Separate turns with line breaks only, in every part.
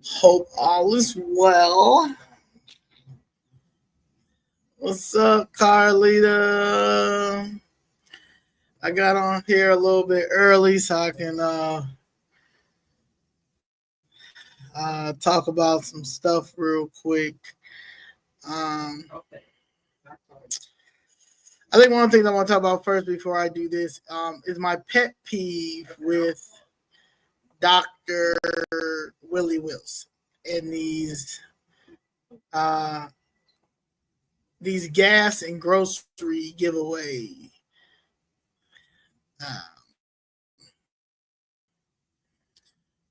Hope all is well. What's up, Carlita? I got on here a little bit early so I can talk about some stuff real quick. I think one of the things I want to talk about first before I do this is my pet peeve with Dr. Willie Wilson and these gas and grocery giveaway.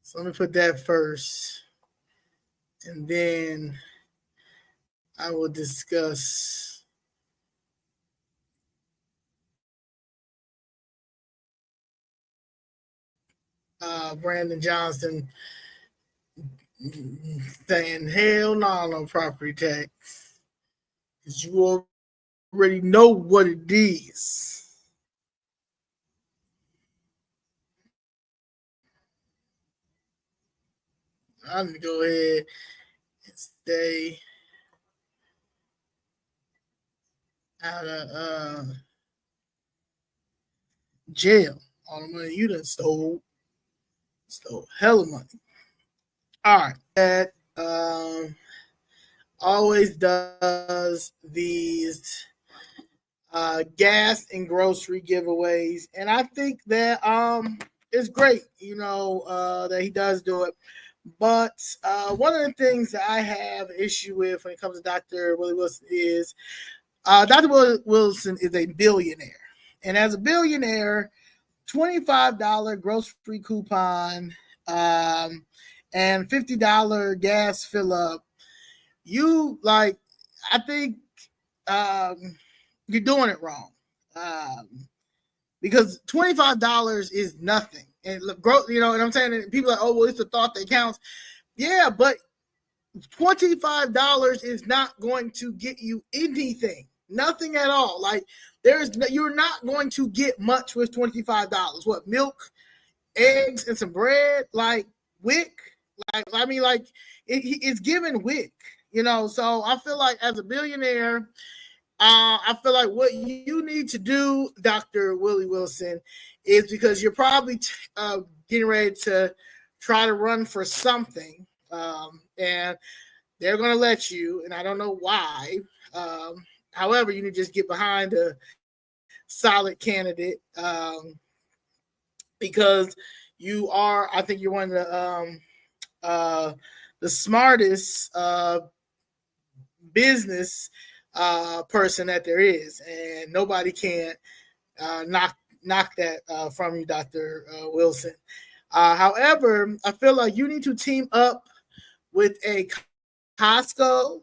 So let me put that first, and then I will discuss Brandon Johnson saying, hell no property tax. Because you already know what it is. I'm going to go ahead and stay out of jail. All the money you done stole hella money. All right. That always does these gas and grocery giveaways, and I think that it's great, that he does do it. But one of the things that I have issue with when it comes to Dr. Willie Wilson is Dr. Wilson is a billionaire, and as a billionaire, $25 grocery coupon and $50 gas fill up. I think you're doing it wrong because $25 is nothing. And you know what I'm saying? And people are like, oh, well, it's the thought that counts. Yeah, but $25 is not going to get you anything, nothing at all. Like you're not going to get much with $25. What, milk, eggs, and some bread? Like WIC? It's given WIC. So I feel like as a billionaire, I feel like what you need to do, Dr. Willie Wilson, is because you're probably getting ready to try to run for something, and they're going to let you, and I don't know why. However, you need to just get behind a solid candidate because I think you're one of the smartest business person that there is, and nobody can knock that from you, Dr. Wilson. However, I feel like you need to team up with a Costco,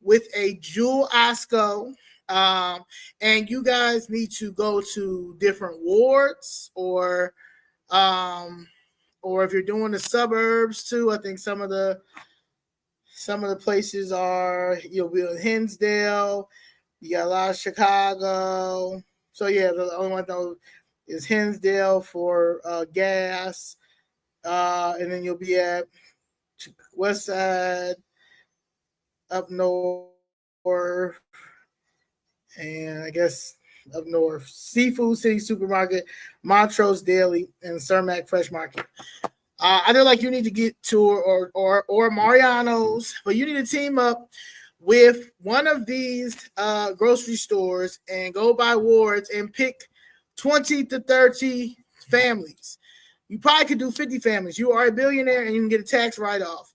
with a Jewel Osco, and you guys need to go to different wards, or if you're doing the suburbs too. I think some of the places are, you'll be in Hinsdale. You got a lot of Chicago. So yeah, the only one though is Hinsdale for gas, and then you'll be at West Side, up north, and I guess up north, Seafood City Supermarket, Montrose Daily, and Cermak Fresh Market. I feel like you need to get to or Mariano's, but you need to team up with one of these grocery stores and go by wards and pick 20 to 30 families. You probably could do 50 families. You are a billionaire and you can get a tax write-off.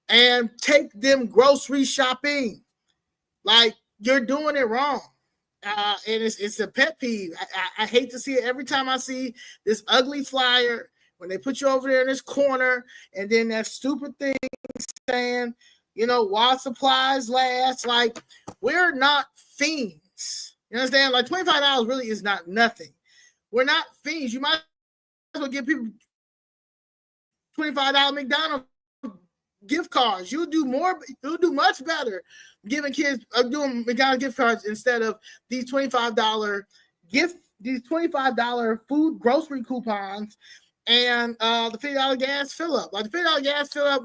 And take them grocery shopping. Like, you're doing it wrong. And it's a pet peeve. I hate to see it every time I see this ugly flyer when they put you over there in this corner, and then that stupid thing saying, while supplies last. Like, we're not fiends. You understand? Like, $25 really is not nothing. We're not fiends. You might as well give people $25 McDonald's gift cards. You'll do much better giving kids doing McDonald's gift cards instead of these $25 food grocery coupons and the $50 gas fill up. Like, the $50 gas fill up,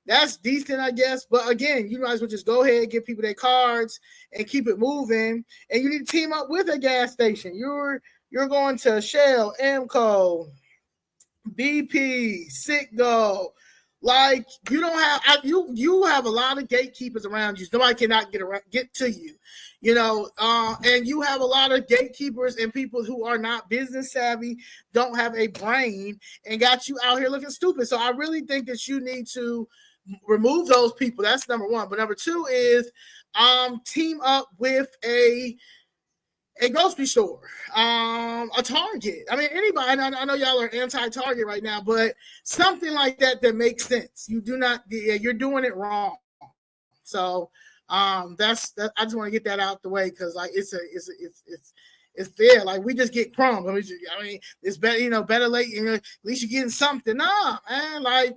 that's decent, I guess. But again, you might as well just go ahead, give people their cards, and keep it moving. And you need to team up with a gas station. You're going to Shell, Amco, BP, Citgo. Like, you don't have you have a lot of gatekeepers around you. Nobody cannot get to you, and you have a lot of gatekeepers and people who are not business savvy, don't have a brain, and got you out here looking stupid. So I really think that you need to remove those people. That's number one. But number two is team up with a grocery store, a Target. I mean, anybody. I know y'all are anti-Target right now, but something like that makes sense. You do not. You're doing it wrong. So that's that. I just want to get that out the way because like it's there. Like we just get crumbs. I mean, it's better. Better late. At least you're getting something. Nah, man. Like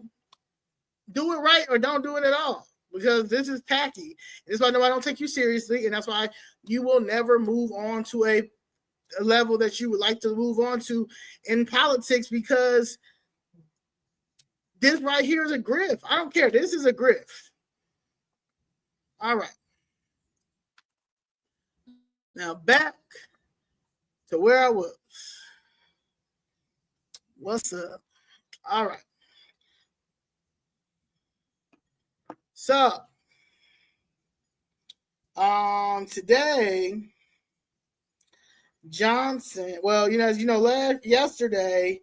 do it right or don't do it at all. Because this is tacky. That's why nobody don't take you seriously, and that's why you will never move on to a level that you would like to move on to in politics, because this right here is a grift. I don't care. This is a grift. All right. Now back to where I was. What's up? All right. So, today, Johnson, well, as you know, yesterday,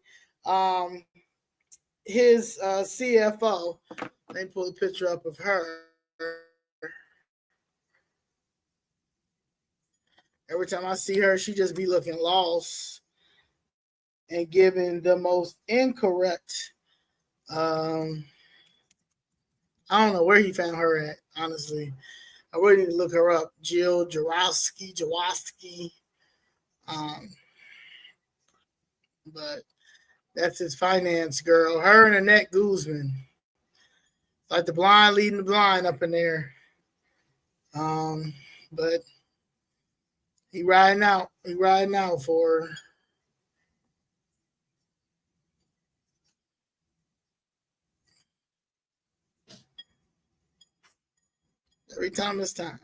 his CFO, let me pull a picture up of her. Every time I see her, she just be looking lost and giving the most incorrect, I don't know where he found her at, honestly. I really need to look her up. Jill Jaworski. But that's his finance girl. Her and Annette Guzman. Like the blind leading the blind up in there. But he riding out. He riding out for her. Every time it's time.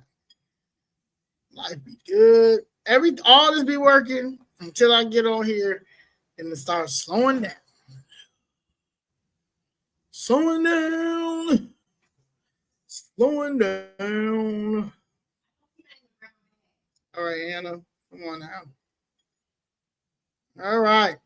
Life be good. All this be working until I get on here and it starts slowing down. Slowing down. Slowing down. All right, Anna. Come on now. All right.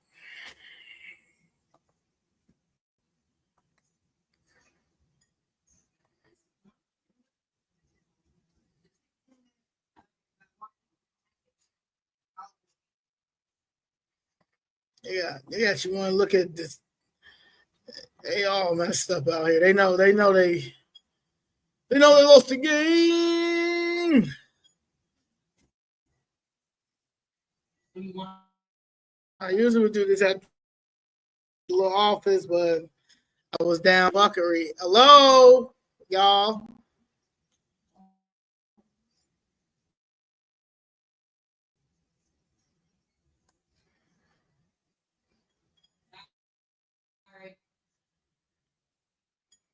Yeah, you want to look at this. They all messed up out here. They know they lost the game. I usually would do this at the little office, but I was down fuckery. Hello, y'all.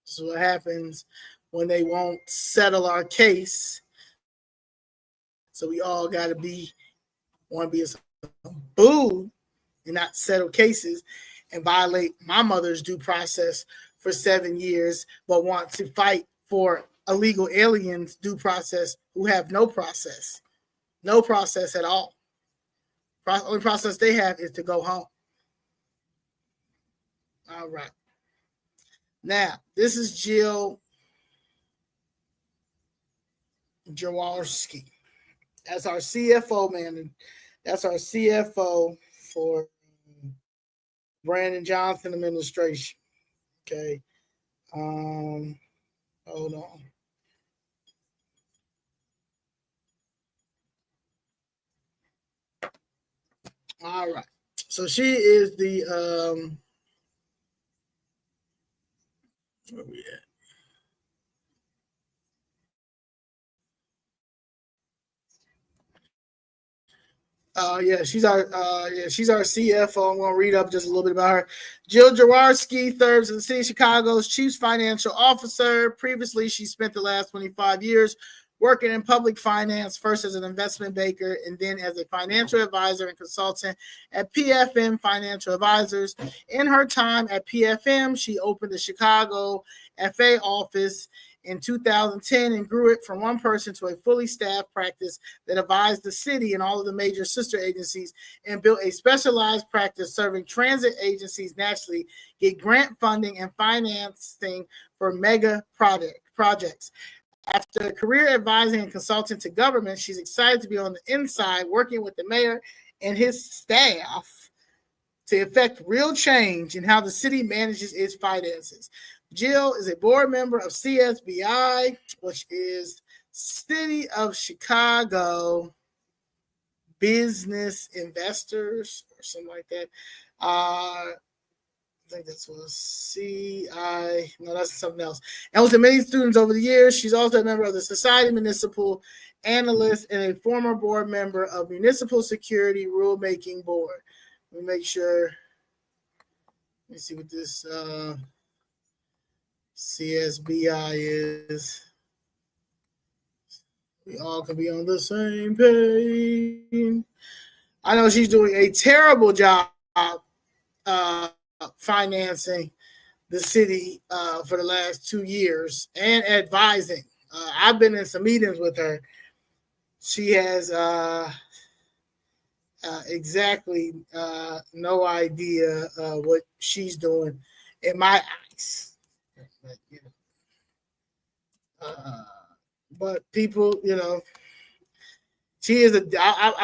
This is what happens when they won't settle our case. So we all got to want to be a boo and not settle cases and violate my mother's due process for 7 years, but want to fight for illegal aliens' due process who have no process at all. The only process they have is to go home. All right. Now, this is Jill Jaworski. That's our CFO, man. That's our CFO for Brandon Johnson administration. Okay. Hold on. All right. So she is the where we at? She's our CFO. I'm gonna read up just a little bit about her. Jill Jaworski serves as the City of Chicago's Chief Financial Officer. Previously, she spent the last 25 years working in public finance, first as an investment banker and then as a financial advisor and consultant at PFM Financial Advisors. In her time at PFM, she opened the Chicago FA office in 2010 and grew it from one person to a fully staffed practice that advised the city and all of the major sister agencies and built a specialized practice serving transit agencies nationally, get grant funding and financing for mega projects. After a career advising and consulting to government, she's excited to be on the inside working with the mayor and his staff to effect real change in how the city manages its finances. Jill is a board member of CSBI, which is City of Chicago Business Investors or something like that. I think that's what CI. No, that's something else. And with many students over the years, she's also a member of the Society of Municipal Analysts and a former board member of Municipal Security Rulemaking Board. Let me make sure. Let me see what this CSBI is. We all can be on the same page. I know she's doing a terrible job financing the city for the last 2 years and advising. I've been in some meetings with her. She has exactly no idea what she's doing in my eyes. But people, she is a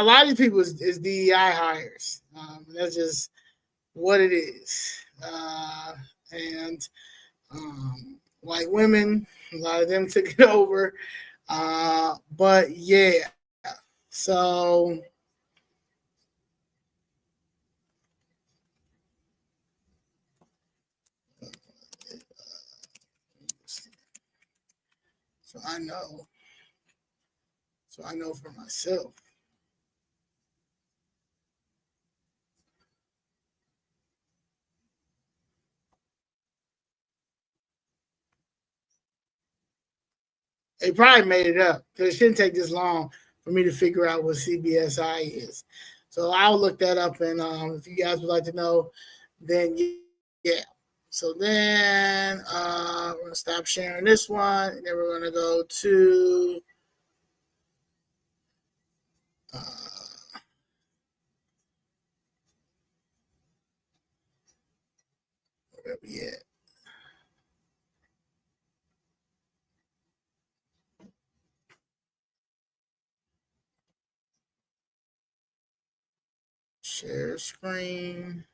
lot of these people is DEI hires. That's just what it is. And white women, a lot of them took it over. But yeah, so I know for myself. They probably made it up because it shouldn't take this long for me to figure out what CBSI is. So I'll look that up, and if you guys would like to know, then yeah. So then we're going to stop sharing this one, and then we're going to go to where we at? Share screen.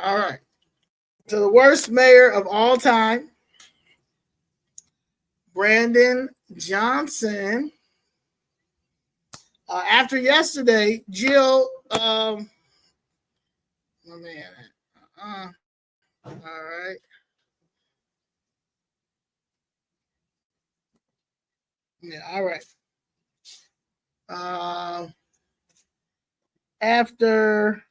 All right. So the worst mayor of all time, Brandon Johnson. After yesterday, Jill, oh man, all right. Yeah, all right. After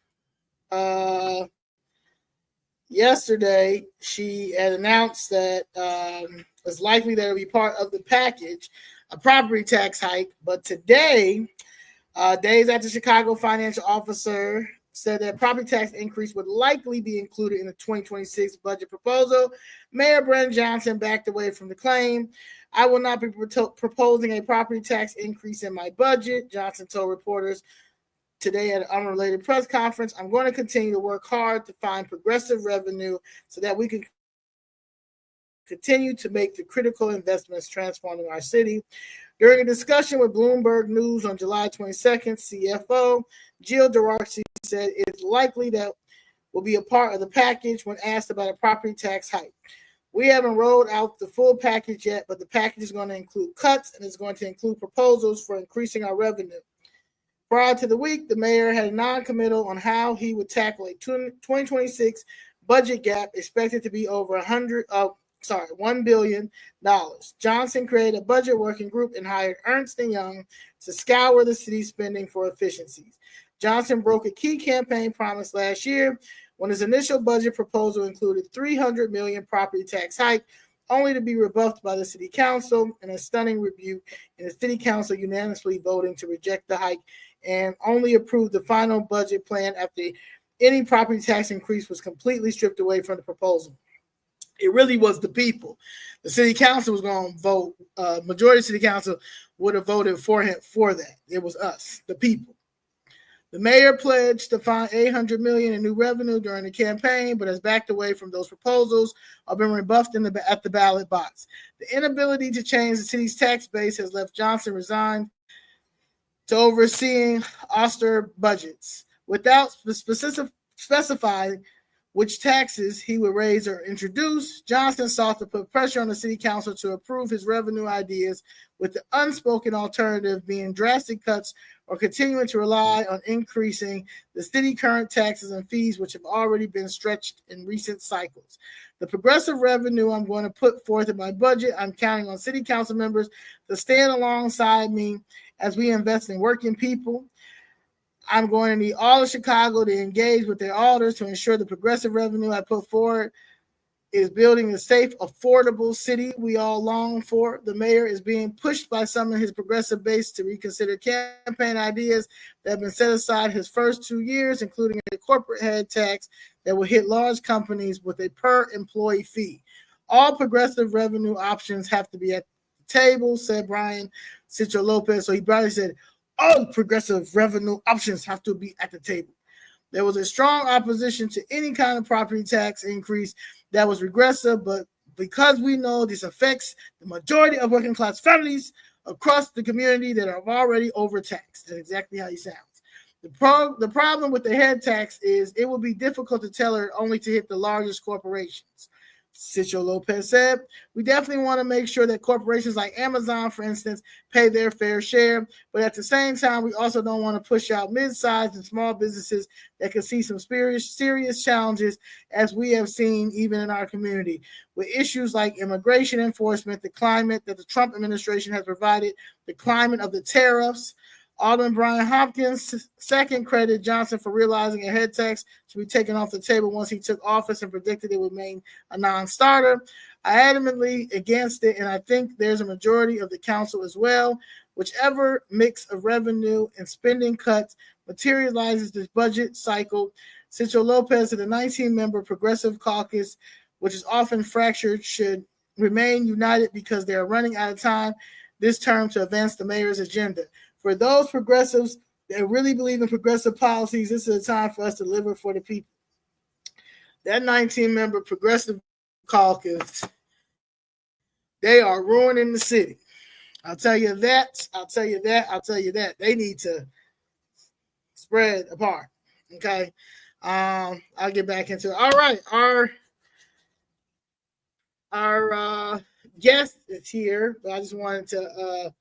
yesterday, she had announced that it's likely that it'll be part of the package, a property tax hike. But today, days after Chicago financial officer said that property tax increase would likely be included in the 2026 budget proposal, Mayor Brandon Johnson backed away from the claim. I will not be proposing a property tax increase in my budget, Johnson told reporters today at an unrelated press conference. I'm going to continue to work hard to find progressive revenue so that we can continue to make the critical investments transforming our city. During a discussion with Bloomberg News on July 22nd, CFO Jill Jaworski said it's likely that will be a part of the package when asked about a property tax hike. We haven't rolled out the full package yet, but the package is going to include cuts and it's going to include proposals for increasing our revenue. Prior to the week, the mayor had a non-committal on how he would tackle a 2026 budget gap expected to be over $1 billion. Johnson created a budget working group and hired Ernst & Young to scour the city's spending for efficiencies. Johnson broke a key campaign promise last year when his initial budget proposal included $300 million property tax hike, only to be rebuffed by the city council in a stunning rebuke, and the city council unanimously voting to reject the hike and only approved the final budget plan after any property tax increase was completely stripped away from the proposal. It really was the people. The city council was going to vote. Majority of city council would have voted for him for that. It was us, the people. The mayor pledged to find $800 million in new revenue during the campaign, but has backed away from those proposals or been rebuffed at the ballot box. The inability to change the city's tax base has left Johnson resigned to overseeing austere budgets. Without specifying which taxes he would raise or introduce, Johnson sought to put pressure on the city council to approve his revenue ideas, with the unspoken alternative being drastic cuts or continuing to rely on increasing the city current taxes and fees, which have already been stretched in recent cycles. The progressive revenue I'm going to put forth in my budget, I'm counting on city council members to stand alongside me as we invest in working people. I'm going to need all of Chicago to engage with their alders to ensure the progressive revenue I put forward is building a safe, affordable city we all long for. The mayor is being pushed by some of his progressive base to reconsider campaign ideas that have been set aside his first 2 years, including a corporate head tax that will hit large companies with a per employee fee. All progressive revenue options have to be at the table, said Brian Citro Lopez. So he probably said, all progressive revenue options have to be at the table. There was a strong opposition to any kind of property tax increase that was regressive, but because we know this affects the majority of working class families across the community that are already overtaxed. That's exactly how he sounds. The problem with the head tax is it will be difficult to tell her only to hit the largest corporations. Citro Lopez said, we definitely want to make sure that corporations like Amazon, for instance, pay their fair share. But at the same time, we also don't want to push out mid-sized and small businesses that could see some serious challenges, as we have seen even in our community. With issues like immigration enforcement, the climate that the Trump administration has provided, the climate of the tariffs. Alderman Brian Hopkins second credited Johnson for realizing a head tax should be taken off the table once he took office and predicted it would remain a non-starter. I adamantly against it, and I think there's a majority of the council as well. Whichever mix of revenue and spending cuts materializes this budget cycle, Citro Lopez and the 19-member Progressive Caucus, which is often fractured, should remain united because they are running out of time this term to advance the mayor's agenda. For those progressives that really believe in progressive policies, this is a time for us to deliver for the people. That 19-member Progressive Caucus, they are ruining the city. I'll tell you that. I'll tell you that. I'll tell you that. They need to spread apart. Okay. I'll get back into it. All right. Our guest is here, but I just wanted to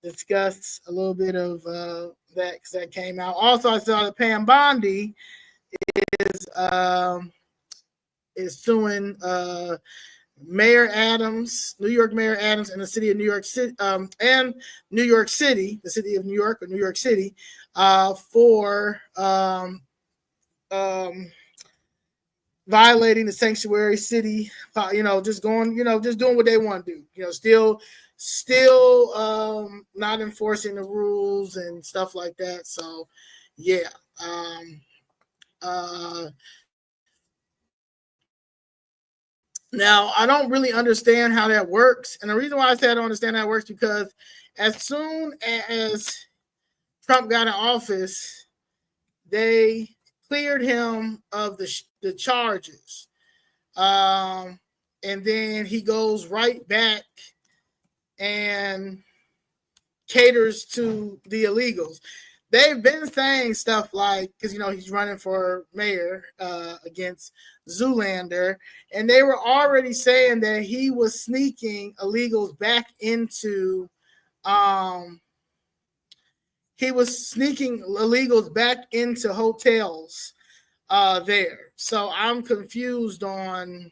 discuss a little bit of that because that came out. Also, I saw that Pam Bondi is suing Mayor Adams, New York Mayor Adams, and the city of New York City, and New York City, the city of New York or New York City, for violating the sanctuary city. Just doing what they want to do. Still not enforcing the rules and stuff like that. So, yeah. Now, I don't really understand how that works. And the reason why I say I don't understand how it works because as soon as Trump got in office, they cleared him of the charges. And then he goes right back and caters to the illegals. They've been saying stuff like, because he's running for mayor against Zoolander, and they were already saying that he was sneaking illegals back into hotels there. So I'm confused on,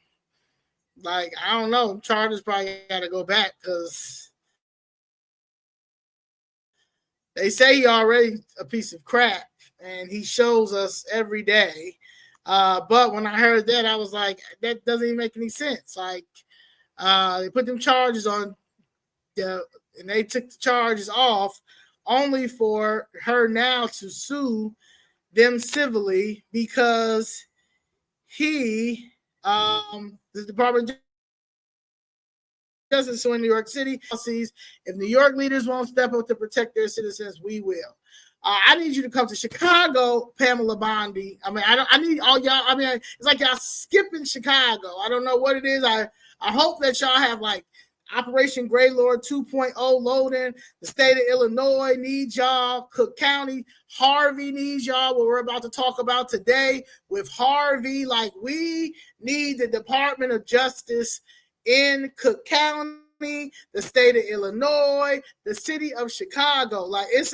like, I don't know. Charters probably got to go back because they say he already a piece of crap, and he shows us every day. But when I heard that, I was like, that doesn't even make any sense. Like, they put them charges on, and they took the charges off, only for her now to sue them civilly because the Department of Justice, so in New York City, sees if New York leaders won't step up to protect their citizens, we will. I need you to come to Chicago, Pamela Bondi. I mean, I need all y'all. I mean, it's like y'all skipping Chicago. I don't know what it is. I hope that y'all have like Operation Greylord 2.0 loading. The state of Illinois needs y'all. Cook County, Harvey needs y'all. What we're about to talk about today with Harvey. Like, we need the Department of Justice in Cook County, the state of Illinois, the city of Chicago. Like, it's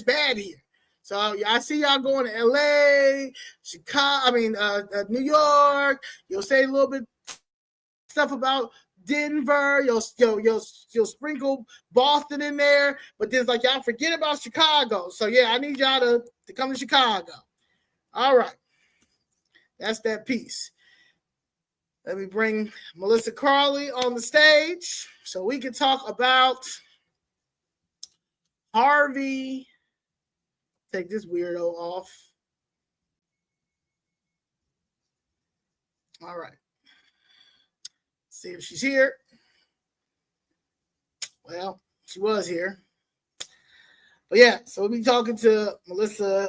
bad here. So I see y'all going to LA, Chicago. New York. You'll say a little bit stuff about Denver. You'll sprinkle Boston in there, but then like y'all forget about Chicago. So yeah, I need y'all to come to Chicago. All right, that's that piece. Let me bring Melissa Crawley on the stage so we can talk about Harvey. Take this weirdo off. All right. See if she's here. Well, she was here. But yeah, so we'll be talking to Melissa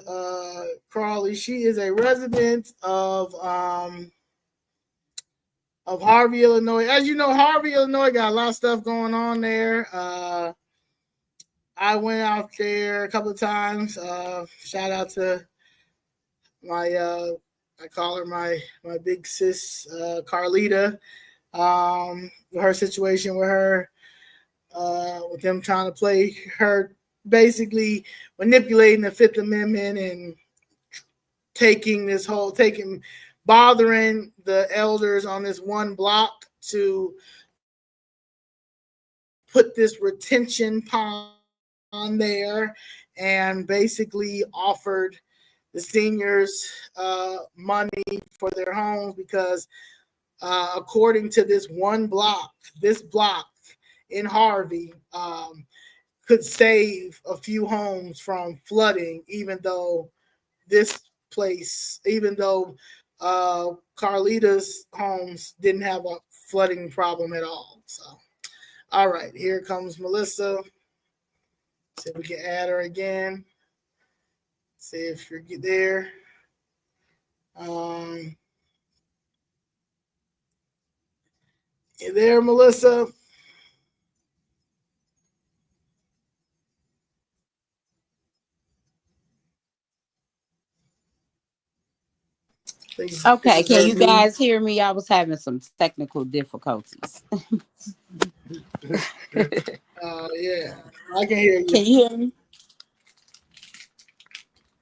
Crawley. She is a resident of Harvey, Illinois. As you know, Harvey, Illinois got a lot of stuff going on there. I went out there a couple of times. Shout out to my I call her my big sis, Carlita. Her situation with her, with them trying to play her, basically manipulating the Fifth Amendment and bothering the elders on this one block to put this retention pond there, and basically offered the seniors money for their homes because according to this block in Harvey could save a few homes from flooding, even though Carlita's homes didn't have a flooding problem at all. So, all right, here comes Melissa. See if we can add her again. See if you're there. You there, Melissa?
Okay, can you guys hear me? I was having some technical difficulties.
Yeah, I can hear you.
Can you hear me?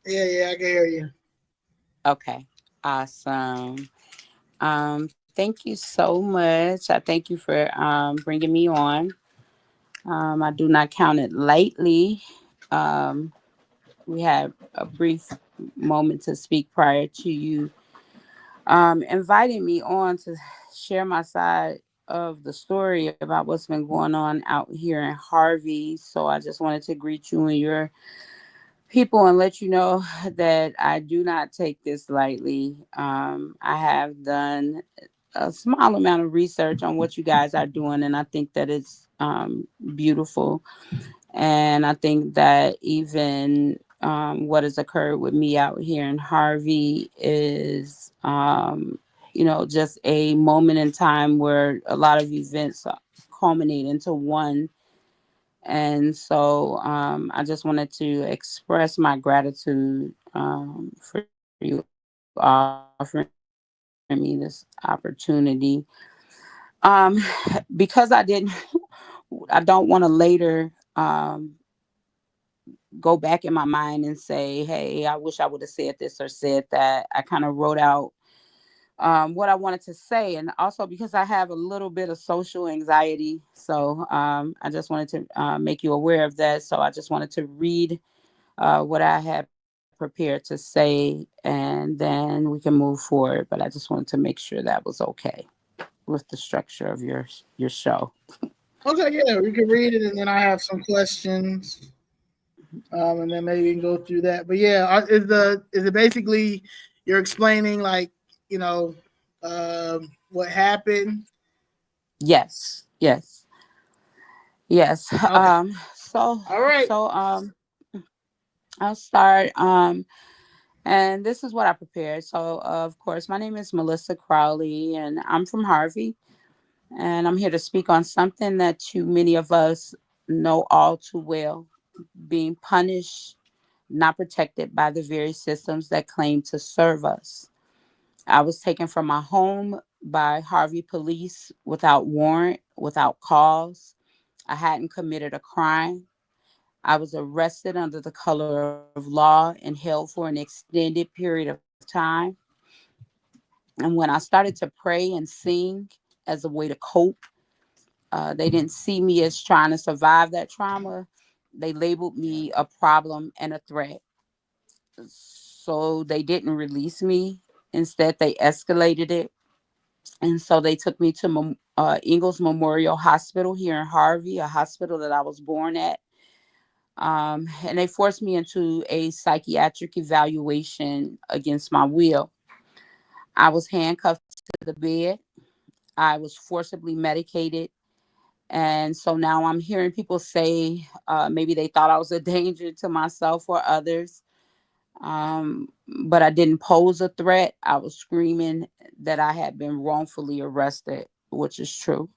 Yeah, I can hear you.
Okay, awesome. Thank you so much. I thank you for bringing me on. I do not count it lightly. We had a brief moment to speak prior to you inviting me on to share my side of the story about what's been going on out here in Harvey. So I just wanted to greet you and your people and let you know that I do not take this lightly. I have done a small amount of research on what you guys are doing, and I think that it's beautiful. And I think that even what has occurred with me out here in Harvey is, just a moment in time where a lot of events culminate into one. And so I just wanted to express my gratitude for you offering me this opportunity. Because I don't want to later go back in my mind and say, hey, I wish I would have said this or said that. I kind of wrote out what I wanted to say. And also because I have a little bit of social anxiety. So I just wanted to make you aware of that. So I just wanted to read what I had prepared to say, and then we can move forward. But I just wanted to make sure that was okay with the structure of your show.
Okay, yeah, we can read it, and then I have some questions, and then maybe we can go through that. But yeah, is it basically you're explaining like you know what happened?
Yes, yes, yes.
Okay,
So
all right.
so I'll start. And this is what I prepared. So of course, my name is Melissa Crawley, and I'm from Harvey, and I'm here to speak on something that too many of us know all too well: being punished, not protected by the very systems that claim to serve us. I was taken from my home by Harvey Police without warrant, without cause. I hadn't committed a crime. I was arrested under the color of law and held for an extended period of time. And when I started to pray and sing as a way to cope, they didn't see me as trying to survive that trauma. They labeled me a problem and a threat. So they didn't release me. Instead, they escalated it. And so they took me to Ingalls Memorial Hospital here in Harvey, a hospital that I was born at. And they forced me into a psychiatric evaluation against my will. I was handcuffed to the bed. I was forcibly medicated. And so now I'm hearing people say maybe they thought I was a danger to myself or others. But I didn't pose a threat. I was screaming that I had been wrongfully arrested, which is true.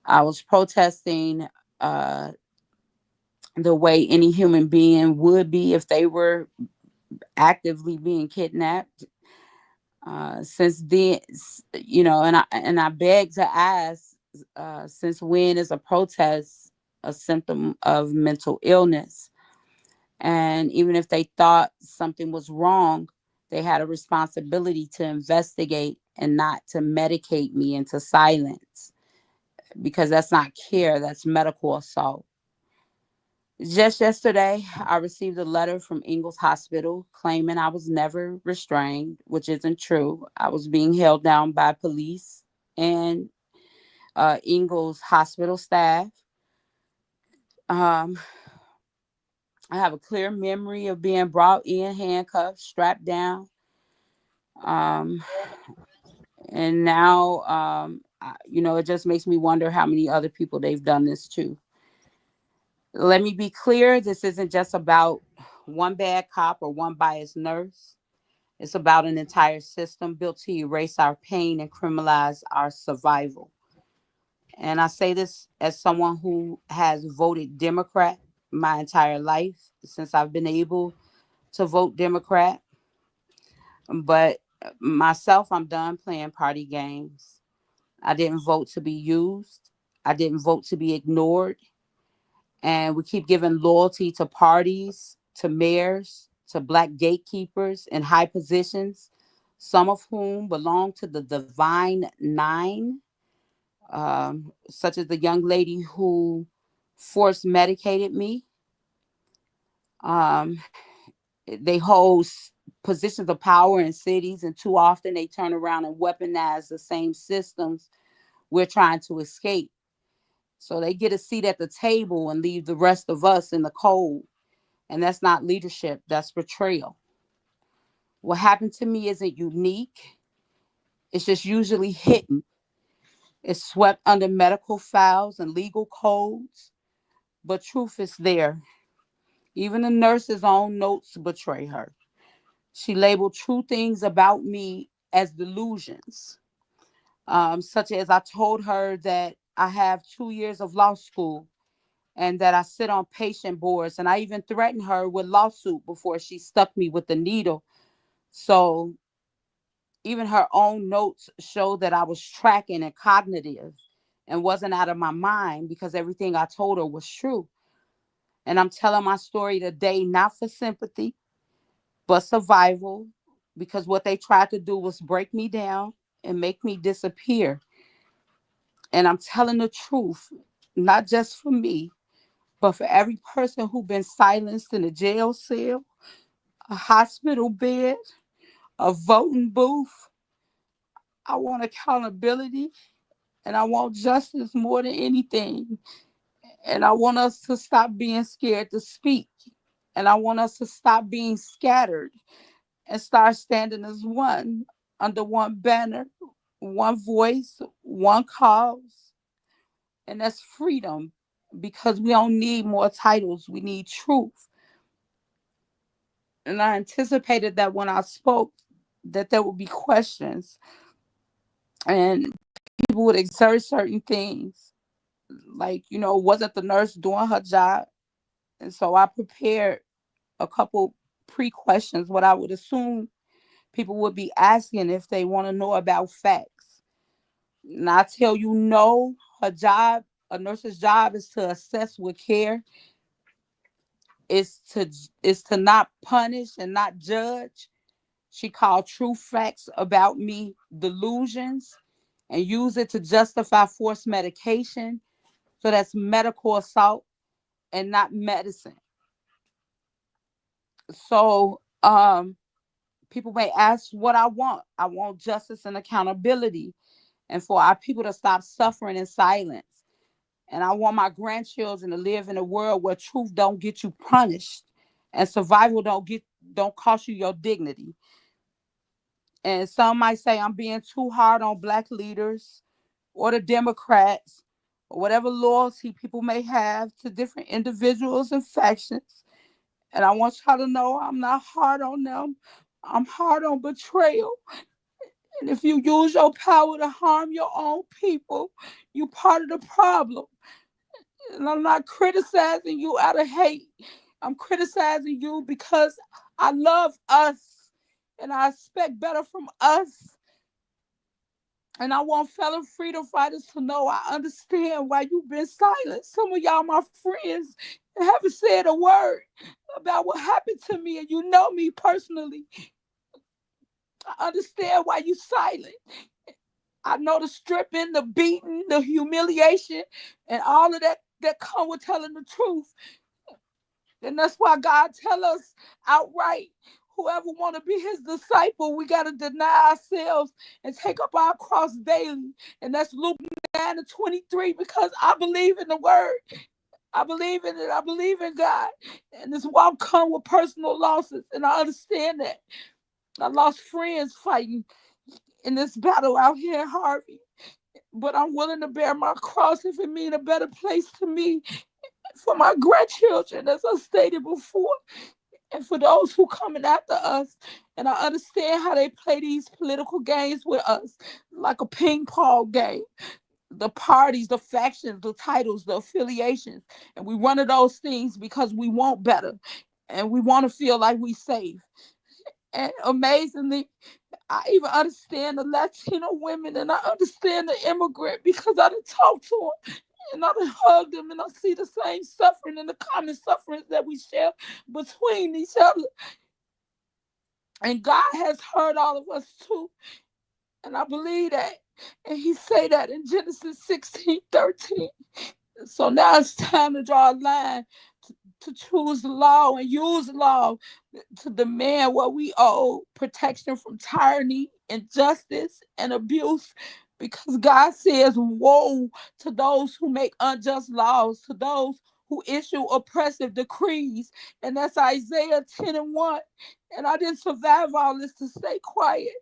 I was protesting uh, the way any human being would be if they were actively being kidnapped. Since then, and I beg to ask, since when is a protest a symptom of mental illness? And even if they thought something was wrong, they had a responsibility to investigate and not to medicate me into silence, because that's not care, that's medical assault. Just yesterday, I received a letter from Ingalls Hospital claiming I was never restrained, which isn't true. I was being held down by police and Ingalls Hospital staff. Um, I have a clear memory of being brought in handcuffed, strapped down. Um, and now, it just makes me wonder how many other people they've done this to. Let me be clear, this isn't just about one bad cop or one biased nurse. It's about an entire system built to erase our pain and criminalize our survival. And I say this as someone who has voted Democrat my entire life since I've been able to vote Democrat. But myself, I'm done playing party games. I didn't vote to be used, I didn't vote to be ignored. And we keep giving loyalty to parties, to mayors, to black gatekeepers in high positions, some of whom belong to the divine nine, such as the young lady who force medicated me. Um, they hold positions of power in cities, and too often they turn around and weaponize the same systems we're trying to escape. So they get a seat at the table and leave the rest of us in the cold. And that's not leadership, that's betrayal. What happened to me isn't unique, it's just usually hidden. It's swept under medical files and legal codes, but truth is there. Even the nurse's own notes betray her. She labeled true things about me as delusions, such as I told her that I have 2 years of law school and that I sit on patient boards. And I even threatened her with lawsuit before she stuck me with the needle. So even her own notes showed that I was tracking and cognitive and wasn't out of my mind because everything I told her was true. And I'm telling my story today, not for sympathy, but survival, because what they tried to do was break me down and make me disappear. And I'm telling the truth, not just for me, but for every person who been silenced in a jail cell, a hospital bed, a voting booth. I want accountability and I want justice more than anything. And I want us to stop being scared to speak. And I want us to stop being scattered and start standing as one, under one banner, one voice, one cause. And that's freedom, because we don't need more titles. We need truth. And I anticipated that when I spoke, that there would be questions and people would exert certain things. Like, wasn't the nurse doing her job? And so I prepared a couple pre-questions, what I would assume people would be asking if they want to know about facts. And I tell you, no, her job, a nurse's job is to assess with care, is to not punish and not judge. She called true facts about me delusions and use it to justify forced medication. So that's medical assault and not medicine. So people may ask what I want. I want justice and accountability, and for our people to stop suffering in silence. And I want my grandchildren to live in a world where truth don't get you punished and survival don't cost you your dignity. And some might say I'm being too hard on Black leaders or the Democrats or whatever loyalty people may have to different individuals and factions. And I want y'all to know I'm not hard on them. I'm hard on betrayal. And if you use your power to harm your own people, you part of the problem. And I'm not criticizing you out of hate. I'm criticizing you because I love us and I expect better from us. And I want fellow freedom fighters to know I understand why you've been silent. Some of y'all, my friends, haven't said a word about what happened to me, and you know me personally. I understand why you silent. I know the stripping, the beating, the humiliation, and all of that come with telling the truth. And that's why God tell us outright, whoever want to be his disciple, we got to deny ourselves and take up our cross daily. And that's Luke 9:23, because I believe in the word. I believe in it. I believe in God. And this walk come with personal losses. And I understand that. I lost friends fighting in this battle out here in Harvey. But I'm willing to bear my cross if it means a better place to me, for my grandchildren, as I stated before, and for those who coming after us. And I understand how they play these political games with us, like a ping pong game. The parties, the factions, the titles, the affiliations. And we run of those things because we want better. And we want to feel like we safe. And amazingly, I even understand the Latino women, and I understand the immigrant, because I done talked to them and I done hugged them, and I see the same suffering and the common sufferings that we share between each other. And God has heard all of us too. And I believe that. And he say that in Genesis 16:13. So now it's time to draw a line, to choose the law and use the law to demand what we owe: protection from tyranny, injustice, and abuse. Because God says, woe to those who make unjust laws, to those who issue oppressive decrees. And that's Isaiah 10:1. And I didn't survive all this to stay quiet.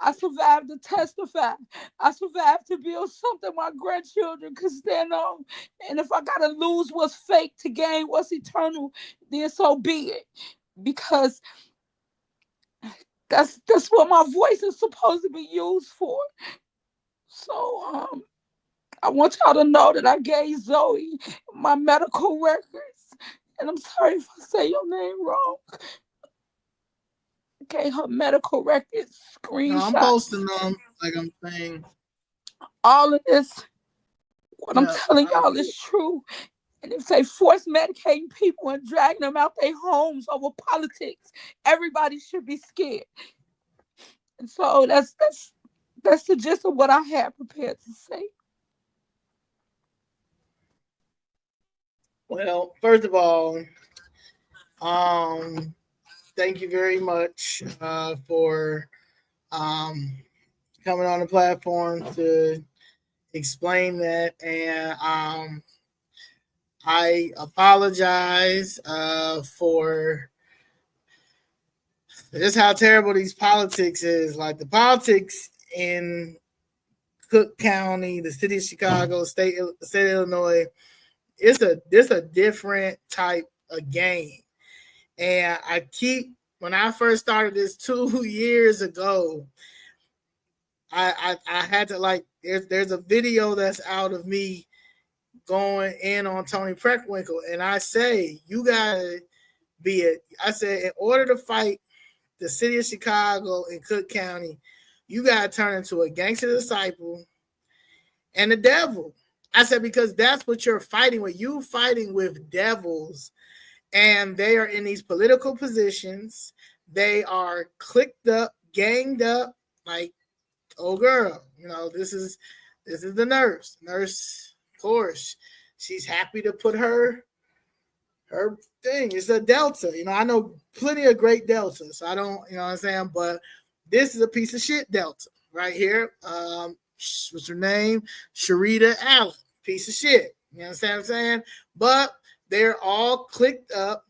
I survived to testify. I survived to build something my grandchildren could stand on. And if I gotta lose what's fake to gain what's eternal, then so be it. Because that's what my voice is supposed to be used for. So I want y'all to know that I gave Zoe my medical records. And I'm sorry if I say your name wrong. Okay, her medical records,
No, I'm
screenshots,
posting them, like I'm saying.
all of this. What I'm
Yeah,
telling y'all is true. And if they force medicating people and dragging them out their homes over politics, everybody should be scared. And so that's the gist of what I had prepared to say.
Well, first of all, thank you very much for coming on the platform to explain that. And I apologize for just how terrible these politics is. Like the politics in Cook County, the city of Chicago, state of Illinois, it's a different type of game. And when I first started this 2 years ago, I had to, like, there's a video that's out of me going in on Tony Preckwinkle, and I say, you gotta I said, in order to fight the city of Chicago and Cook County, you gotta turn into a gangster disciple and the devil. I said, because that's what you're fighting with. You fighting with devils, and they are in these political positions. They are clicked up, ganged up, like, oh girl, this is the nurse. Nurse, of course, she's happy to put her thing. It's a Delta. I know plenty of great Deltas. So I don't, what I'm saying? But this is a piece of shit Delta right here. What's her name? Sharita Allen. Piece of shit. You understand what I'm saying? But they're all clicked up,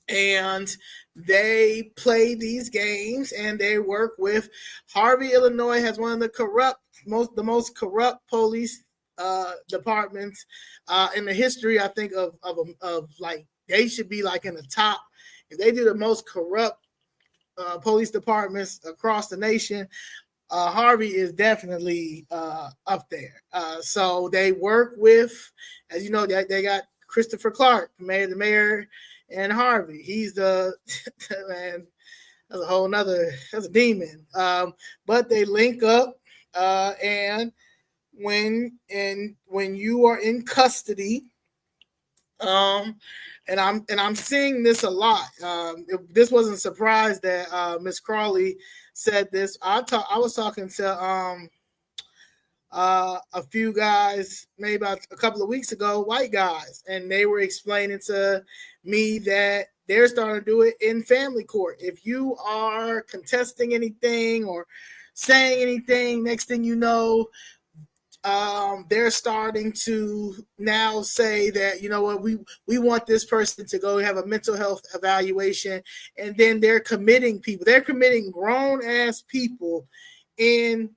and they play these games, and they work with Harvey. Illinois has one of the most corrupt police departments in the history, I think, of like, they should be like in the top. If they do the most corrupt police departments across the nation, Harvey is definitely up there. So they work with, as you know, they got Christopher Clark, the mayor, and Harvey. He's the man. That's a demon. But they link up, and when you are in custody, and I'm seeing this a lot. This wasn't a surprise that Miss Crawley said this. I was talking to a few guys maybe about a couple of weeks ago, white guys, and they were explaining to me that they're starting to do it in family court. If you are contesting anything or saying anything, next thing you know, they're starting to now say that, you know what, we want this person to go have a mental health evaluation, and then they're committing grown ass people into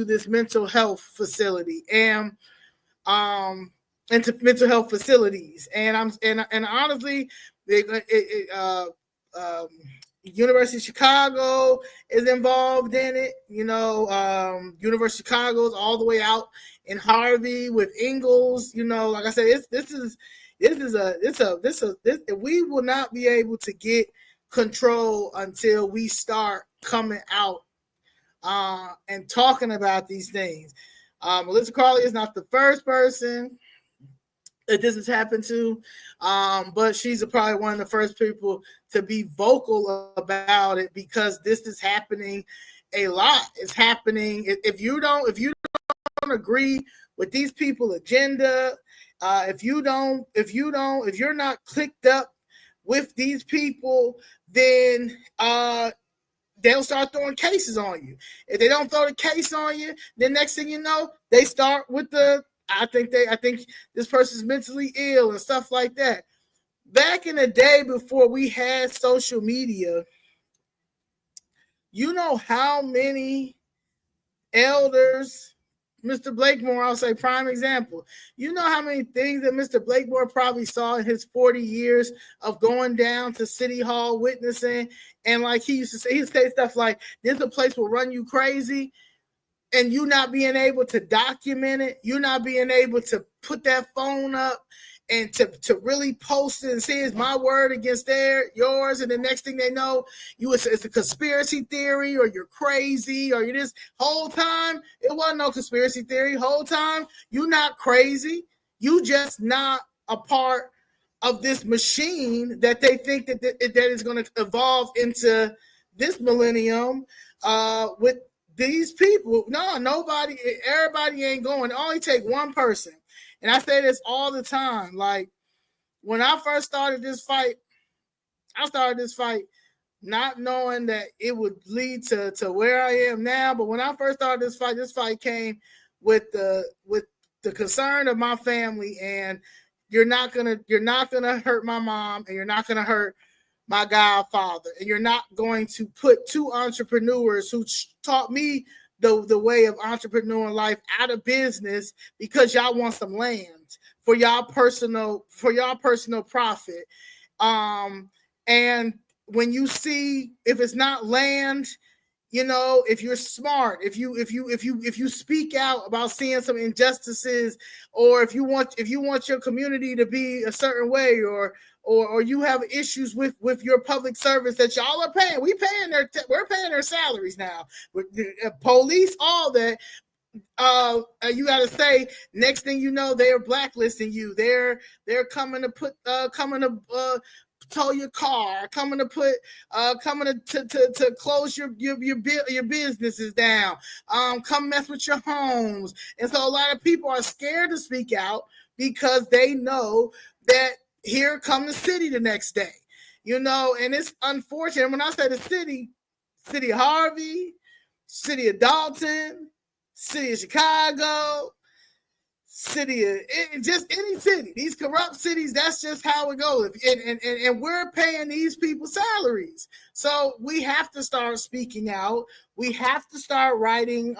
this mental health facility and into mental health facilities. And honestly, University of Chicago is involved in it. University of Chicago is all the way out in Harvey with Ingalls. Like I said, we will not be able to get control until we start coming out and talking about these things. Melissa Crawley is not the first person that this has happened to, but she's probably one of the first people to be vocal about it, because this is happening a lot. It's happening. If you don't agree with these people's agenda, if you're not clicked up with these people, then they'll start throwing cases on you. If they don't throw the case on you, then next thing you know, they start with I think this person's mentally ill and stuff like that. Back in the day, before we had social media, you know how many elders, Mr. Blakemore, I'll say prime example, you know how many things that Mr. Blakemore probably saw in his 40 years of going down to City Hall witnessing, and like he'd say stuff like, this a place will run you crazy. And you not being able to document it, you not being able to put that phone up and to really post it and say it's my word against yours, and the next thing they know, it's a conspiracy theory, or you're crazy, or you this whole time it wasn't no conspiracy theory. Whole time you not crazy, you just not a part of this machine that they think that is going to evolve into this millennium with these people. No, nobody, everybody ain't going. It only take one person. And I say this all the time. Like, when I first started this fight, not knowing that it would lead to where I am now. But when I first started this fight came with the concern of my family, and you're not gonna hurt my mom, and you're not gonna hurt my godfather, and you're not going to put two entrepreneurs who taught me the way of entrepreneur life out of business because y'all want some land for y'all personal profit. And when you see, if it's not land, you know, if you're smart, if you speak out about seeing some injustices, or if you want your community to be a certain way, or you have issues with your public service that y'all are paying, we're paying their salaries now, with police, all that. You got to say, next thing you know, they are blacklisting you. They're coming to tow your car, coming to close your businesses down, come mess with your homes. And so a lot of people are scared to speak out because they know that here come the city the next day, you know. And it's unfortunate. When I say the city of Harvey, city of Dalton, city of Chicago, city of just any city, these corrupt cities, that's just how it goes. And we're paying these people salaries. So we have to start speaking out. We have to start writing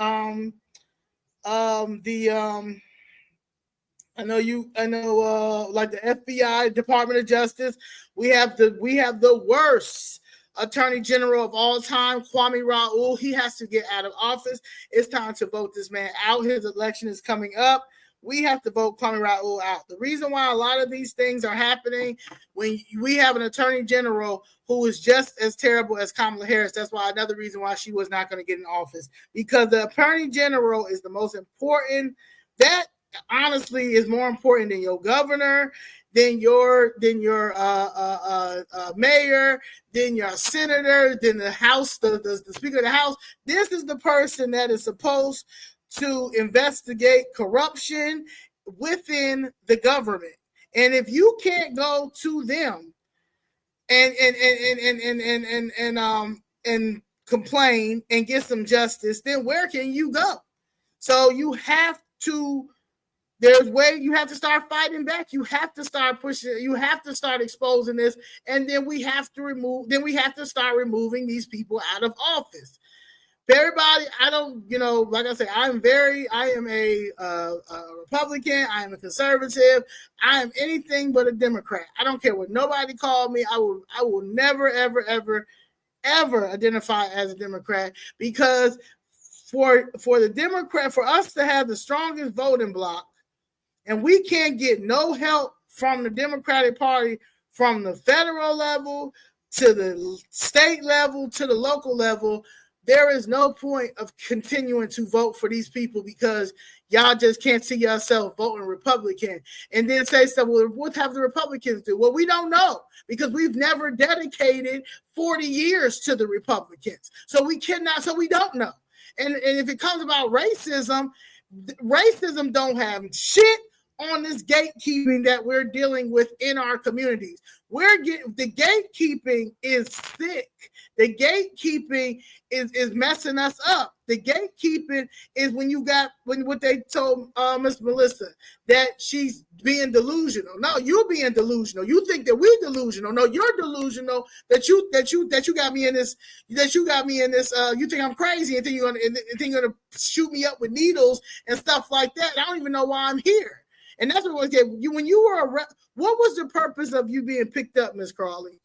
like the FBI, Department of Justice, we have the worst Attorney General of all time, Kwame Raoul. He has to get out of office. It's time to vote this man out. His election is coming up. We have to vote Kwame Raoul out. The reason why a lot of these things are happening, when we have an Attorney General who is just as terrible as Kamala Harris, that's why another reason why she was not going to get in office, because the Attorney General is the most important. That honestly is more important than your governor, than your mayor, than your senator, than the House, the Speaker of the House. This is the person that is supposed to investigate corruption within the government. And if you can't go to them and complain and get some justice, then where can you go? So you have to. You have to start fighting back. You have to start pushing. You have to start exposing this, and then we have to start removing these people out of office. Everybody, like I said, I am a Republican. I am a conservative. I am anything but a Democrat. I don't care what nobody called me. I will never, ever, ever, ever identify as a Democrat, because for us to have the strongest voting bloc, and we can't get no help from the Democratic Party, from the federal level to the state level to the local level, there is no point of continuing to vote for these people, because y'all just can't see yourself voting Republican and then say stuff. Well, what have the Republicans do? Well, we don't know, because we've never dedicated 40 years to the Republicans. So we don't know. And if it comes about racism don't have shit on this gatekeeping that we're dealing with in our communities. The gatekeeping is sick. The gatekeeping is messing us up. The gatekeeping is when what they told Miss Melissa, that she's being delusional. No, you're being delusional. You think that we're delusional. No, you're delusional that you got me in this. That you got me in this. You think I'm crazy and think you're gonna shoot me up with needles and stuff like that. I don't even know why I'm here. And that's what was you when you were what was the purpose of you being picked up, Miss Crawley?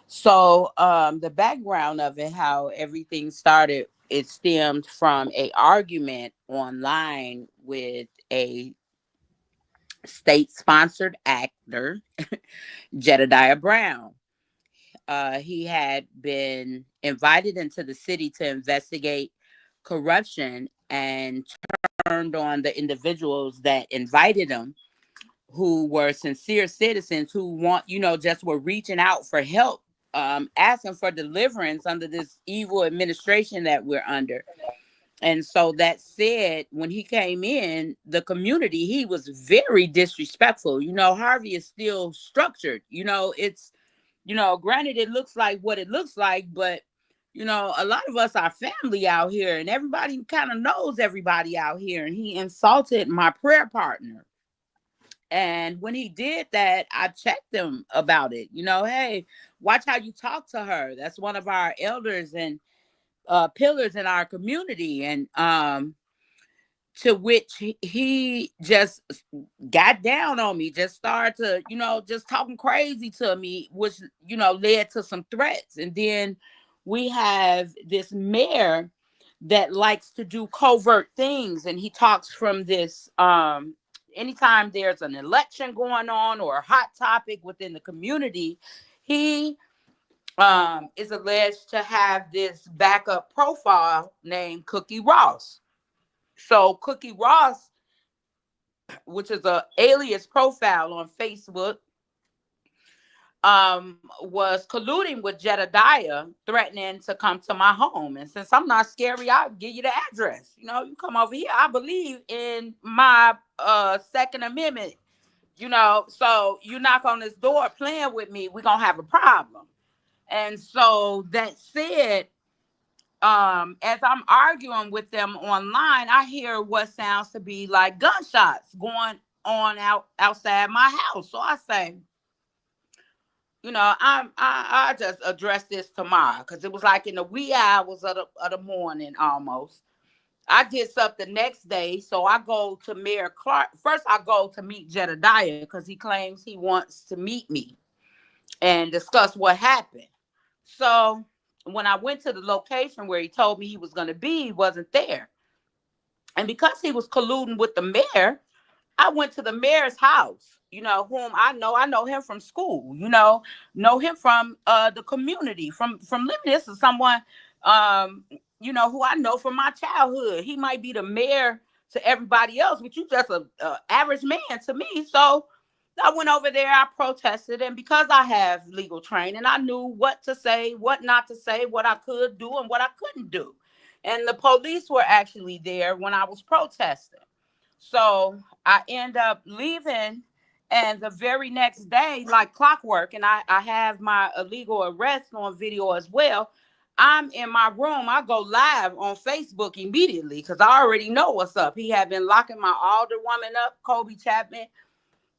So the background of it, how everything started, it stemmed from an argument online with a state-sponsored actor Jedediah Brown. He had been invited into the city to investigate corruption and turned on the individuals that invited him, who were sincere citizens who just were reaching out for help, asking for deliverance under this evil administration that we're under. And so that said, when he came in the community, he was very disrespectful. Harvey is still structured. It's, granted, it looks like what it looks like, but, a lot of us are family out here and everybody kind of knows everybody out here. And he insulted my prayer partner. And when he did that, I checked him about it. Hey, watch how you talk to her. That's one of our elders and pillars in our community. And to which he just got down on me, just started to, just talking crazy to me, which, led to some threats. And then we have this mayor that likes to do covert things. And he talks from this, anytime there's an election going on or a hot topic within the community, he is alleged to have this backup profile named Cookie Ross. So Cookie Ross, which is a alias profile on Facebook, was colluding with Jedediah, threatening to come to my home. And since I'm not scary, I'll give you the address. You come over here. I believe in my Second Amendment. So you knock on this door playing with me, we're gonna have a problem. And so that said, as I'm arguing with them online, I hear what sounds to be like gunshots going on outside my house. So I say, I just address this tomorrow, because it was like in the wee hours of the morning almost. I get up the next day, so I go to Mayor Clark. First, I go to meet Jedediah because he claims he wants to meet me and discuss what happened. So when I went to the location where he told me he was going to be, he wasn't there. And because he was colluding with the mayor, I went to the mayor's house, whom I know him from school, know him from the community, from living. This is someone, who I know from my childhood. He might be the mayor to everybody else, but you just a average man to me. So I went over there, I protested, and because I have legal training, I knew what to say, what not to say, what I could do and what I couldn't do. And the police were actually there when I was protesting. So I end up leaving, and the very next day, like clockwork, and I have my illegal arrest on video as well. I'm in my room. I go live on Facebook immediately because I already know what's up. He had been locking my alderwoman up, Kobe Chapman,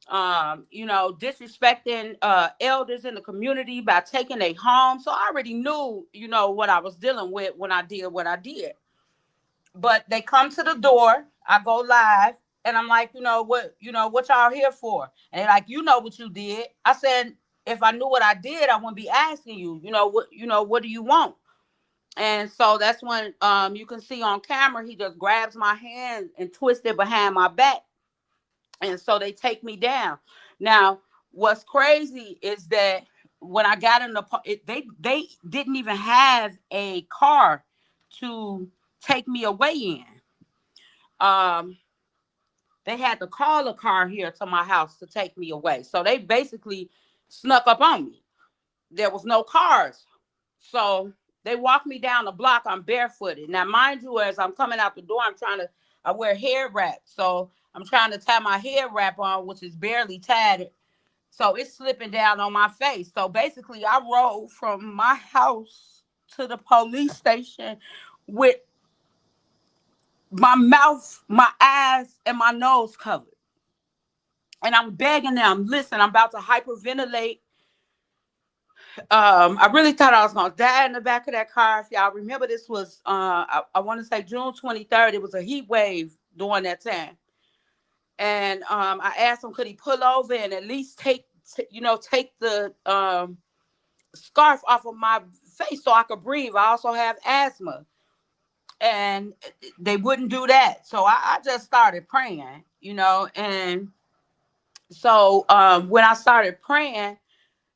disrespecting elders in the community by taking their home. So I already knew, what I was dealing with when I did what I did. But they come to the door, I go live, and I'm like, what y'all here for? And they're like, what you did. I said, if I knew what I did, I wouldn't be asking you, what do you want? And so that's when you can see on camera, he just grabs my hand and twists it behind my back. And so they take me down. Now, what's crazy is that when I got in they didn't even have a car to take me away in. They had to call a car here to my house to take me away. So they basically snuck up on me. There was no cars. So they walked me down the block. I'm barefooted. Now, mind you, as I'm coming out the door, I wear hair wrap. So I'm trying to tie my hair wrap on, which is barely tied. So it's slipping down on my face. So basically, I rode from my house to the police station with my mouth, my eyes, and my nose covered. And I'm begging them, listen, I'm about to hyperventilate. I really thought I was going to die in the back of that car. If y'all remember, this was, I want to say June 23rd. It was a heat wave during that time. And I asked him, could he pull over and at least take the scarf off of my face so I could breathe. I also have asthma. And they wouldn't do that. So I just started praying, and So when I started praying,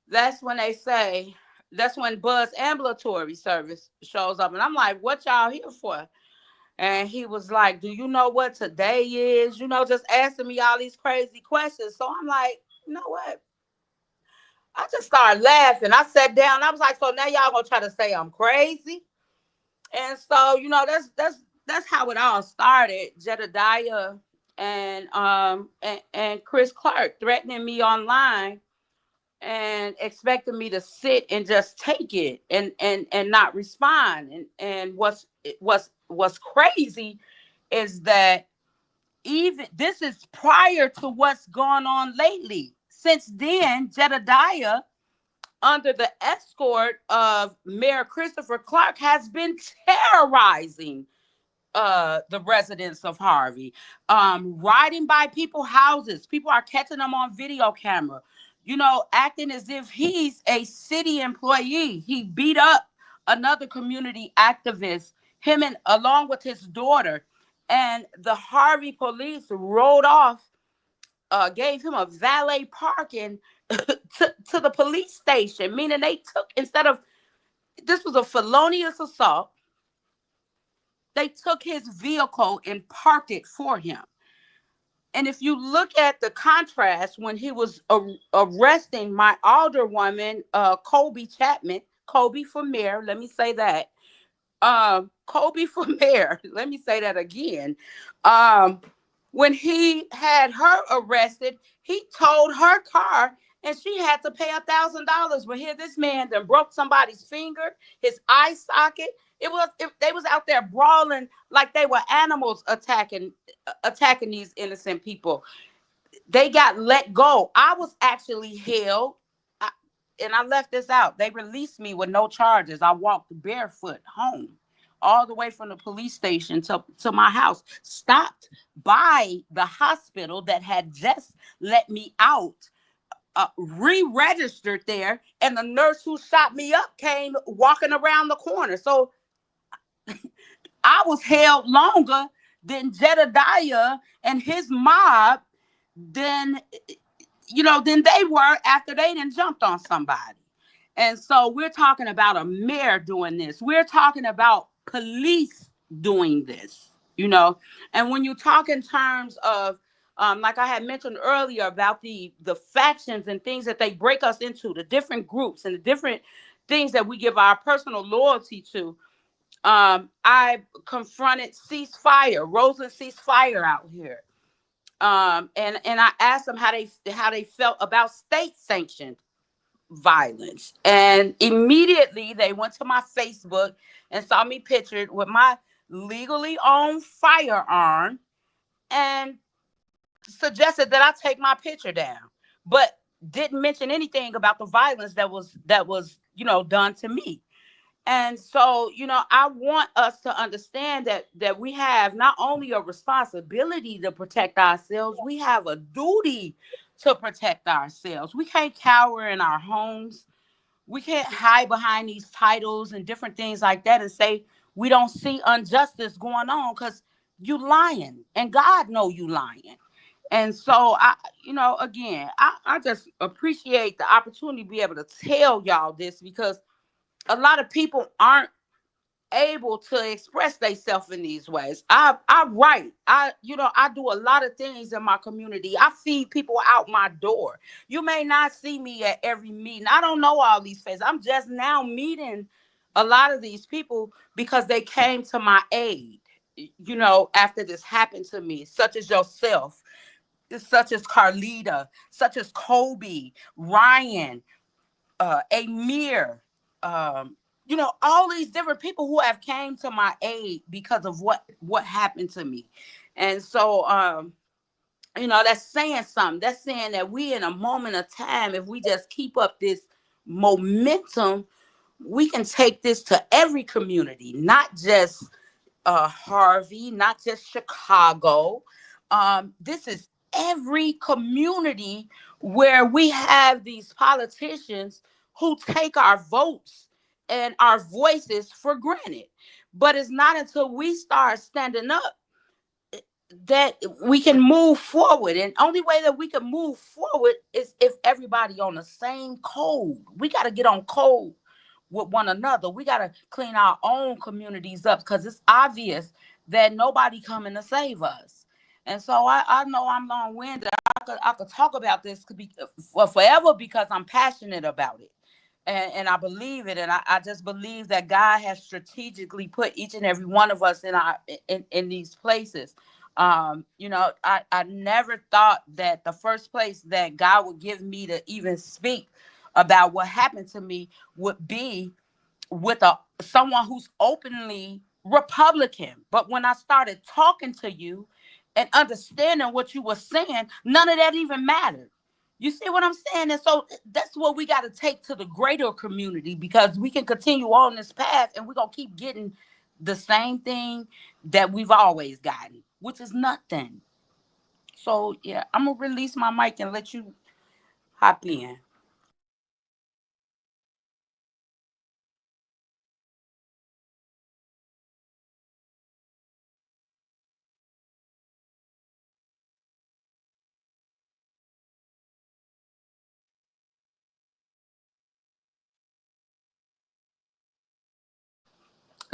that's when they say, that's when Buzz Ambulatory Service shows up. And I'm like, what y'all here for? And he was like, do you know what today is? You know, just asking me all these crazy questions. So I'm like, you know what? I just started laughing. I sat down. I was like, so now y'all gonna try to say I'm crazy? And so, you know, that's how it all started. Jedediah and Chris Clark threatening me online and expecting me to sit and just take it and not respond. And what's crazy is that even this is prior to what's gone on lately. Since then, Jedediah, under the escort of Mayor Christopher Clark, has been terrorizing the residents of Harvey, riding by people's houses. People are catching them on video camera, you know, acting as if he's a city employee. He beat up another community activist, him and along with his daughter, and the Harvey police rode off, gave him a valet parking to the police station, meaning they took, instead of, this was a felonious assault, they took his vehicle and parked it for him. And if you look at the contrast when he was arresting my alderwoman, Colby Chapman, Colby for mayor, let me say that. Colby for mayor, let me say that again. When he had her arrested, he towed her car and she had to pay $1,000. But here, this man then broke somebody's finger, his eye socket. They was out there brawling like they were animals, attacking these innocent people. They got let go. I was actually held, and I left this out. They released me with no charges. I walked barefoot home, all the way from the police station to my house, stopped by the hospital that had just let me out, re-registered there, and the nurse who shot me up came walking around the corner. So I was held longer than Jedediah and his mob, than than they were after they done jumped on somebody. And so we're talking about a mayor doing this. We're talking about police doing this, And when you talk in terms of, like I had mentioned earlier about the factions and things that they break us into, the different groups and the different things that we give our personal loyalty to. I confronted ceasefire, Roseland ceasefire out here. And I asked them how they felt about state sanctioned violence. And immediately they went to my Facebook and saw me pictured with my legally owned firearm and suggested that I take my picture down, but didn't mention anything about the violence that was done to me. And so, I want us to understand that we have not only a responsibility to protect ourselves, we have a duty to protect ourselves. We can't cower in our homes. We can't hide behind these titles and different things like that and say we don't see injustice going on, because you lying and God know you lying. And so I just appreciate the opportunity to be able to tell y'all this, because a lot of people aren't able to express themselves in these ways. I write. I do a lot of things in my community. I feed people out my door. You may not see me at every meeting. I don't know all these faces. I'm just now meeting a lot of these people because they came to my aid, after this happened to me, such as yourself, such as Carlita, such as Kobe, Ryan, Amir, all these different people who have came to my aid because of what happened to me. And so, that's saying something. That's saying that we in a moment of time, if we just keep up this momentum, we can take this to every community, not just Harvey, not just Chicago. This is every community where we have these politicians who take our votes and our voices for granted. But it's not until we start standing up that we can move forward. And only way that we can move forward is if everybody on the same code. We got to get on code with one another. We got to clean our own communities up, because it's obvious that nobody coming to save us. And so I know I'm long-winded. I could talk about this for forever, because I'm passionate about it. And I believe it. And I just believe that God has strategically put each and every one of us in these places. I never thought that the first place that God would give me to even speak about what happened to me would be with someone who's openly Republican. But when I started talking to you and understanding what you were saying, none of that even mattered. You see what I'm saying? And so that's what we got to take to the greater community, because we can continue on this path and we're going to keep getting the same thing that we've always gotten, which is nothing. So, yeah, I'm going to release my mic and let you hop in.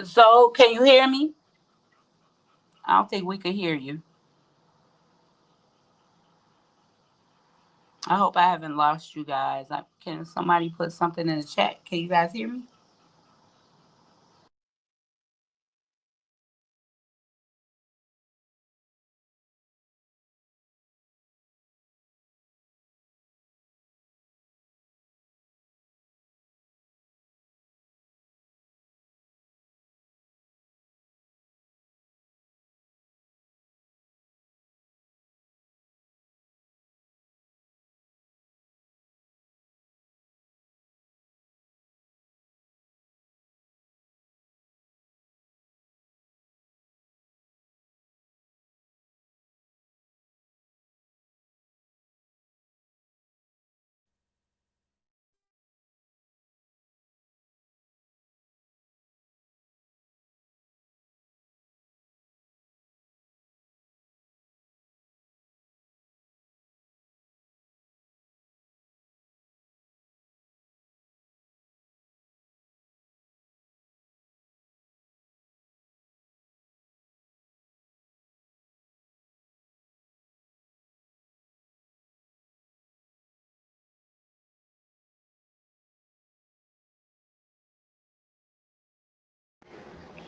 So, can you hear me? I don't think we could hear you. I hope I haven't lost you guys. Can somebody put something in the chat? Can you guys hear me?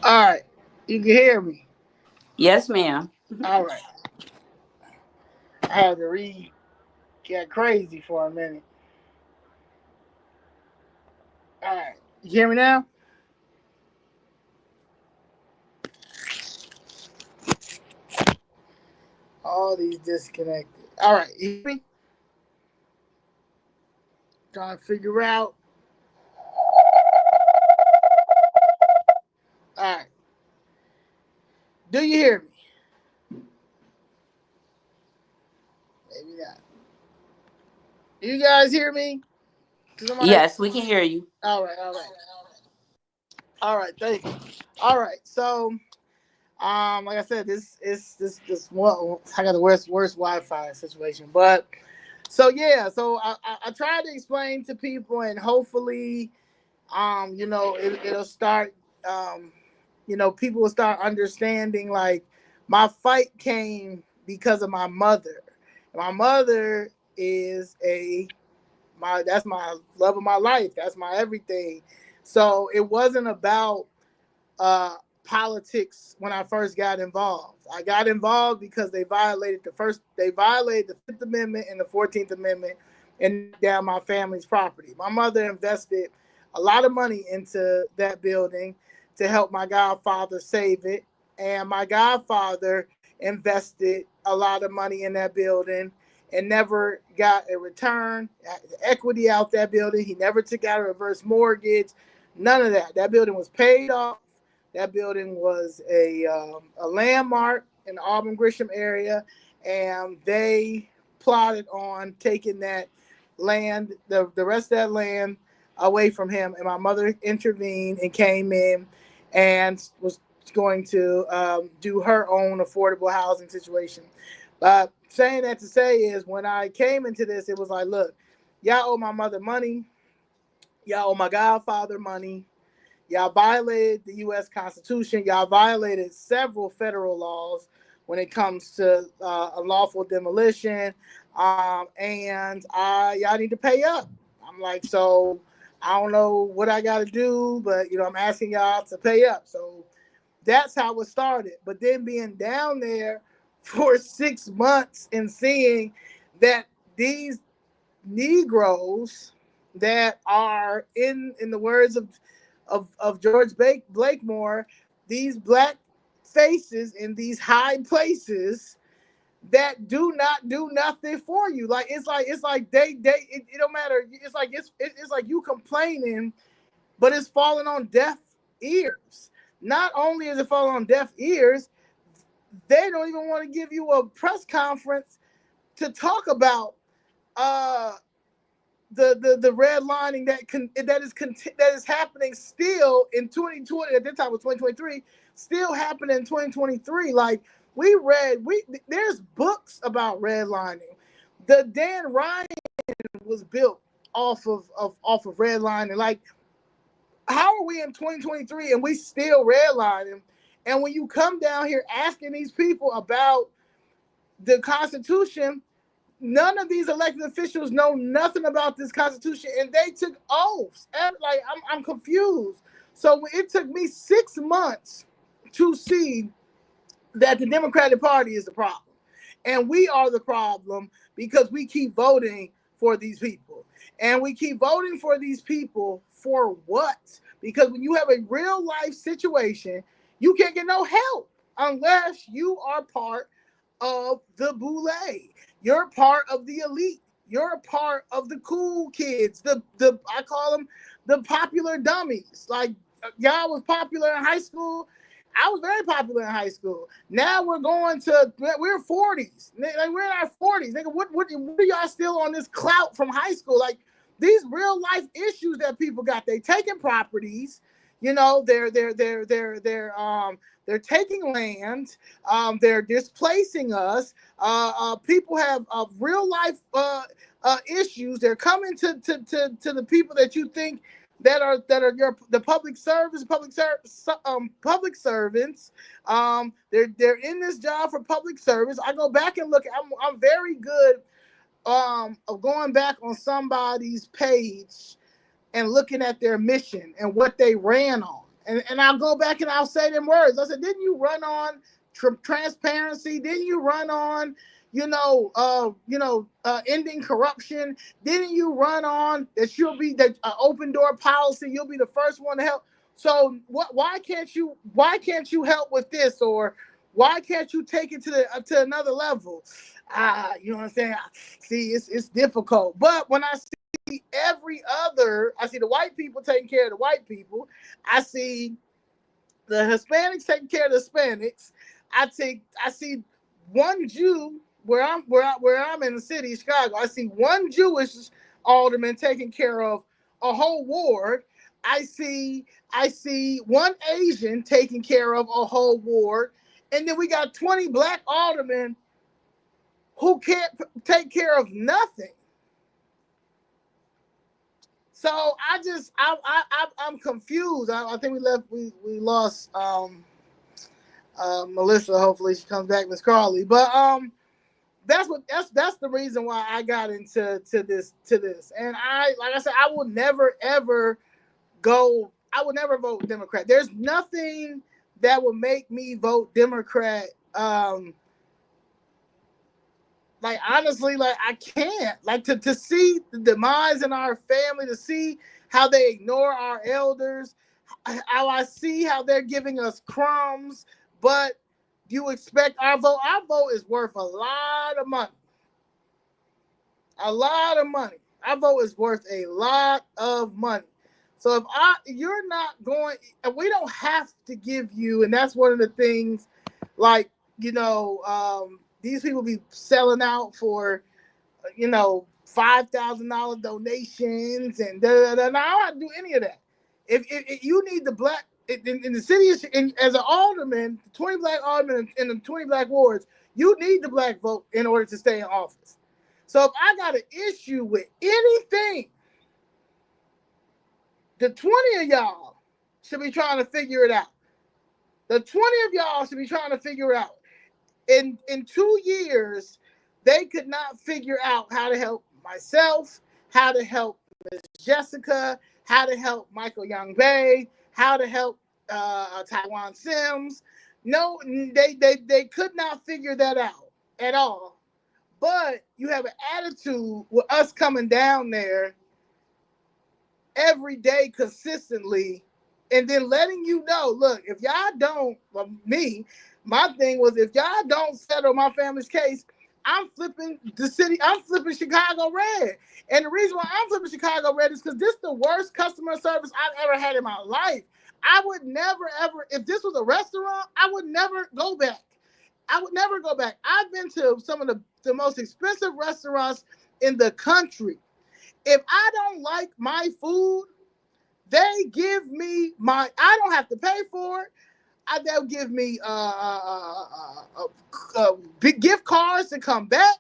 All right, you can hear me.
Yes, ma'am.
All right, I had to get crazy for a minute. All right, you hear me now? All these disconnected. All right, you hear me? Trying to figure out. All right, do you hear me? Maybe not. You guys hear me? Somebody.
Yes, we can hear you.
All right, all right, all right. Thank you. All right, so like I said, this well, I got the worst Wi-Fi situation, but so yeah, so I tried to explain to people, and hopefully, it'll start, people will start understanding. Like, my fight came because of my mother. My mother is that's my love of my life. That's my everything. So it wasn't about uh, politics when I first got involved. I got involved because they violated the Fifth Amendment and the 14th Amendment and knocked down my family's property. My mother invested a lot of money into that building to help my godfather save it, and my godfather invested a lot of money in that building and never got a return, equity out that building. He never took out a reverse mortgage, none of that. That building was paid off. That building was a landmark in the Auburn Grisham area, and they plotted on taking that land, the rest of that land, away from him. And my mother intervened and came in and was going to do her own affordable housing situation. Saying that to say is, when I came into this, it was like, look, y'all owe my mother money, y'all owe my godfather money, y'all violated the U.S. Constitution, y'all violated several federal laws when it comes to unlawful demolition, and y'all need to pay up. I'm like, so I don't know what I got to do, but I'm asking y'all to pay up. So that's how it started. But then being down there for 6 months and seeing that these Negroes that are, in the words of George Blakemore, these black faces in these high places that do not do nothing for you. Like it's like it don't matter. It's like you complaining, but it's falling on deaf ears. Not only is it falling on deaf ears, they don't even want to give you a press conference to talk about the redlining that is happening still in 2020. At that time it was 2023, still happening in 2023. Like there's books about redlining. The Dan Ryan was built off of redlining. Like, how are we in 2023 and we still redlining? And when you come down here asking these people about the Constitution, none of these elected officials know nothing about this Constitution, and they took oaths. Like, I'm confused. So it took me 6 months to see that the Democratic Party is the problem, and we are the problem because we keep voting for these people. And we keep voting for these people for what? Because when you have a real life situation, you can't get no help unless you are part of the boule. You're part of the elite. You're a part of the cool kids. I call them the popular dummies. Like, y'all was popular in high school. I was very popular in high school. Now we're 40s. Like, we're in our 40s. Nigga, what are y'all still on this clout from high school? Like, these real life issues that people got. They taking properties. They're taking land. They're displacing us. People have real life issues. They're coming to the people that you think that are the public servants. They're in this job for public service. I go back and look. I'm very good of going back on somebody's page and looking at their mission and what they ran on. And I'll go back and I'll say them words. I said, didn't you run on transparency? Didn't you run on, ending corruption? Didn't you run on that you'll be that open door policy? You'll be the first one to help. So why can't you help with this, or why can't you take it to another level? You know what I'm saying? See, it's difficult. But when I see I see the white people taking care of the white people. I see the Hispanics taking care of the Hispanics. I see one Jew where I'm in the city of Chicago. I see one Jewish alderman taking care of a whole ward. I see one Asian taking care of a whole ward, and then we got 20 black aldermen who can't take care of nothing. So I'm confused. I think we lost Melissa. Hopefully she comes back, Miss Crawley. But that's the reason why I got into this. And like I said, I will never ever vote Democrat. There's nothing that will make me vote Democrat. Like, honestly, like, I can't. Like, to see the demise in our family, to see how they ignore our elders, how I see how they're giving us crumbs, but you expect our vote. Our vote is worth a lot of money. A lot of money. Our vote is worth a lot of money. So if you're not going, and we don't have to give you, and that's one of the things, like, these people be selling out for, $5,000 donations and da da da. I don't have to do any of that. If you need the black, in the city, as an alderman, 20 black aldermen in the 20 black wards, you need the black vote in order to stay in office. So if I got an issue with anything, the 20 of y'all should be trying to figure it out. The 20 of y'all should be trying to figure it out. In 2 years, they could not figure out how to help myself, how to help Ms. Jessica, how to help Michael Young Bay, how to help Taiwan Sims. No, they could not figure that out at all. But you have an attitude with us coming down there every day consistently, and then letting you know, look, if y'all don't, well, my thing was, if y'all don't settle my family's case, I'm flipping Chicago red. And the reason why I'm flipping Chicago red is because this is the worst customer service I've ever had in my life. I would never, ever, if this was a restaurant, I would never go back. I would never go back. I've been to some of the most expensive restaurants in the country. If I don't like my food, they give me I don't have to pay for it. They'll give me big gift cards to come back.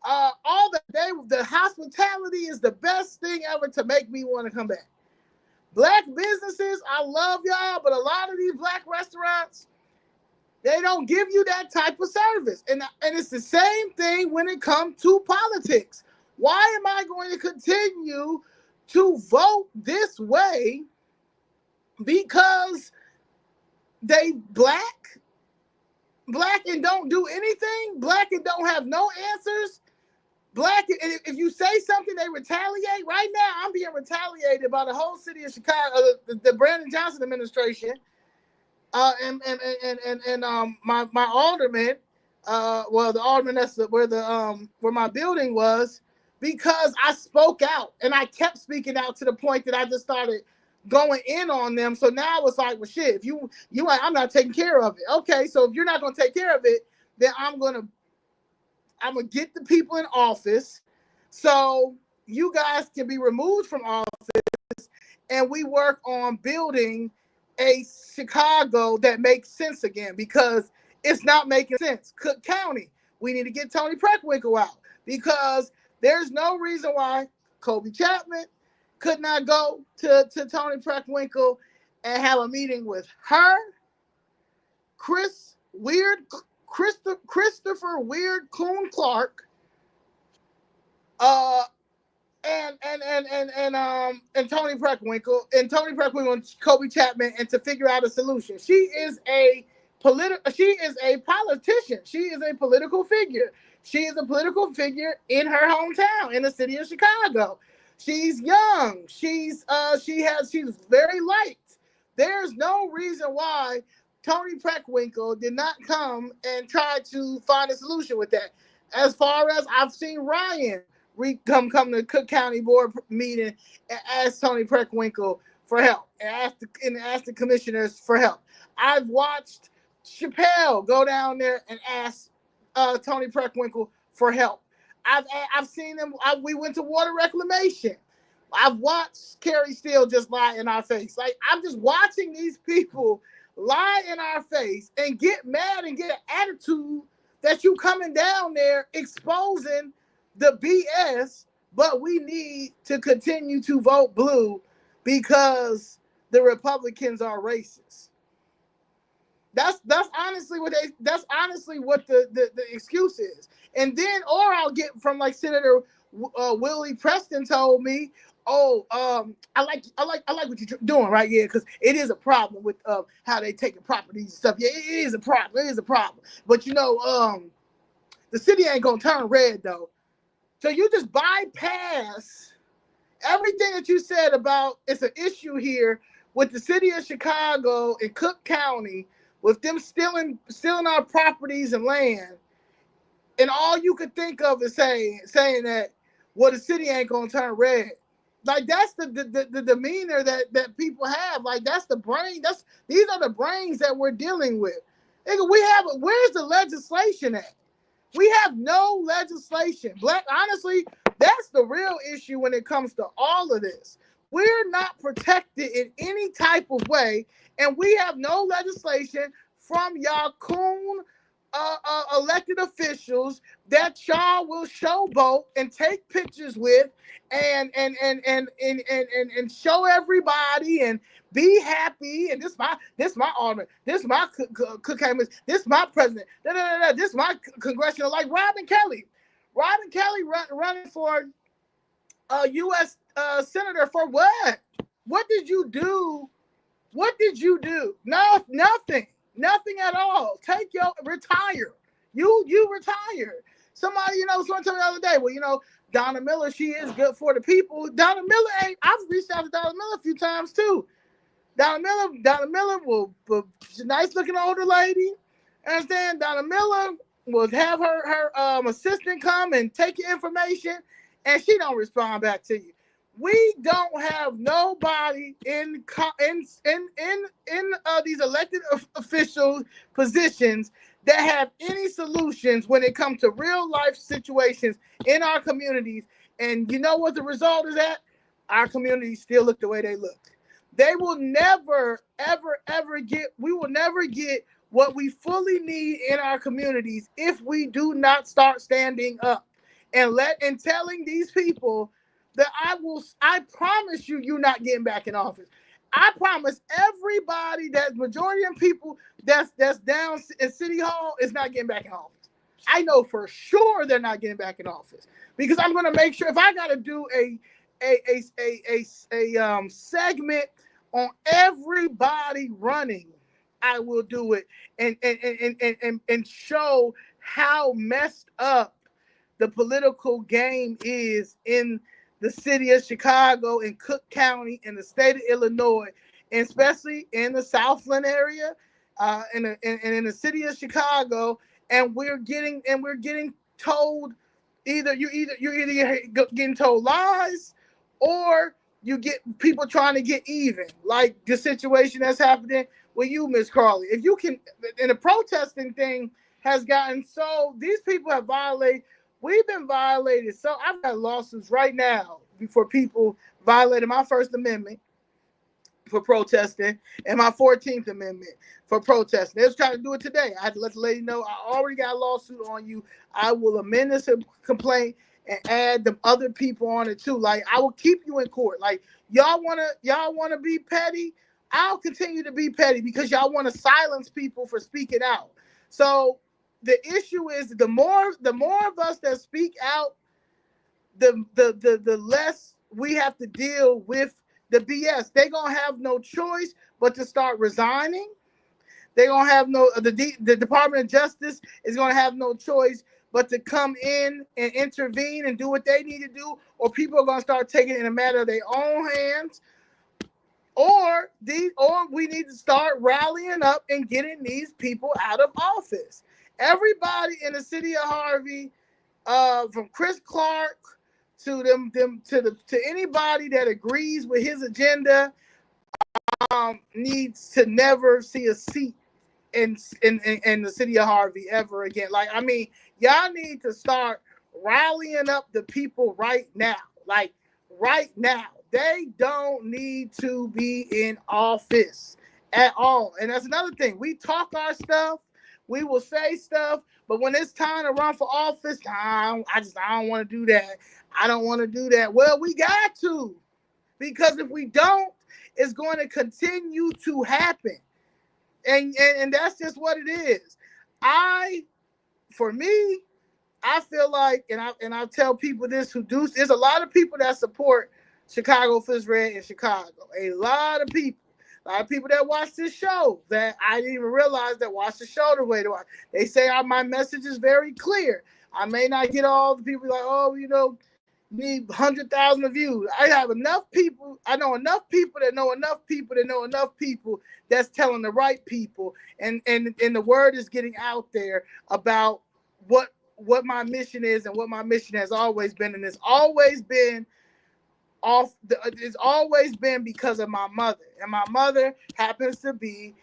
All the hospitality is the best thing ever to make me want to come back. Black businesses, I love y'all, but a lot of these black restaurants, they don't give you that type of service. And it's the same thing when it comes to politics. Why am I going to continue to vote this way because they black and don't do anything, black and don't have no answers, black, and if you say something, they retaliate. Right now, I'm being retaliated by the whole city of Chicago, the Brandon Johnson administration, and my alderman, the alderman that's where my building was, because I spoke out, and I kept speaking out to the point that I just started going in on them. So now it's like, well, shit, if I'm not taking care of it. Okay, so if you're not going to take care of it, then I'm gonna get the people in office so you guys can be removed from office, and we work on building a Chicago that makes sense again, because it's not making sense. Cook County, we need to get Toni Preckwinkle out, because there's no reason why Kobe Chapman could not go to Toni Preckwinkle and have a meeting with her, Christopher Weird Coon Clark, and Toni Preckwinkle and Kobe Chapman, and to figure out a solution. She is a politician. She is a political figure. She is a political figure in her hometown, in the city of Chicago. She's young. She's very liked. There's no reason why Toni Preckwinkle did not come and try to find a solution with that. As far as I've seen Ryan come to Cook County Board meeting and ask Toni Preckwinkle for help, and ask the commissioners for help. I've watched Chappelle go down there and ask Toni Preckwinkle for help. I've seen them. We went to water reclamation. I've watched Carrie Steele just lie in our face. Like, I'm just watching these people lie in our face and get mad and get an attitude that you coming down there exposing the BS, but we need to continue to vote blue because the Republicans are racist. That's honestly what the excuse is. And then, or I'll get from like Senator Willie Preston told me, I like what you're doing, right? Yeah, because it is a problem with how they take the properties and stuff. Yeah, it is a problem. It is a problem. But the city ain't gonna turn red though. So you just bypass everything that you said about it's an issue here with the city of Chicago and Cook County, with them stealing our properties and land, and all you could think of is saying that, well, the city ain't gonna turn red. Like, that's the demeanor that people have. Like, that's the brain. These are the brains that we're dealing with. Nigga, where's the legislation at? We have no legislation. Honestly, that's the real issue when it comes to all of this. We're not protected in any type of way, and we have no legislation from y'all coon elected officials that y'all will showboat and take pictures with and show everybody and be happy. And this my honor, cocaine, this my president, this my congressional, like Robin Kelly running for U.S. Senator for what? What did you do? What did you do? No, nothing at all. Take your retire. You retire. Somebody, someone told me the other day, well, Donna Miller, she is good for the people. Donna Miller ain't. I've reached out to Donna Miller a few times too. Donna Miller she's a nice looking older lady. Understand? Donna Miller will have her assistant come and take your information, and she don't respond back to you. We don't have nobody in these elected official positions that have any solutions when it comes to real life situations in our communities. And you know what the result is at? Our communities still look the way they look. They will never, ever get, we will never get what we fully need in our communities if we do not start standing up and telling these people that I promise you're not getting back in office. I promise everybody that majority of people that's down in City Hall is not getting back in office. I know for sure they're not getting back in office because I'm going to make sure if I got to do a segment on everybody running, I will do it and show how messed up the political game is in the city of Chicago, in Cook County, in the state of Illinois, and especially in the Southland area, and in the city of Chicago. And we're getting told you're getting told lies, or you get people trying to get even, like the situation that's happening with you, Miss Crawley. If you can, and the protesting thing has gotten so, these people have violated. We've been violated. So I've got lawsuits right now for people violating my First Amendment for protesting and my 14th Amendment for protesting. They was trying to do it today. I had to let the lady know I already got a lawsuit on you. I will amend this complaint and add the other people on it too. Like, I will keep you in court. Like, y'all wanna be petty? I'll continue to be petty because y'all want to silence people for speaking out. So the issue is the more of us that speak out, the less we have to deal with the BS. They're gonna have no choice but to start resigning. They're gonna have the Department of Justice is gonna have no choice but to come in and intervene and do what they need to do, or people are gonna start taking it in a matter of their own hands. Or we need to start rallying up and getting these people out of office. Everybody in the city of Harvey, from Chris Clark to anybody that agrees with his agenda, needs to never see a seat in the city of Harvey ever again. Like, I mean, y'all need to start rallying up the people right now. Like, right now. They don't need to be in office at all. And that's another thing. We talk our stuff. We will say stuff. But when it's time to run for office, I don't want to do that. I don't want to do that. Well, we got to. Because if we don't, it's going to continue to happen. And that's just what it is. For me, I feel like, and I tell people this who do, there's a lot of people that support Chicago Fist Red in Chicago. A lot of people that watch this show that I didn't even realize that watch the show the way they watch. They say my message is very clear. I may not get all the people like, you need 100,000 views. I have enough people. I know enough people that know enough people that know enough people that's telling the right people, and the word is getting out there about what my mission is and what my mission has always been, and it's always been because of my mother, and my mother happens to be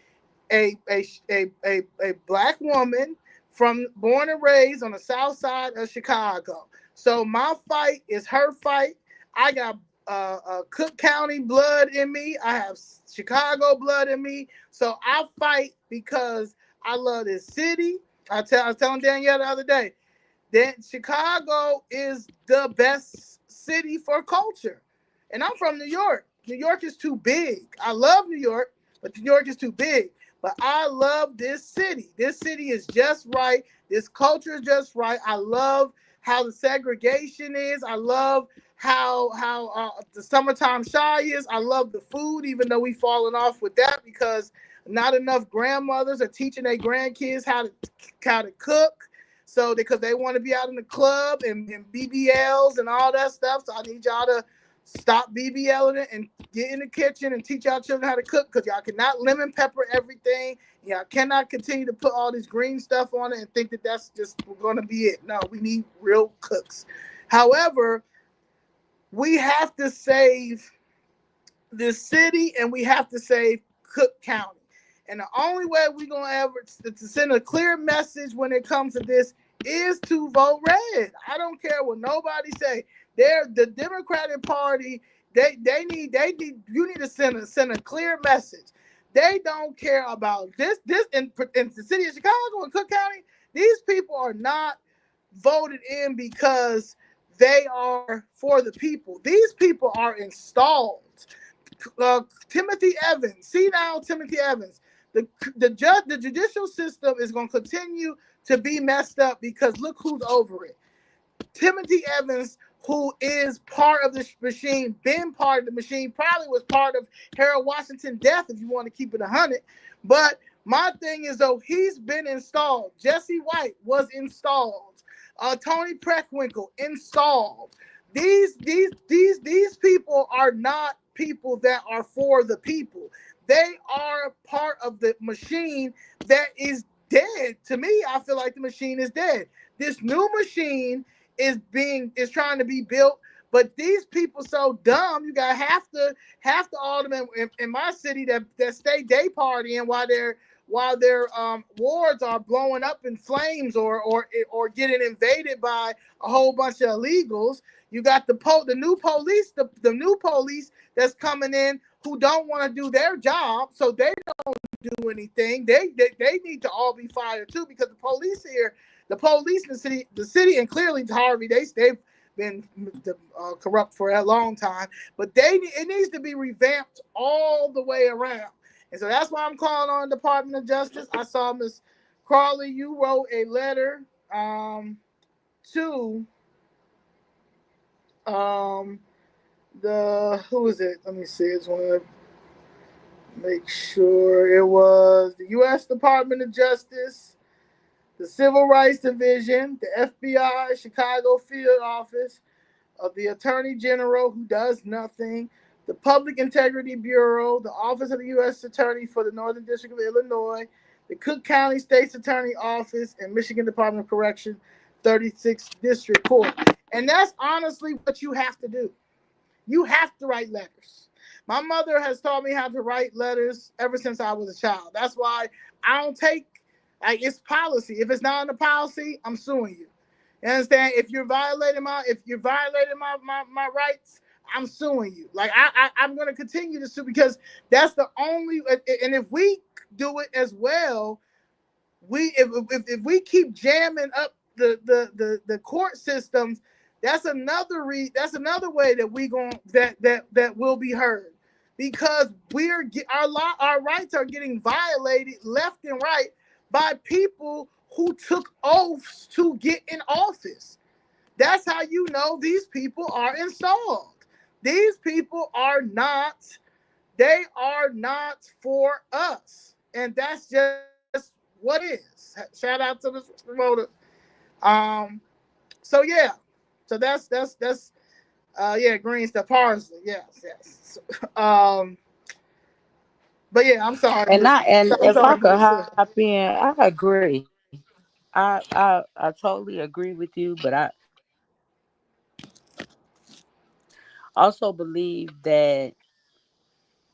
a black woman born and raised on the south side of Chicago. So my fight is her fight. I got Cook County blood in me. I have Chicago blood in me. So I fight because I love this city. I was telling Danielle the other day that Chicago is the best city for culture. And I'm from New York. New York is too big. I love New York, but New York is too big. But I love this city. This city is just right. This culture is just right. I love how the segregation is. I love how the summertime shy is. I love the food, even though we've fallen off with that because not enough grandmothers are teaching their grandkids how to cook. So because they want to be out in the club and BBLs and all that stuff. So I need y'all to stop BBLing it and get in the kitchen and teach y'all children how to cook because y'all cannot lemon pepper everything. Y'all cannot continue to put all this green stuff on it and think that that's just going to be it. No, we need real cooks. However, we have to save this city and we have to save Cook County. And the only way we're going to ever to send a clear message when it comes to this is to vote red. I don't care what nobody say. They're the Democratic Party. They need you need to send a clear message. They don't care about this in the city of Chicago and Cook County. These people are not voted in because they are for the people. These people are installed. Timothy Evans, see now Timothy Evans. The judicial system is going to continue to be messed up because look who's over it. Timothy Evans, who is part of this machine, been part of the machine, probably was part of Harold Washington's death if you want to keep it 100. But my thing is though, he's been installed. Jesse White was installed. Tony Preckwinkle installed. These people are not people that are for the people. They are part of the machine that is dead. To me, I feel like the machine is dead. This new machine is trying to be built, but these people so dumb. You got half the aldermen in my city that stay day partying while their wards are blowing up in flames or getting invaded by a whole bunch of illegals. You got the new police, the new police that's coming in who don't want to do their job, so they don't do anything. They need to all be fired too because the police in the city, and clearly Harvey, they've been corrupt for a long time, but it needs to be revamped all the way around. And so that's why I'm calling on the Department of Justice. I saw Ms. Crawley, you wrote a letter to who is it? Let me see. I just want to make sure it was the U.S. Department of Justice, the Civil Rights Division, the FBI, Chicago Field Office of the Attorney General, who does nothing, the Public Integrity Bureau, the Office of the U.S. Attorney for the Northern District of Illinois, the Cook County State's Attorney Office, and Michigan Department of Correction, 36th District Court. And that's honestly what you have to do. You have to write letters. My mother has taught me how to write letters ever since I was a child. That's why I don't take, it's policy. If it's not in the policy, I'm suing you. You understand? If you're violating my rights, I'm suing you. Like I'm going to continue to sue because that's the only. And if we do it as well, if we keep jamming up the court systems, that's another way that that will be heard because our rights are getting violated left and right by people who took oaths to get in office. That's how you know these people are installed. These people are not for us. And that's just what it is. Shout out to this promoter. So yeah. So that's green stuff. Parsley. Yes. But yeah, I'm sorry.
And
I'm
if I
sorry,
could
Melissa.
hop in, I agree. I totally agree with you, but I also believe that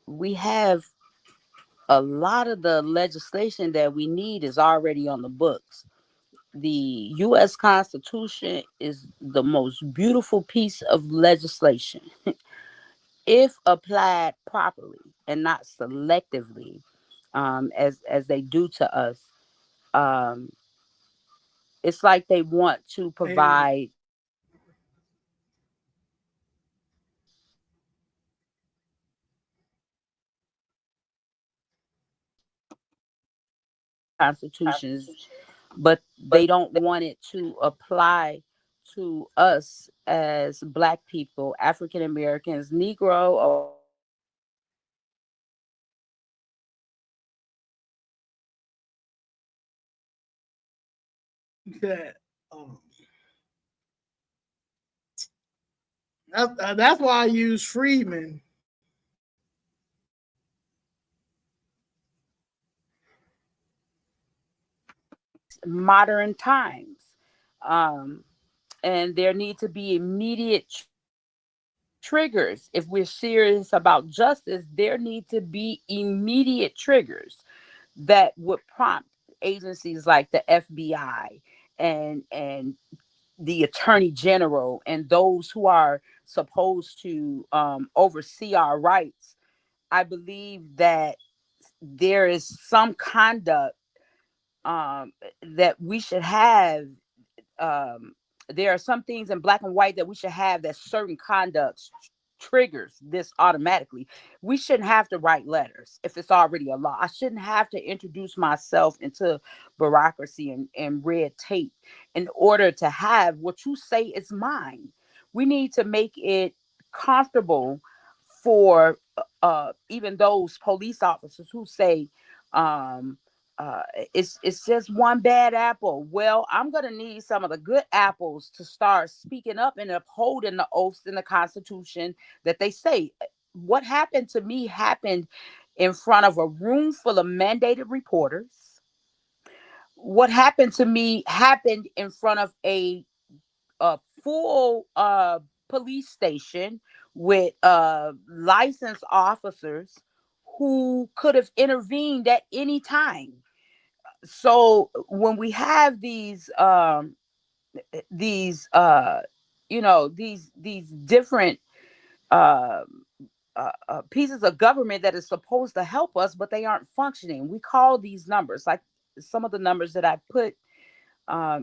we have a lot of the legislation that we need is already on the books. The U.S. Constitution is the most beautiful piece of legislation. if applied properly and not selectively, as they do to us, um, it's like they want to
Amen.
provide constitutions, but they don't want it to apply to us as Black people, African Americans, Negro, or
That, um, that's why I use Freeman.
modern times. Um, and there need to be immediate triggers. If we're serious about justice, there need to be immediate triggers that would prompt agencies like the FBI and the Attorney General and those who are supposed to oversee our rights. I believe that there is some conduct that we should have. um, there are some things in black and white that we should have, that certain conducts triggers this automatically. We shouldn't have to write letters if it's already a law. I shouldn't have to introduce myself into bureaucracy and red tape in order to have what you say is mine. We need to make it comfortable for even those police officers who say, um, uh, it's just one bad apple. Well, I'm gonna need some of the good apples to start speaking up and upholding the oaths in the Constitution that they say. What happened to me happened in front of a room full of mandated reporters. What happened to me happened in front of a full police station with licensed officers who could have intervened at any time. So when we have these these different um pieces of government that is supposed to help us, but they aren't functioning, we call these numbers, like some of the numbers that I put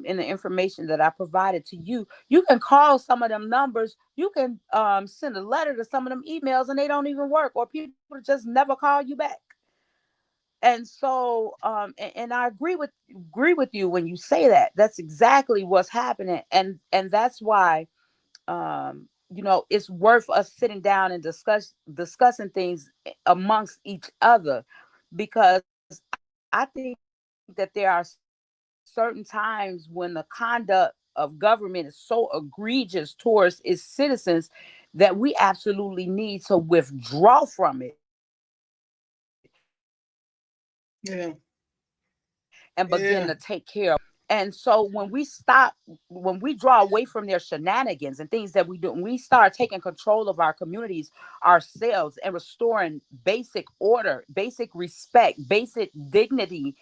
in the information that I provided to you. You can call some of them numbers, you can send a letter to some of them emails, and they don't even work, or people just never call you back. And so and I agree with you when you say that. That's exactly what's happening. And that's why it's worth us sitting down and discussing things amongst each other, because I think that there are certain times when the conduct of government is so egregious towards its citizens that we absolutely need to withdraw from it
Yeah,
and begin
yeah,
to take care of. And so when we draw away from their shenanigans and things that we do, when we start taking control of our communities, ourselves, and restoring basic order, basic respect, basic dignity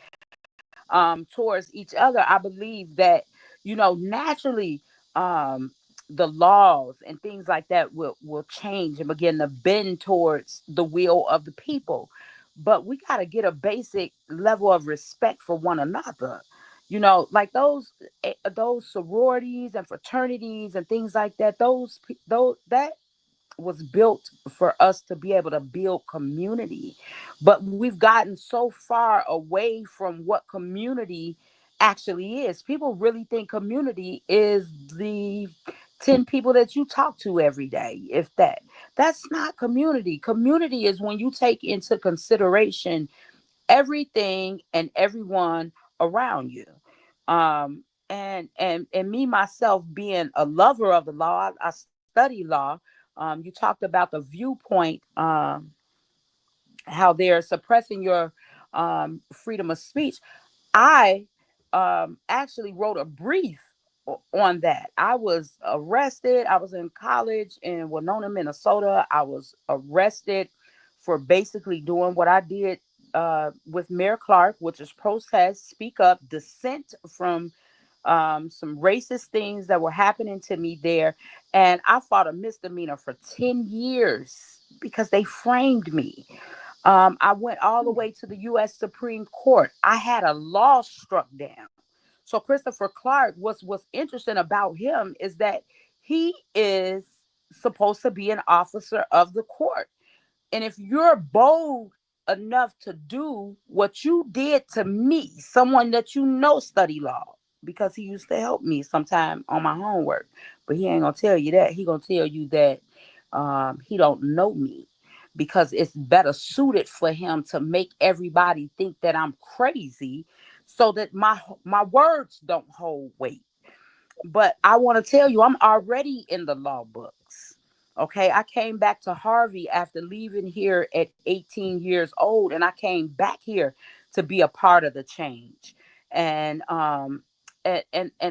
towards each other, I believe that, naturally, um, the laws and things like that will change and begin to bend towards the will of the people. But we got to get a basic level of respect for one another. Like those sororities and fraternities and things like that. Those that was built for us to be able to build community. But we've gotten so far away from what community actually is. People really think community is the 10 people that you talk to every day, if that. That's not community. Community is when you take into consideration everything and everyone around you. And me myself being a lover of the law, I study law. You talked about the viewpoint, how they're suppressing your freedom of speech. I actually wrote a brief on that. I was arrested. I was in college in Winona, Minnesota. I was arrested for basically doing what I did with Mayor Clark, which is protest, speak up, dissent from some racist things that were happening to me there. And I fought a misdemeanor for 10 years. because they framed me. I went all the way to the U.S. Supreme Court. I had a law struck down. So Christopher Clark, what's interesting about him is that he is supposed to be an officer of the court. And if you're bold enough to do what you did to me, someone that you know study law, because he used to help me sometime on my homework, but he ain't gonna tell you that. He gonna tell you that he don't know me, because it's better suited for him to make everybody think that I'm crazy, so that my words don't hold weight. But I want to tell you, I'm already in the law books. Okay. I came back to Harvey after leaving here at 18 years old, and I came back here to be a part of the change. And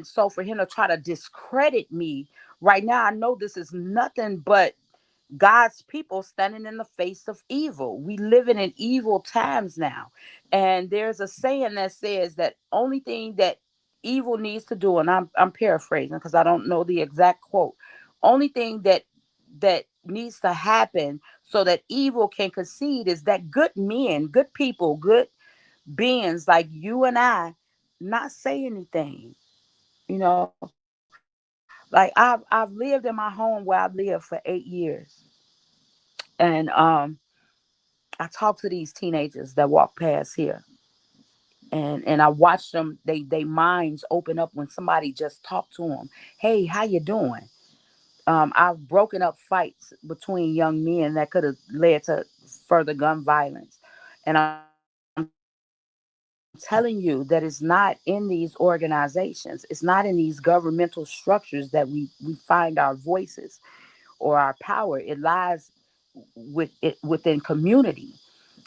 so for him to try to discredit me right now, I know this is nothing but God's people standing in the face of evil. We living in evil times now. And there's a saying that says that only thing that evil needs to do, and I'm paraphrasing because I don't know the exact quote. Only thing that needs to happen so that evil can concede is that good men, good people, good beings like you and I not say anything. You know, like I've lived in my home where I've lived for 8 years. And I talk to these teenagers that walk past here, and I watch them. They minds open up when somebody just talk to them. Hey, how you doing? I've broken up fights between young men that could have led to further gun violence, and I'm telling you that it's not in these organizations. It's not in these governmental structures that we find our voices or our power. It lies within community.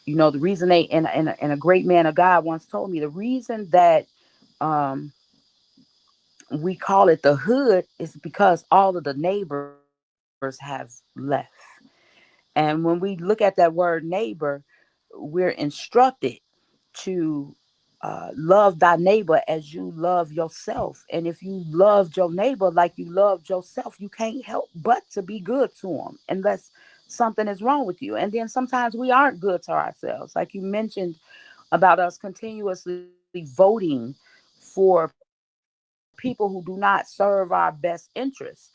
The reason they and a great man of God once told me the reason that um, we call it the hood is because all of the neighbors have left. And when we look at that word neighbor, we're instructed to love thy neighbor as you love yourself. And if you loved your neighbor like you loved yourself, you can't help but to be good to them unless something is wrong with you. And then sometimes we aren't good to ourselves. Like you mentioned about us continuously voting for people who do not serve our best interests.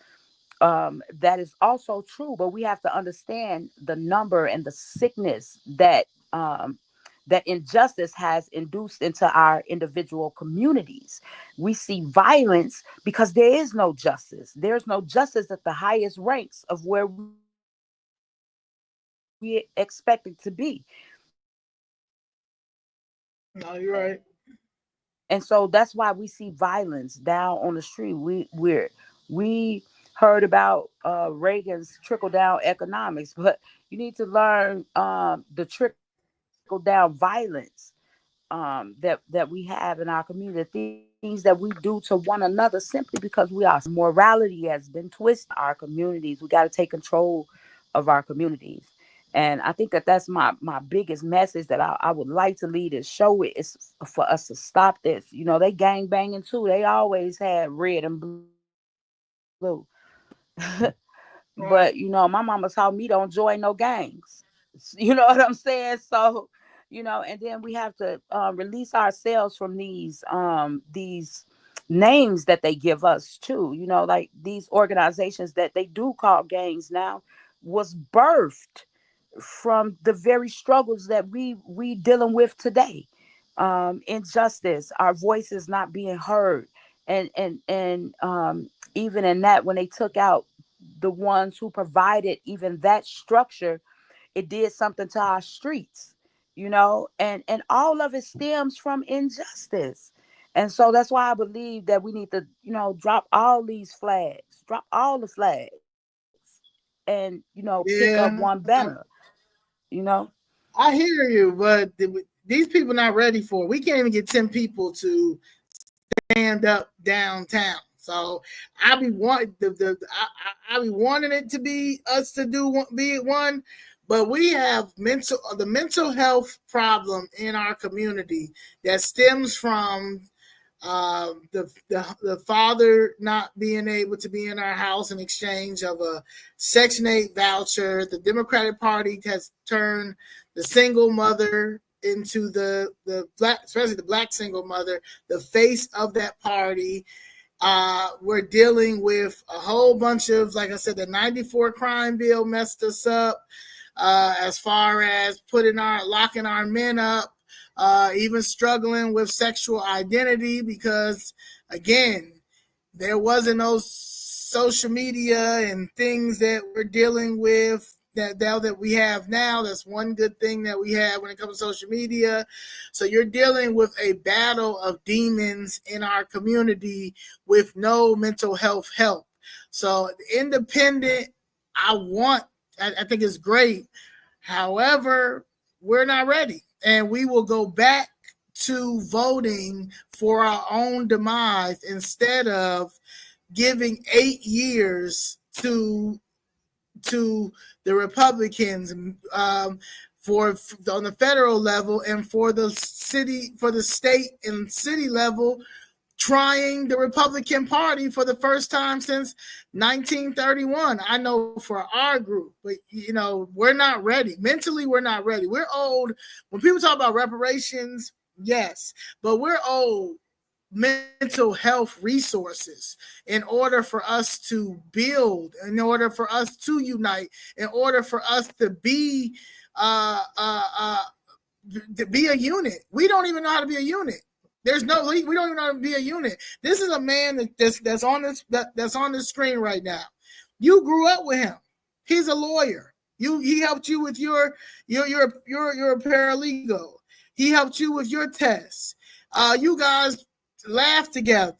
That is also true, but we have to understand the number and the sickness that injustice has induced into our individual communities. We see violence because there is no justice. There's no justice at the highest ranks of where we expect it to be.
No, you're right.
And so that's why we see violence down on the street. We heard about Reagan's trickle down economics, but you need to learn the trickle down violence that we have in our community, the things that we do to one another simply because we are morality has been twisted in our communities. We got to take control of our communities. And I think that that's my biggest message that I would like to lead and show it is for us to stop this. They gang banging too. They always had red and blue. But my
Right.
mama taught me don't join no gangs. You know what I'm saying? So, and then we have to release ourselves from these names that they give us too. Like these organizations that they do call gangs now was birthed from the very struggles that we dealing with today. Injustice, our voices not being heard, and even in that, when they took out the ones who provided even that structure, it did something to our streets, and all of it stems from injustice. And so that's why I believe that we need to, drop all these flags, drop all the flags, and pick up one
Yeah,
banner, you know.
I hear you, but these people not ready for it. We can't even get 10 people to stand up downtown. So I be want I be wanting it to be us to be one, but we have mental health problem in our community that stems from The father not being able to be in our house in exchange of a Section 8 voucher. The Democratic Party has turned the single mother into the black, especially the black single mother, the face of that party. We're dealing with a whole bunch of, like I said, the 94 crime bill messed us up as far as locking our men up. Even struggling with sexual identity because, again, there wasn't no social media and things that we're dealing with that we have now. That's one good thing that we have when it comes to social media. So you're dealing with a battle of demons in our community with no mental health help. So independent, I think it's great. However, we're not ready. And we will go back to voting for our own demise instead of giving 8 years to the Republicans for on the federal level and for the state and city level, trying the Republican Party for the first time since 1931. I know for our group, but we're not ready. Mentally, we're not ready. We're old. When people talk about reparations, yes, but we're old mental health resources in order for us to build, in order for us to unite, in order for us to be a unit. We don't even know how to be a unit. We don't even know how to be a unit. This is a man that's on this screen right now. You grew up with him. He's a lawyer. He helped you with you're a paralegal. He helped you with your tests. You guys laugh together.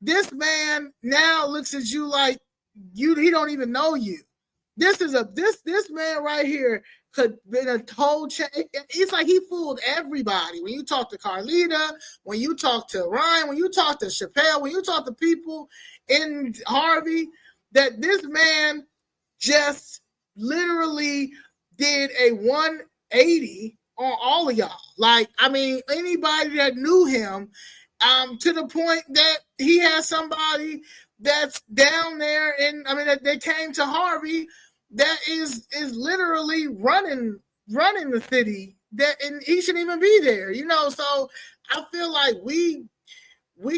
This man now looks at you like he don't even know you. This man right here could been a whole change. It's like he fooled everybody. When you talk to Carlita, when you talk to Ryan, when you talk to Chappelle, when you talk to people in Harvey, that this man just literally did a 180 on all of y'all. Like, I mean, anybody that knew him, to the point that he has somebody that's down there, and I mean that came to Harvey that is literally running the city, that and he shouldn't even be there, So I feel like we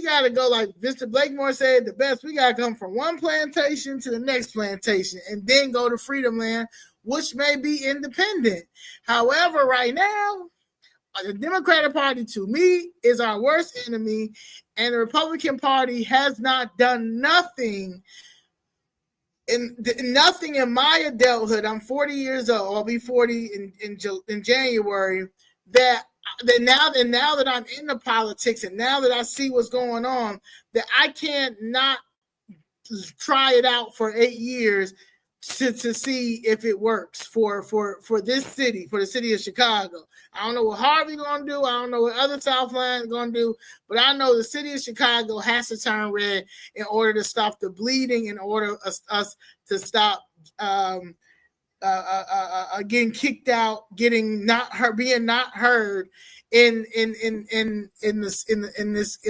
got to go, like Mr. Blakemore said, the best. We got to come from one plantation to the next plantation and then go to Freedom Land, which may be independent. However, right now, the Democratic Party, to me, is our worst enemy, and the Republican Party has not done nothing. Nothing in my adulthood. I'm 40 years old. I'll be 40 in January. That now that I'm in the politics and now that I see what's going on, that I can't not try it out for 8 years to see if it works for this city, for the city of Chicago. I don't know what Harvey going to do. I don't know what other Southland is going to do, but I know the city of Chicago has to turn red in order to stop the bleeding, in order us to stop getting kicked out, being not heard in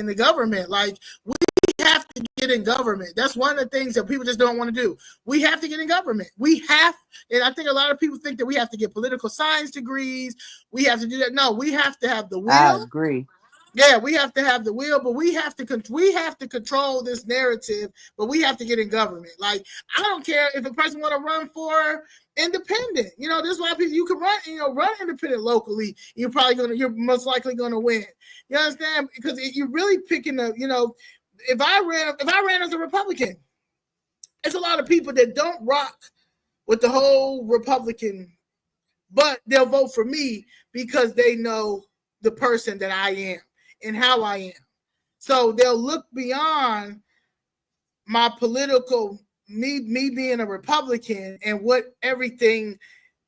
the government. Like, we have to get in government. That's one of the things that people just don't want to do. We have to get in government. And I think a lot of people think that we have to get political science degrees. We have to do that. No, we have to have the will.
I agree.
Yeah, we have to have the will, but we have to control this narrative. But we have to get in government. Like, I don't care if a person want to run for independent. There's a lot of people you can run independent locally. You're most likely gonna win. You understand? Because you're really picking if I ran as a Republican, it's a lot of people that don't rock with the whole Republican, but they'll vote for me because they know the person that I am and how I am. So they'll look beyond my political, me being a Republican and what everything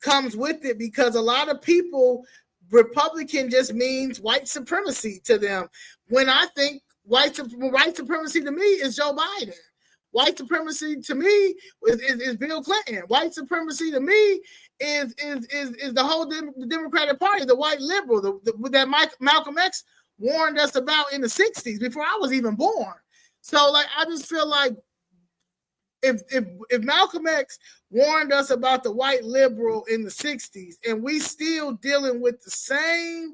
comes with it, because a lot of people, Republican just means white supremacy to them. When I think white supremacy to me is Joe Biden. White supremacy to me is Bill Clinton. White supremacy to me is the whole Democratic Party, the white liberal, that Malcolm X warned us about in the 60s before I was even born. So like I just feel like if Malcolm X warned us about the white liberal in the 60s and we still dealing with the same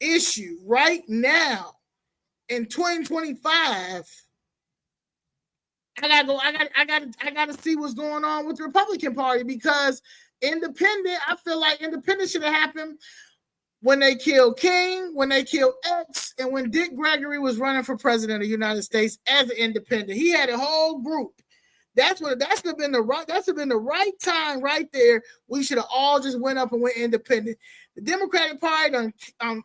issue right now in 2025, I gotta see what's going on with the Republican Party, because I feel like independent should have happened when they killed King, when they killed X, and when Dick Gregory was running for president of the United States as an independent. He had a whole group. That's would have been the right time right there. We should have all just went up and went independent. The Democratic Party done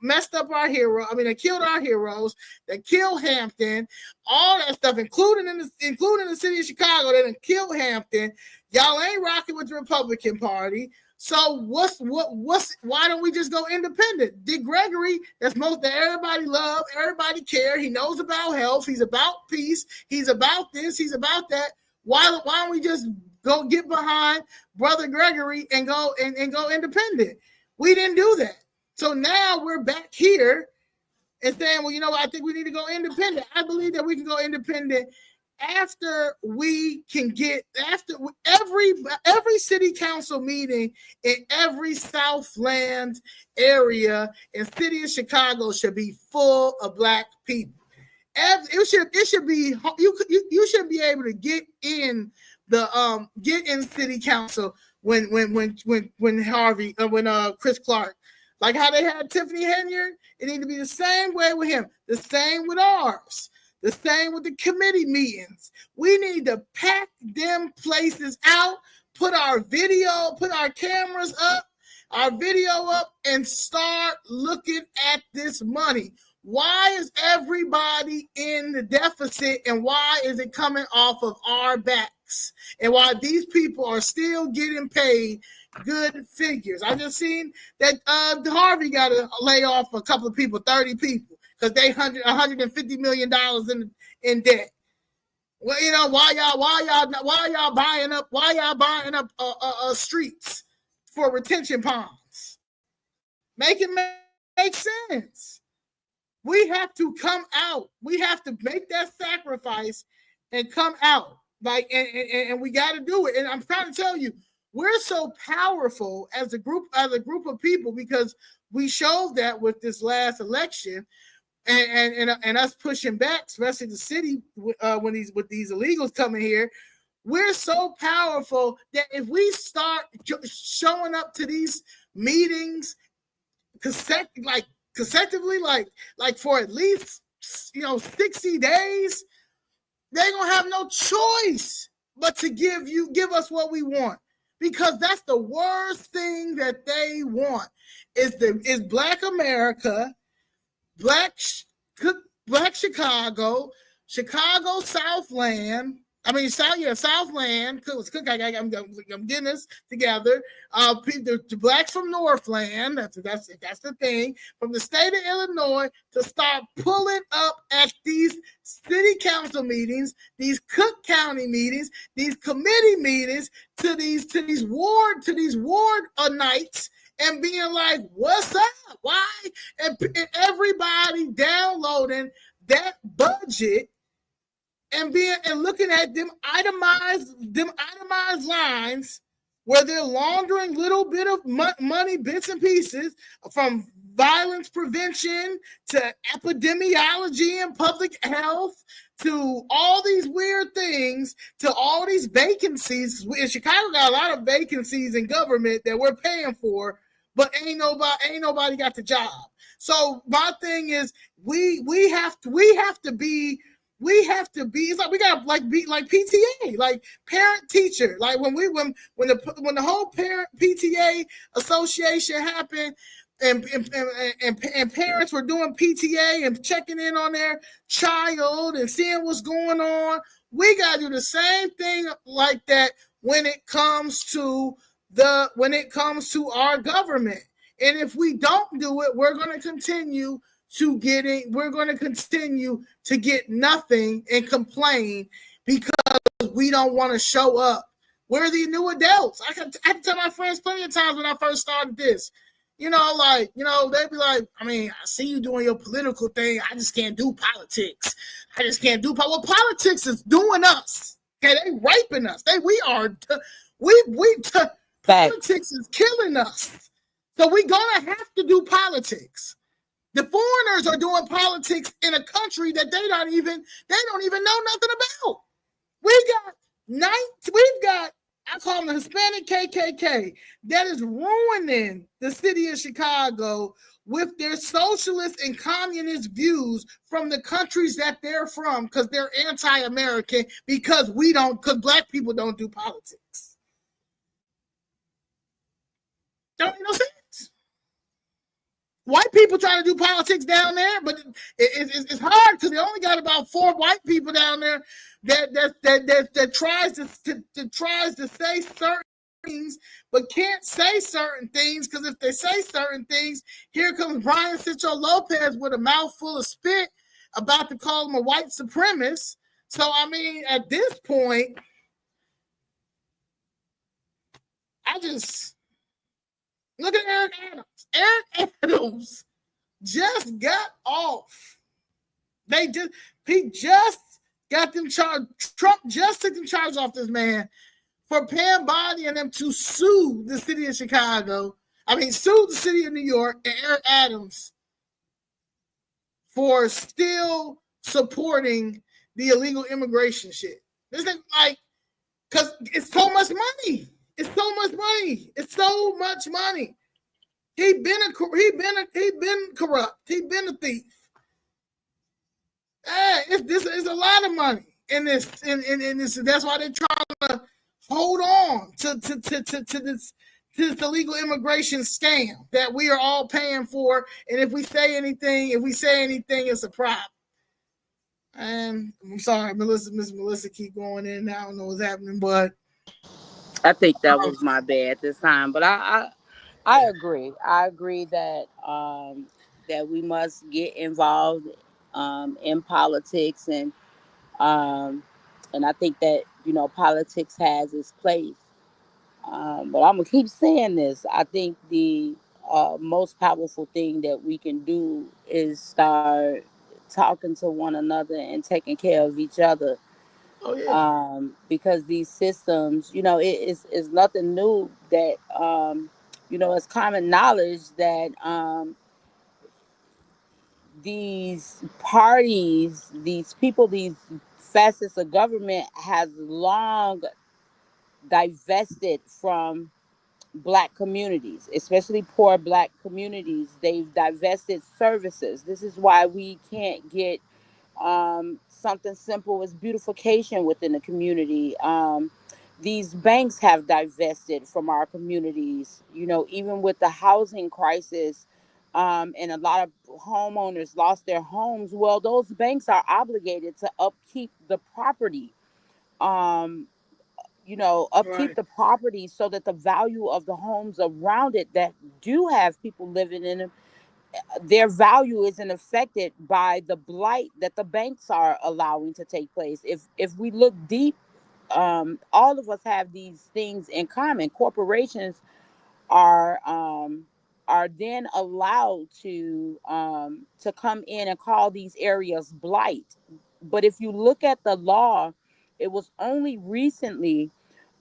messed up our hero. I mean, they killed our heroes. They killed Hampton, all that stuff, including in the city of Chicago. They done killed Hampton. Y'all ain't rocking with the Republican Party. So why don't we just go independent? Dick Gregory, that everybody love, everybody care. He knows about health. He's about peace. He's about this. He's about that. Why don't we just go get behind Brother Gregory and go independent? We didn't do that. So now we're back here and saying, well, you know what? I think we need to go independent. I believe that we can go independent after every city council meeting in every Southland area and city of Chicago should be full of Black people. It should be you should be able to get in city council when Chris Clark, like how they had Tiffany Henyard. It need to be the same way with him, the same with ours, the same with the committee meetings. We need to pack them places out, put our cameras up, our video up, and start looking at this money. Why is everybody in the deficit, and why is it coming off of our backs? And why these people are still getting paid good figures? I just seen that Harvey got to lay off a couple of people, 30 people, because they $150 million in debt. Well, you know, why y'all buying up streets for retention ponds? Make it make sense. We have to come out. We have to make that sacrifice and come out. Like, and we got to do it. And I'm trying to tell you, we're so powerful as a group of people, because we showed that with this last election, and us pushing back, especially the city with these illegals coming here. We're so powerful that if we start showing up to these meetings consecutively, like for at least 60 days, they're gonna have no choice but to give us what we want, because that's the worst thing that they want is Black America, Black Chicago, Southland. I mean, Southland. I'm getting this together. The Blacks from Northland. That's the thing. From the state of Illinois to start pulling up at these city council meetings, these Cook County meetings, these committee meetings, to these ward nights, and being like, "What's up? Why?" And everybody downloading that budget. And looking at them itemized lines where they're laundering little bit of money, bits and pieces, from violence prevention to epidemiology and public health to all these weird things, to all these vacancies. In Chicago got a lot of vacancies in government that we're paying for, but ain't nobody got the job. So my thing is, we have to be. It's like we gotta be like PTA, like parent teacher. Like when the whole parent PTA association happened, and parents were doing PTA and checking in on their child and seeing what's going on. We gotta do the same thing like that when it comes to our government. And if we don't do it, we're gonna continue to get nothing and complain because we don't want to show up. We're the new adults. I had to tell my friends plenty of times when I first started this. You know, like, you know, they'd be like, I mean, I see you doing your political thing. I just can't do politics. I just can't do well, politics is doing us. Okay, they raping us. Politics is killing us. So we gonna have to do politics. The foreigners are doing politics in a country that they don't even know nothing about. We've got I call them the Hispanic KKK that is ruining the city of Chicago with their socialist and communist views from the countries that they're from because they're anti-American because black people don't do politics. Don't make no sense. White people trying to do politics down there, but it's hard because they only got about 4 white people down there that tries to say certain things, but can't say certain things because if they say certain things, here comes Brian Cicho Lopez with a mouthful of spit about to call him a white supremacist. So I mean, at this point, I just look at Eric Adams. Eric Adams just got off. He just got them charged. Trump just took them charges off this man for Pam Bondi and them to sue the city of Chicago. I mean, sue the city of New York and Eric Adams for still supporting the illegal immigration shit. This is like, because it's so much money. It's so much money. It's so much money. He been corrupt. He been a thief. It's a lot of money in this. In this, that's why they're trying to hold on to this illegal immigration scam that we are all paying for. And if we say anything, it's a problem. And I'm sorry, Miss Melissa, keep going in. I don't know what's happening, but
I think that was my bad this time. But I agree. I agree that that we must get involved in politics, and I think that politics has its place. But I'm gonna keep saying this. I think the most powerful thing that we can do is start talking to one another and taking care of each other.
Oh, yeah.
Because these systems, it's nothing new that, it's common knowledge that these parties, these people, these facets of government has long divested from Black communities, especially poor Black communities. They've divested services. This is why we can't get something simple as beautification within the community. These banks have divested from our communities, even with the housing crisis, and a lot of homeowners lost their homes. Well, those banks are obligated to upkeep the property. Um, upkeep the property so that the value of the homes around it that do have people living in them, their value isn't affected by the blight that the banks are allowing to take place. If we look deep, all of us have these things in common. Corporations are then allowed to come in and call these areas blight. But if you look at the law, it was only recently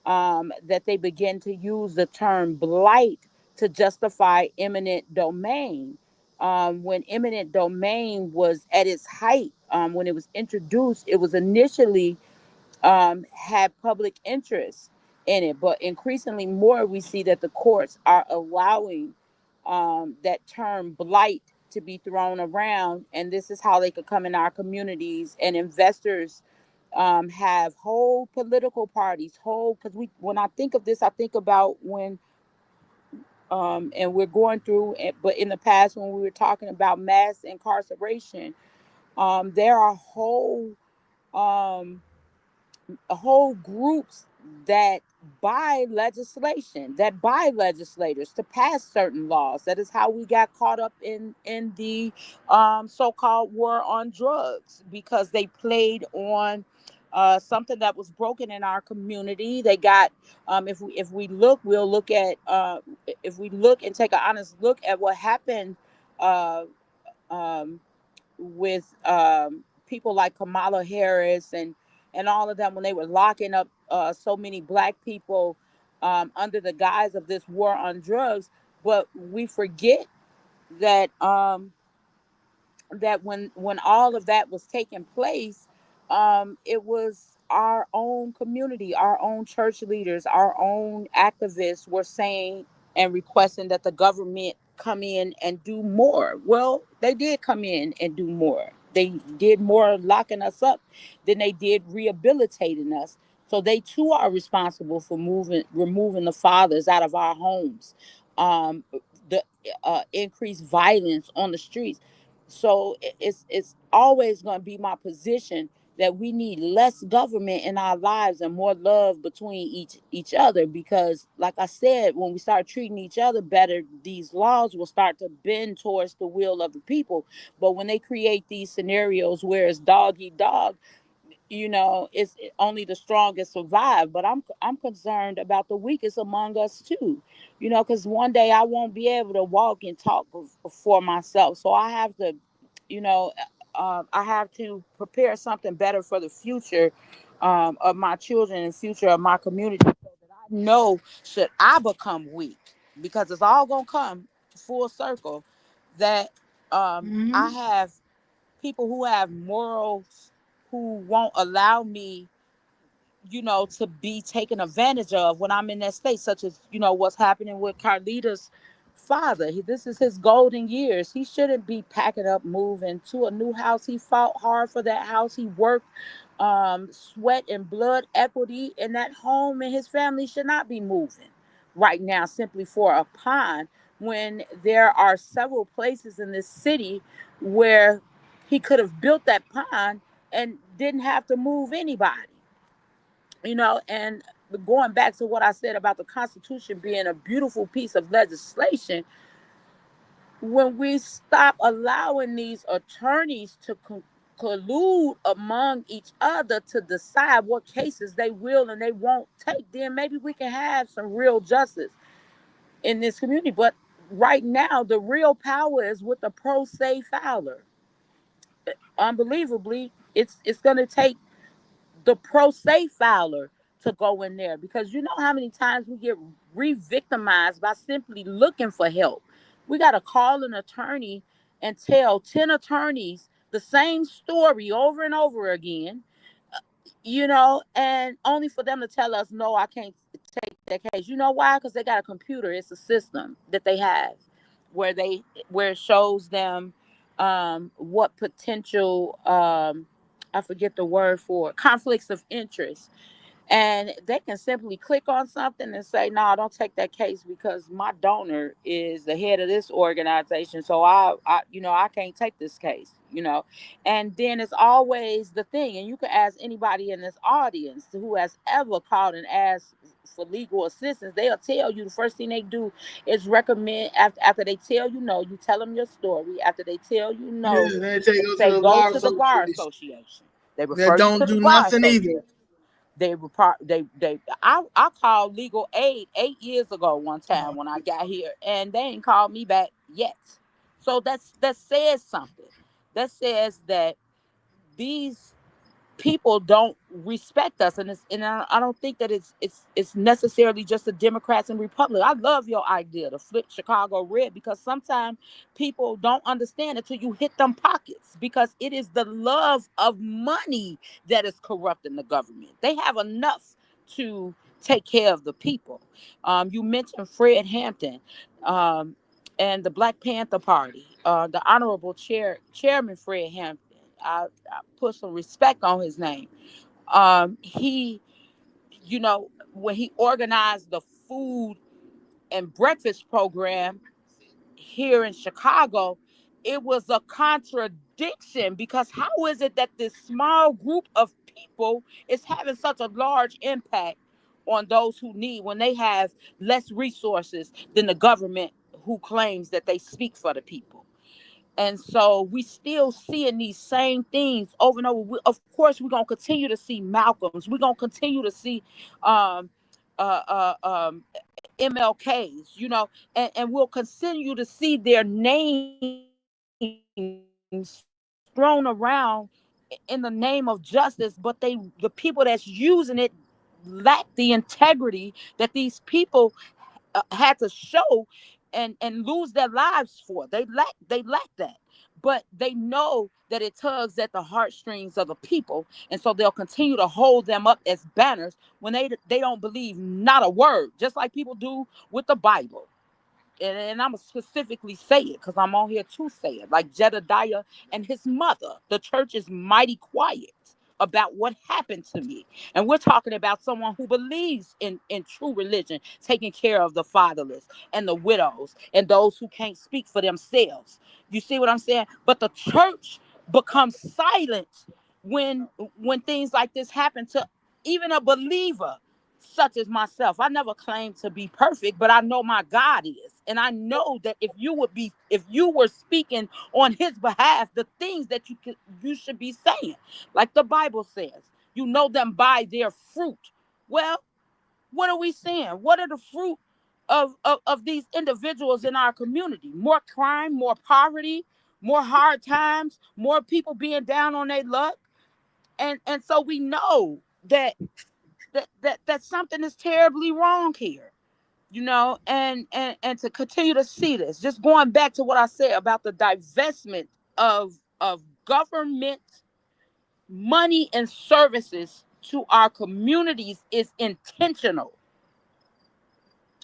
that they began to use the term blight to justify eminent domain. When eminent domain was at its height, when it was introduced, it was initially had public interest in it, but increasingly more we see that the courts are allowing that term blight to be thrown around, and this is how they could come in our communities, and investors have whole political parties, because when I think of this, I think about when and we're going through it, but in the past when we were talking about mass incarceration, there are um, whole groups that buy legislation, that buy legislators to pass certain laws. That is how we got caught up in the so-called war on drugs, because they played on something that was broken in our community. They got, if we look, we'll look at, if we look and take an honest look at what happened, uh, um, with people like Kamala Harris and all of them, when they were locking up so many black people under the guise of this war on drugs. But we forget that, that when all of that was taking place, it was our own community, our own church leaders, our own activists were saying and requesting that the government come in and do more. Well, they did come in and do more. They did more locking us up than they did rehabilitating us. So they too are responsible for removing the fathers out of our homes, the increased violence on the streets. So it's always going to be my position that we need less government in our lives and more love between each other, because like I said, when we start treating each other better, these laws will start to bend towards the will of the people. But when they create these scenarios where it's dog eat dog, it's only the strongest survive. But I'm concerned about the weakest among us too, because one day I won't be able to walk and talk for myself. So I have to, you know I have to prepare something better for the future, of my children and future of my community, so that I know, should I become weak, because it's all gonna come full circle, that I
Hmm.
have people who have morals, who won't allow me, to be taken advantage of when I'm in that state, such as, what's happening with Carlita's father. This is his golden years. He shouldn't be packing up, moving to a new house. He fought hard for that house. He worked, sweat and blood equity in that home, and his family should not be moving right now simply for a pond, when there are several places in this city where he could have built that pond and didn't have to move anybody. And going back to what I said about the Constitution being a beautiful piece of legislation, when we stop allowing these attorneys to collude among each other to decide what cases they will and they won't take, then maybe we can have some real justice in this community. But right now, the real power is with the pro se filer. Unbelievably, it's going to take the pro se filer to go in there, because you know how many times we get re-victimized by simply looking for help. We got to call an attorney and tell 10 attorneys the same story over and over again, and only for them to tell us, no, I can't take that case. You know why? Because they got a computer. It's a system that they have where it shows them what potential, I forget the word for it, conflicts of interest, and they can simply click on something and say, no, don't take that case because my donor is the head of this organization, so I can't take this case. And then it's always the thing, and you can ask anybody in this audience who has ever called and asked for legal assistance. They'll tell you the first thing they do is recommend, after they tell you no, you tell them your story. After they tell you no,
Yeah, they take
they
go to
say
the
go
bar
to the bar
association
association. They
that
refer you
don't
to the
do
bar
nothing either.
association. I called legal aid 8 years ago one
Oh,
time when I got here, and they ain't called me back yet. So that says something. That says that these people don't respect us, and I don't think that it's necessarily just the Democrats and Republicans. I love your idea to flip Chicago red, because sometimes people don't understand until you hit them pockets, because it is the love of money that is corrupting the government. They have enough to take care of the people. You mentioned Fred Hampton, and the Black Panther Party, the Honorable Chairman Fred Hampton. I put some respect on his name. He, when he organized the food and breakfast program here in Chicago, it was a contradiction, because how is it that this small group of people is having such a large impact on those who need, when they have less resources than the government who claims that they speak for the people? And so we still seeing these same things over and over. Of course, we're gonna continue to see Malcolms. We're gonna continue to see um, MLKs, and we'll continue to see their names thrown around in the name of justice. But the people that's using it lack the integrity that these people had to show and lose their lives for. They lack that. But they know that it tugs at the heartstrings of the people, and so they'll continue to hold them up as banners when they don't believe not a word, just like people do with the Bible. And I'm gonna specifically say it because I'm on here to say it. Like Jedediah and his mother, the church is mighty quiet about what happened to me. And we're talking about someone who believes in true religion, taking care of the fatherless and the widows and those who can't speak for themselves. You see what I'm saying? But the church becomes silent when when things like this happen to even a believer such as myself. I never claimed to be perfect, but I know my God is. And I know that if you were speaking on his behalf, the things that you should be saying, like the Bible says, you know them by their fruit. Well, what are we seeing? What are the fruit of these individuals in our community? More crime, more poverty, more hard times, more people being down on their luck. And so we know that something is terribly wrong here, and to continue to see this, just going back to what I said about the divestment of government money and services to our communities is intentional.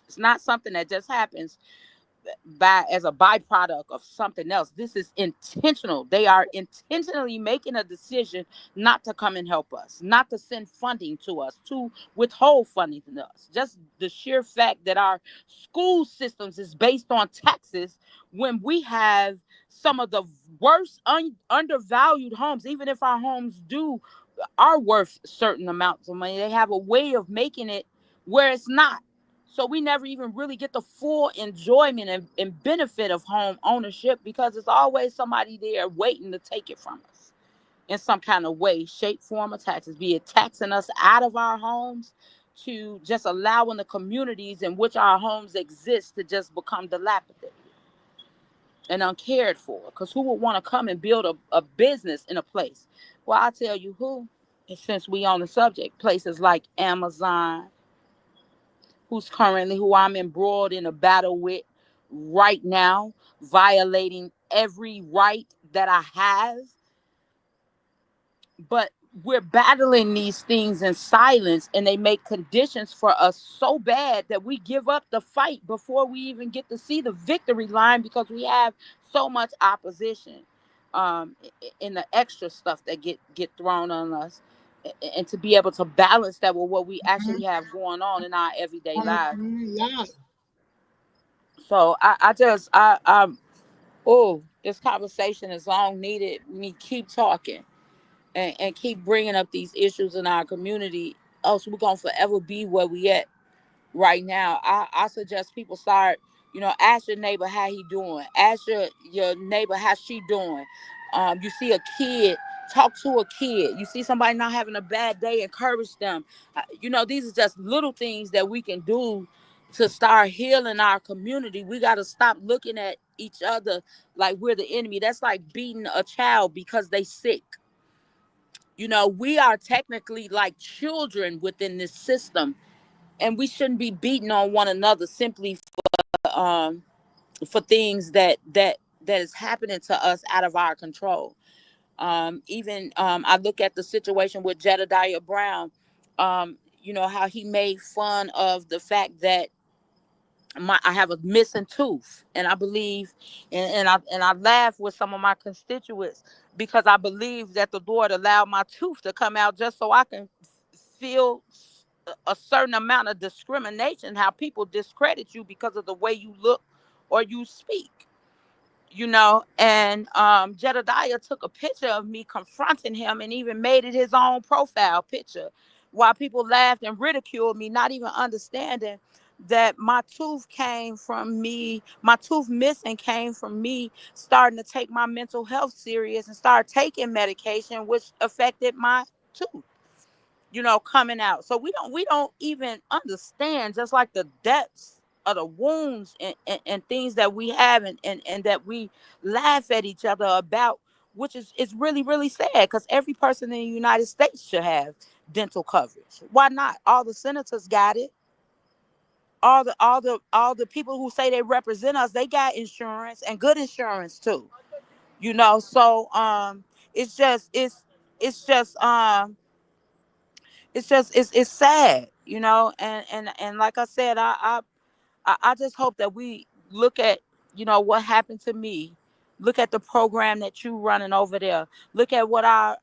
It's not something that just happens as a byproduct of something else. This is intentional. They are intentionally making a decision not to come and help us, not to send funding to us, to withhold funding to us. Just the sheer fact that our school systems is based on taxes when we have some of the worst undervalued homes. Even if our homes are worth certain amounts of money, they have a way of making it where it's not. So we never even really get the full enjoyment and benefit of home ownership because there's always somebody there waiting to take it from us in some kind of way, shape, form, or taxes, be it taxing us out of our homes to just allowing the communities in which our homes exist to just become dilapidated and uncared for. Because who would want to come and build a business in a place? Well, I'll tell you who. And since we on the subject, places like Amazon, who I'm embroiled in a battle with right now, violating every right that I have. But we're battling these things in silence, and they make conditions for us so bad that we give up the fight before we even get to see the victory line because we have so much opposition in the extra stuff that get thrown on us. And to be able to balance that with what we actually have going on in our everyday lives.
Yeah.
So this conversation is long needed. We keep talking and keep bringing up these issues in our community. Else we're gonna forever be where we at right now. I suggest people start, ask your neighbor how he doing. Ask your neighbor how she doing. You see a kid, talk to a kid. You see somebody not having a bad day, encourage them. These are just little things that we can do to start healing our community. We got to stop looking at each other like we're the enemy. That's like beating a child because they sick. We are technically like children within this system, and we shouldn't be beating on one another simply for things that is happening to us out of our control. Even I look at the situation with Jedediah Brown. How he made fun of the fact that I have a missing tooth, and I believe, and I laugh with some of my constituents because I believe that the Lord allowed my tooth to come out just so I can feel a certain amount of discrimination, how people discredit you because of the way you look or you speak. And Jedediah took a picture of me confronting him and even made it his own profile picture while people laughed and ridiculed me, not even understanding that my tooth came from me, my tooth missing came from me starting to take my mental health serious and start taking medication, which affected my tooth, coming out. So we don't even understand, just like the depths of the wounds and things that we have, and that we laugh at each other about, which is really, really sad, because every person in the United States should have dental coverage. Why not? All the senators got it. All the people who say they represent us, they got insurance, and good insurance too. So it's just it's sad, and like I said, I just hope that we look at, what happened to me. Look at the program that you running over there. Look at what our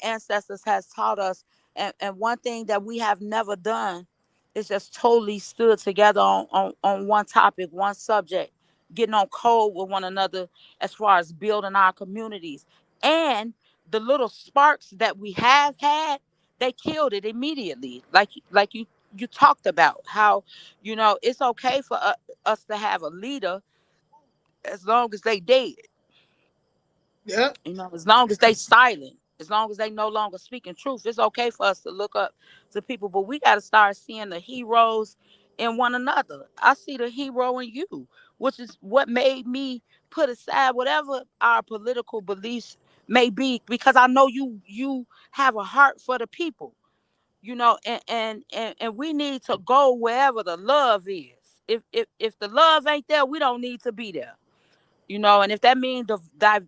ancestors has taught us. And one thing that we have never done is just totally stood together on one topic, one subject, getting on code with one another as far as building our communities. And the little sparks that we have had, they killed it immediately. Like you talked about how, it's okay for us to have a leader as long as they dead.
Yep.
As long as they silent, as long as they no longer speaking truth, it's okay for us to look up to people. But we got to start seeing the heroes in one another. I see the hero in you, which is what made me put aside whatever our political beliefs may be, because I know you have a heart for the people. And we need to go wherever the love is. If the love ain't there, we don't need to be there. And if that means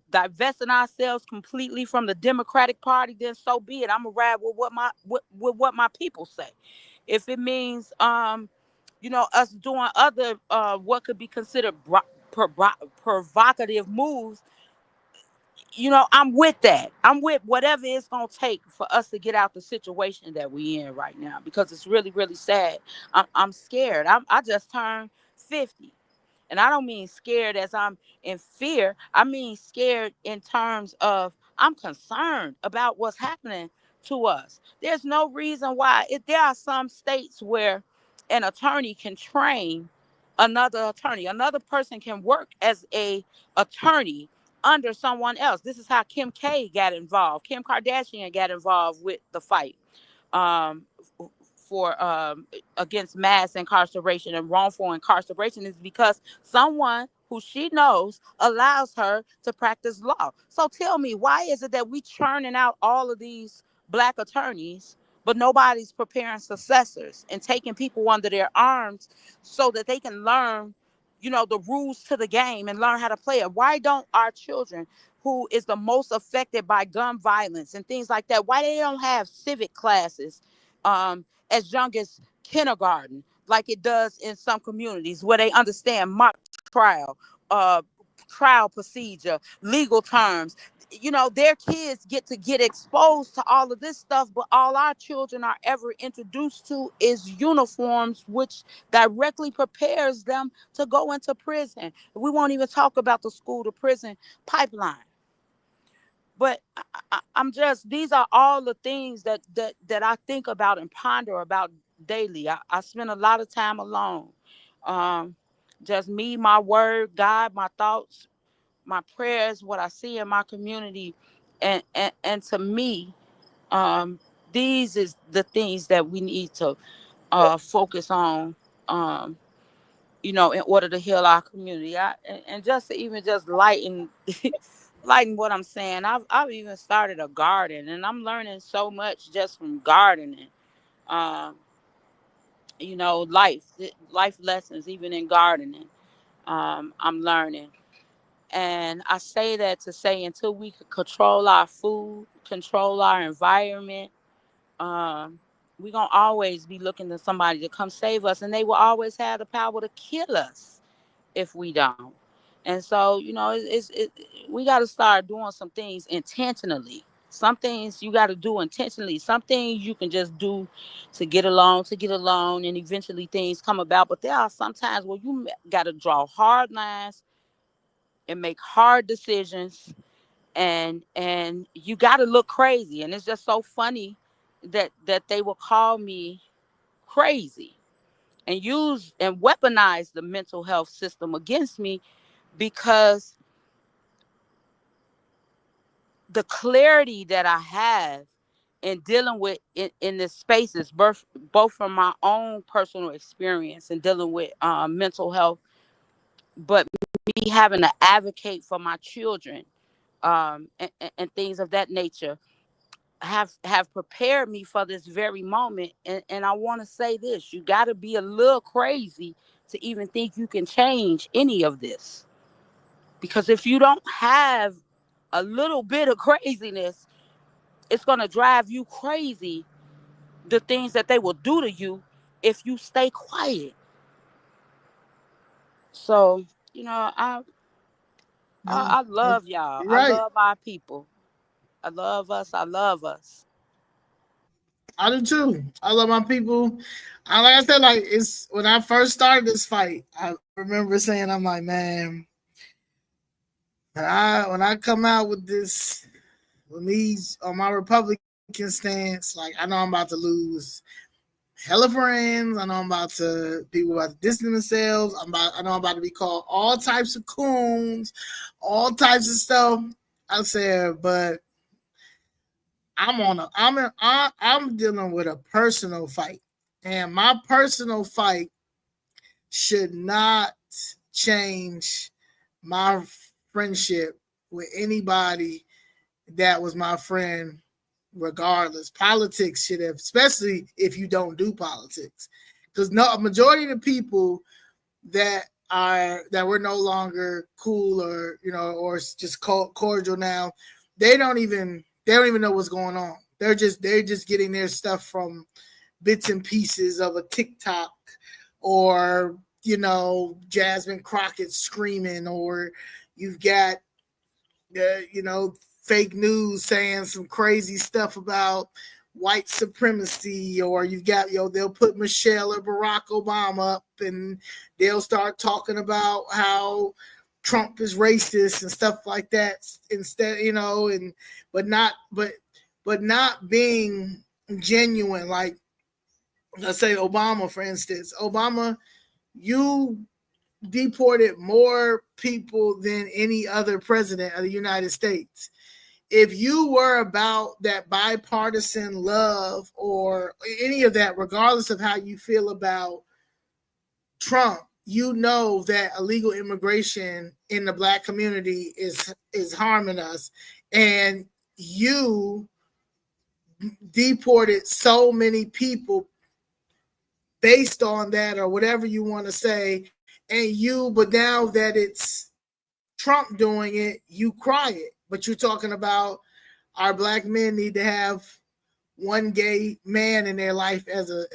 divesting ourselves completely from the Democratic Party, then so be it. I'm gonna ride with what my people say. If it means us doing other what could be considered provocative moves, I'm with that. I'm with whatever it's gonna take for us to get out the situation that we in right now, because it's really, really sad. I'm scared. I just turned 50. And I don't mean scared as I'm in fear. I mean scared in terms of I'm concerned about what's happening to us. There's no reason why. If there are some states where an attorney can train another attorney, another person can work as a attorney under someone else. This is how Kim K got involved. Kim Kardashian got involved with the fight. Um, for against mass incarceration and wrongful incarceration, is because someone who she knows allows her to practice law. So tell me, why is it that we churning out all of these black attorneys, but nobody's preparing successors and taking people under their arms so that they can learn, the rules to the game and learn how to play it? Why don't our children, who is the most affected by gun violence and things like that, why they don't have civic classes as young as kindergarten, like it does in some communities, where they understand mock trial, uh, trial procedure, legal terms? Their kids get exposed to all of this stuff, but all our children are ever introduced to is uniforms, which directly prepares them to go into prison. We won't even talk about the school to prison pipeline. But I'm just, these are all the things that I think about and ponder about daily. I spend a lot of time alone. Um, just me, my word, God, my thoughts, my prayers, what I see in my community. And to me, um, these is the things that we need to focus on, um, in order to heal our community. And just to even just lighten lighten what I'm saying. I've even started a garden, and I'm learning so much just from gardening. Um, life lessons even in gardening. I'm learning. And I say that to say, until we could control our food, control our environment, um, we're going to always be looking to somebody to come save us. And they will always have the power to kill us if we don't. And so, we got to start doing some things intentionally. Some things you got to do intentionally. Some things you can just do to get along, and eventually things come about. But there are some times where you got to draw hard lines and make hard decisions, and you got to look crazy. And it's just so funny that they will call me crazy, and use and weaponize the mental health system against me, because the clarity that I have in dealing with in this space is both from my own personal experience and dealing with mental health, but me having to advocate for my children, and things of that nature have prepared me for this very moment. And I want to say this: you got to be a little crazy to even think you can change any of this, because if you don't have a little bit of craziness, it's going to drive you crazy, the things that they will do to you if you stay quiet. So, I love y'all.
You're
I
right.
love our people. I love us. I love us.
I do too. I love my people. Like I said, like it's when I first started this fight, I remember saying, I'm like, man, when I come out with this, with these on my Republican stance, like I know I'm about to lose hella friends. I know I'm about to people about to distance themselves. I know I'm about to be called all types of coons, all types of stuff. I said, but I'm dealing with a personal fight, and my personal fight should not change my friendship with anybody that was my friend, regardless. Politics should have, especially if you don't do politics, because a majority of the people that we're no longer cool, or or just cordial now, they don't even know what's going on. They're just getting their stuff from bits and pieces of a TikTok, or Jasmine Crockett screaming, or you've got fake news saying some crazy stuff about white supremacy, or you've got they'll put Michelle or Barack Obama up, and they'll start talking about how Trump is racist and stuff like that instead, and but not being genuine. Like, let's say Obama, for instance. Obama, you deported more people than any other president of the United States. If you were about that bipartisan love or any of that, regardless of how you feel about Trump, you know that illegal immigration in the black community is harming us, and you deported so many people based on that, or whatever you want to say, but now that it's Trump doing it, you cry it. But you're talking about our black men need to have one gay man in their life as a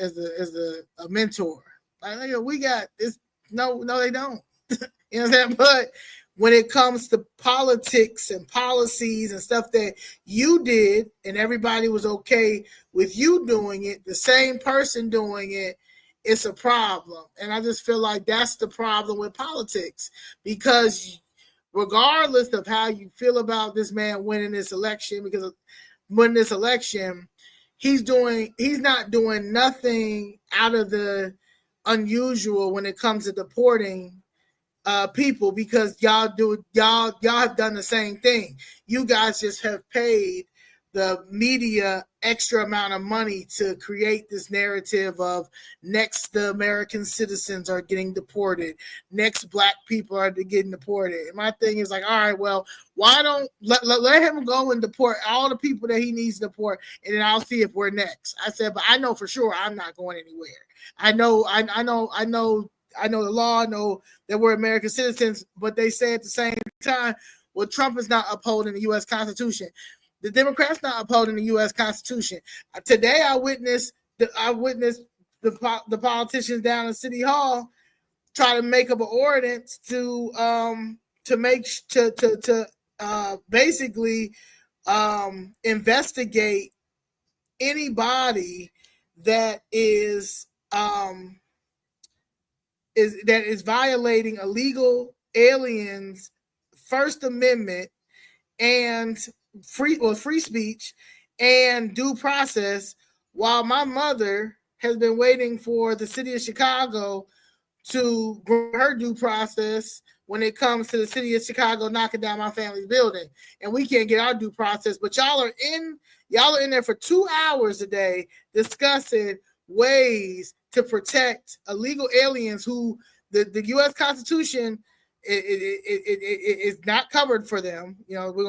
mentor. Like, we got this. No, they don't. You know what I'm saying? But when it comes to politics and policies and stuff that you did, and everybody was okay with you doing it, the same person doing it, it's a problem. And I just feel like that's the problem with politics, because regardless of how you feel about this man winning this election, because winning this election, he's not doing nothing out of the unusual when it comes to deporting people, because y'all have done the same thing. You guys just have paid the media extra amount of money to create this narrative of next the American citizens are getting deported, next black people are getting deported. And my thing is like, all right, well, why don't let him go and deport all the people that he needs to deport, and then I'll see if we're next. I said, but I know for sure I'm not going anywhere. I know the law, I know that we're American citizens, but they say at the same time, well, Trump is not upholding the U.S. Constitution. The Democrats not upholding the U.S. Constitution. Today, I witnessed the politicians down in City Hall try to make up an ordinance to basically investigate anybody that is violating illegal aliens' First Amendment and free speech and due process, while my mother has been waiting for the city of Chicago to grant her due process when it comes to the city of Chicago knocking down my family's building, and we can't get our due process. But y'all are in there for 2 hours a day discussing ways to protect illegal aliens who the U.S. Constitution is not covered for them. You know, we're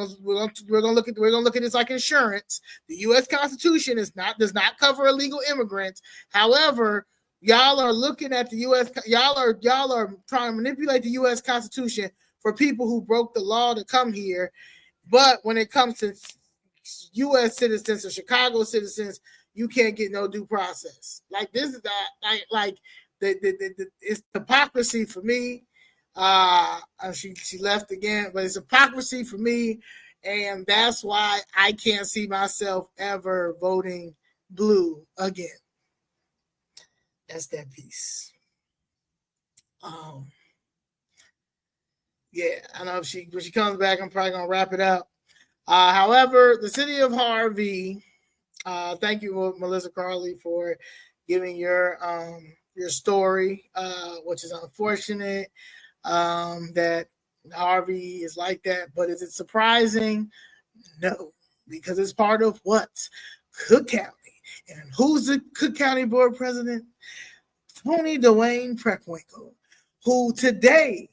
gonna look at this like insurance. The U.S. Constitution does not cover illegal immigrants. However, y'all are looking at the U.S. Y'all are trying to manipulate the U.S. Constitution for people who broke the law to come here. But when it comes to U.S. citizens or Chicago citizens, you can't get no due process. Like this is it's hypocrisy for me. She left again, but it's hypocrisy for me, and that's why I can't see myself ever voting blue again. That's that piece. Yeah, I know when she comes back, I'm probably gonna wrap it up. However, the city of Harvey. Thank you, Melissa Crawley, for giving your story, which is unfortunate that Harvey is like that. But is it surprising? No, because it's part of what? Cook County. And who's the Cook County Board President? Tony Dwayne Preckwinkle, who today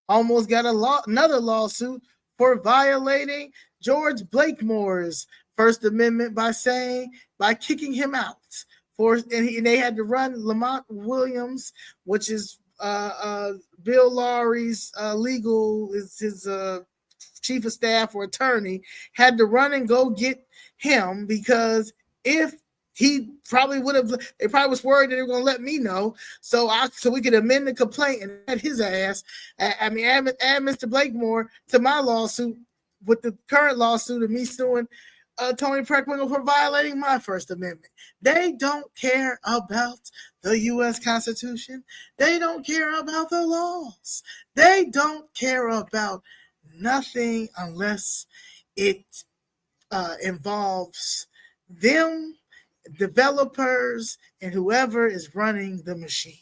almost got another lawsuit for violating George Blakemore's First Amendment by kicking him out and they had to run Lamont Williams, which is Bill Lawry's his chief of staff or attorney, had to run and go get him because if he probably would have. They probably was worried that they were going to let me know, so we could amend the complaint and add his ass. Add Mr. Blakemore to my lawsuit with the current lawsuit of me suing Tony Preckwinkle for violating my First Amendment. They don't care about the U.S. Constitution. They don't care about the laws. They don't care about nothing unless it involves them, developers, and whoever is running the machine.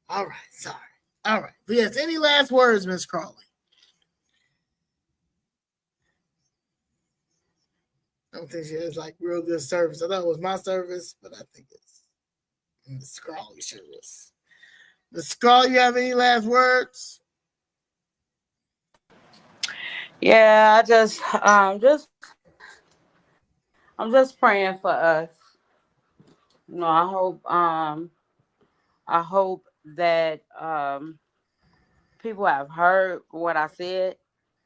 All right, sorry. All right. But yes, any last words, Ms. Crawley? I don't think she has like real good service. I thought it was my service, but I think it's Ms. Crawley's service. Ms. Crawley, you have any last words?
Yeah, I'm just praying for us. You know, I hope that people have heard what I said.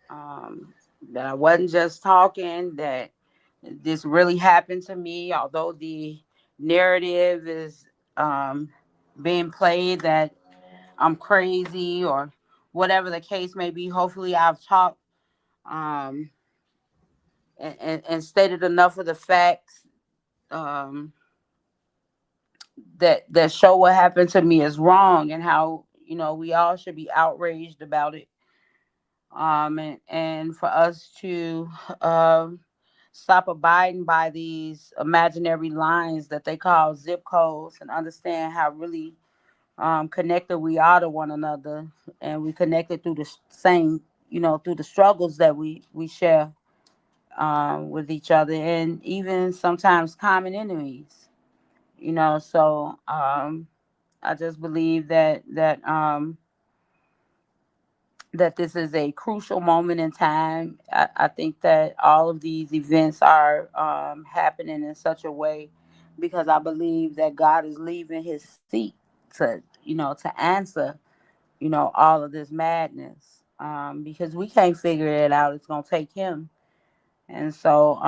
That I wasn't just talking, that this really happened to me, although the narrative is being played that I'm crazy or whatever the case may be. Hopefully I've talked um, and stated enough of the facts um, that show what happened to me is wrong, and how, you know, we all should be outraged about it. And for us to stop abiding by these imaginary lines that they call zip codes, and understand how really connected we are to one another, and we connected through the same, you know, through the struggles that we share with each other, and even sometimes common enemies, you know. So I just believe that this is a crucial moment in time. I think that all of these events are happening in such a way because I believe that God is leaving his seat to, you know, to answer, you know, all of this madness, because we can't figure it out. It's going to take him. And so,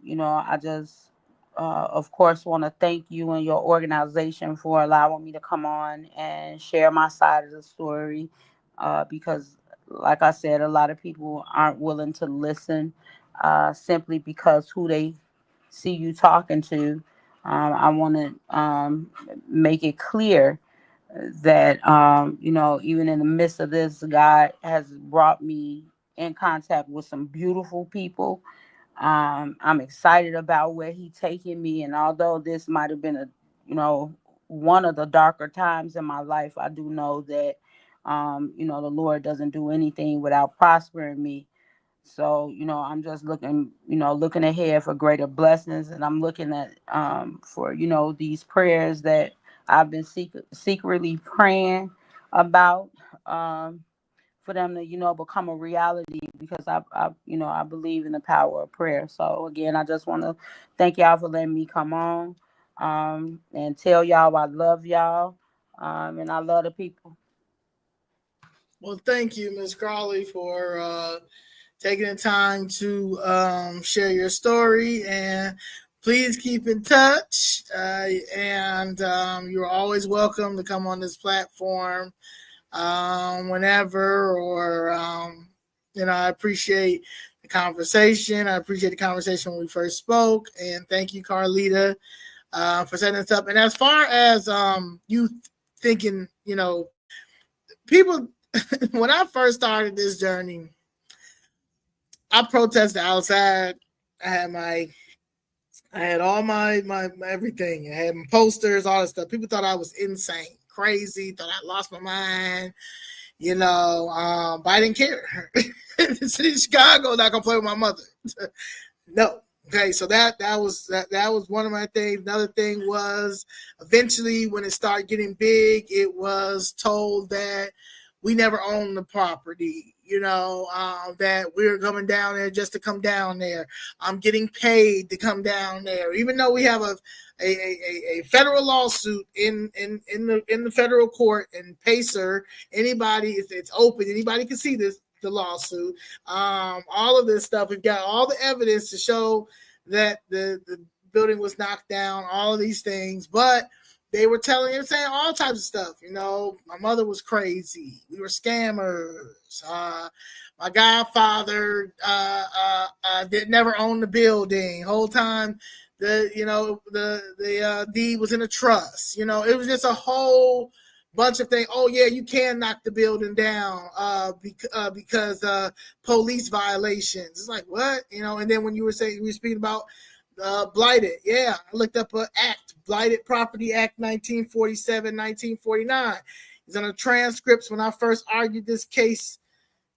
you know, I just, of course, want to thank you and your organization for allowing me to come on and share my side of the story, because, like I said, a lot of people aren't willing to listen simply because who they see you talking to. I want to make it clear that, you know, even in the midst of this, God has brought me in contact with some beautiful people, I'm excited about where He's taking me, and although this might have been one of the darker times in my life, I do know that the Lord doesn't do anything without prospering me. So, I'm just looking ahead for greater blessings, and I'm looking at for these prayers that I've been secretly praying about, for them to become a reality, because I believe in the power of prayer. So again, I just want to thank y'all for letting me come on, and tell y'all I love y'all, and I love the people.
Well, thank you, Ms. Crawley, for taking the time to share your story, and please keep in touch. And you're always welcome to come on this platform whenever, or I appreciate the conversation. I appreciate the conversation when we first spoke, and thank you, Carlita, for setting this up. And as far as you thinking, people, when I first started this journey, I protested outside. I had all my everything. I had my posters, all that stuff. People thought I was insane, crazy, thought I lost my mind, but I didn't care. The city of Chicago, not gonna play with my mother. No. Okay, so that was one of my things. Another thing was, eventually when it started getting big, it was told that we never owned the property, that we were coming down there just to come down there. I'm getting paid to come down there, even though we have a federal lawsuit in the federal court and Pacer. Anybody, it's open. Anybody can see this. The lawsuit, all of this stuff. We've got all the evidence to show that the building was knocked down, all of these things, but they were saying all types of stuff. My mother was crazy. We were scammers. My godfather never owned the building. Whole time the deed was in a trust. It was just a whole bunch of things. Oh yeah, you can knock the building down because police violations. It's like, what? And then when you were speaking about blighted, yeah, I looked up an act, Blighted Property Act 1947, 1949. It's on the transcripts when I first argued this case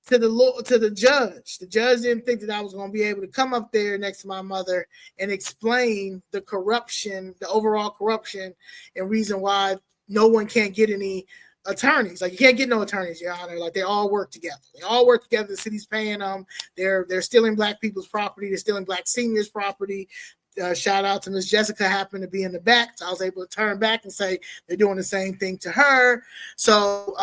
to the judge. The judge didn't think that I was going to be able to come up there next to my mother and explain the corruption, the overall corruption, and reason why no one can't get any attorneys. Like, you can't get no attorneys, Your Honor. Like, they all work together. The city's paying them. They're stealing black people's property. They're stealing black seniors' property. Shout out to Miss Jessica, happened to be in the back, so I was able to turn back and say they're doing the same thing to her. So,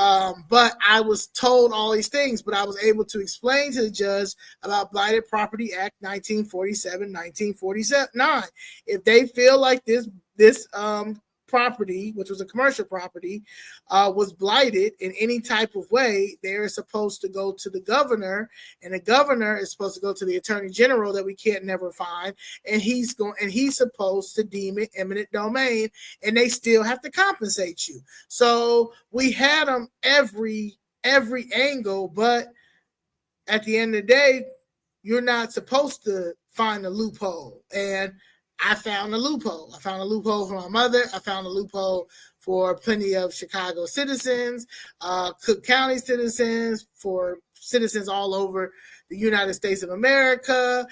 but I was told all these things, but I was able to explain to the judge about Blighted Property Act 1947, 1949. If they feel like this property, which was a commercial property, was blighted in any type of way, they're supposed to go to the governor, and the governor is supposed to go to the attorney general that we can't never find, and he's supposed to deem it eminent domain, and they still have to compensate you. So we had them every angle, but at the end of the day, you're not supposed to find a loophole. And I found a loophole. I found a loophole for my mother. I found a loophole for plenty of Chicago citizens, Cook County citizens, for citizens all over the United States of America,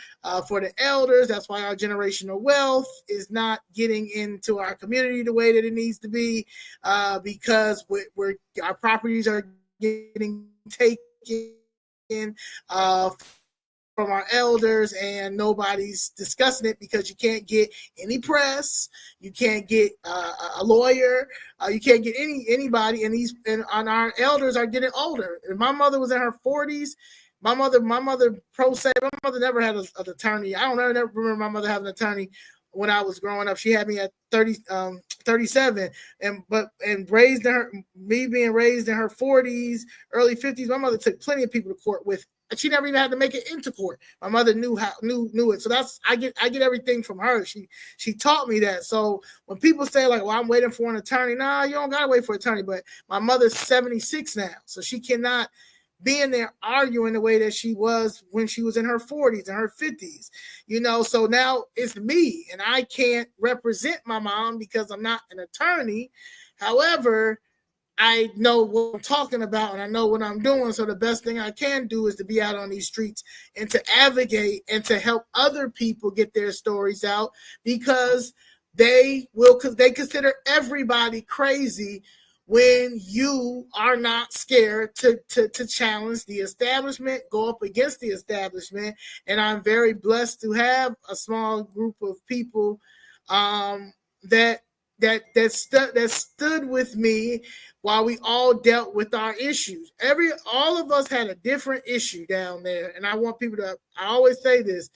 for the elders. That's why our generational wealth is not getting into our community the way that it needs to be, because our properties are getting taken from our elders, and nobody's discussing it because you can't get any press, you can't get a lawyer, you can't get anybody, and our elders are getting older. And my mother was in her 40s. My mother pro se. My mother never had an attorney. I don't never remember my mother having an attorney when I was growing up. She had me at 37, and raised in her, me being raised in her 40s, early 50s. My mother took plenty of people to court with. She never even had to make it into court. My mother knew it. So that's I get everything from her. She taught me that. So when people say like, well, I'm waiting for an attorney, nah, you don't gotta wait for an attorney. But my mother's 76 now, so she cannot being there arguing the way that she was when she was in her 40s and her 50s, so now it's me, and I can't represent my mom because I'm not an attorney. However, I know what I'm talking about and I know what I'm doing. So the best thing I can do is to be out on these streets and to advocate and to help other people get their stories out, because they consider everybody crazy when you are not scared to challenge the establishment, go up against the establishment. And I'm very blessed to have a small group of people that stood with me while we all dealt with our issues. All of us had a different issue down there. And I want people to, I always say this,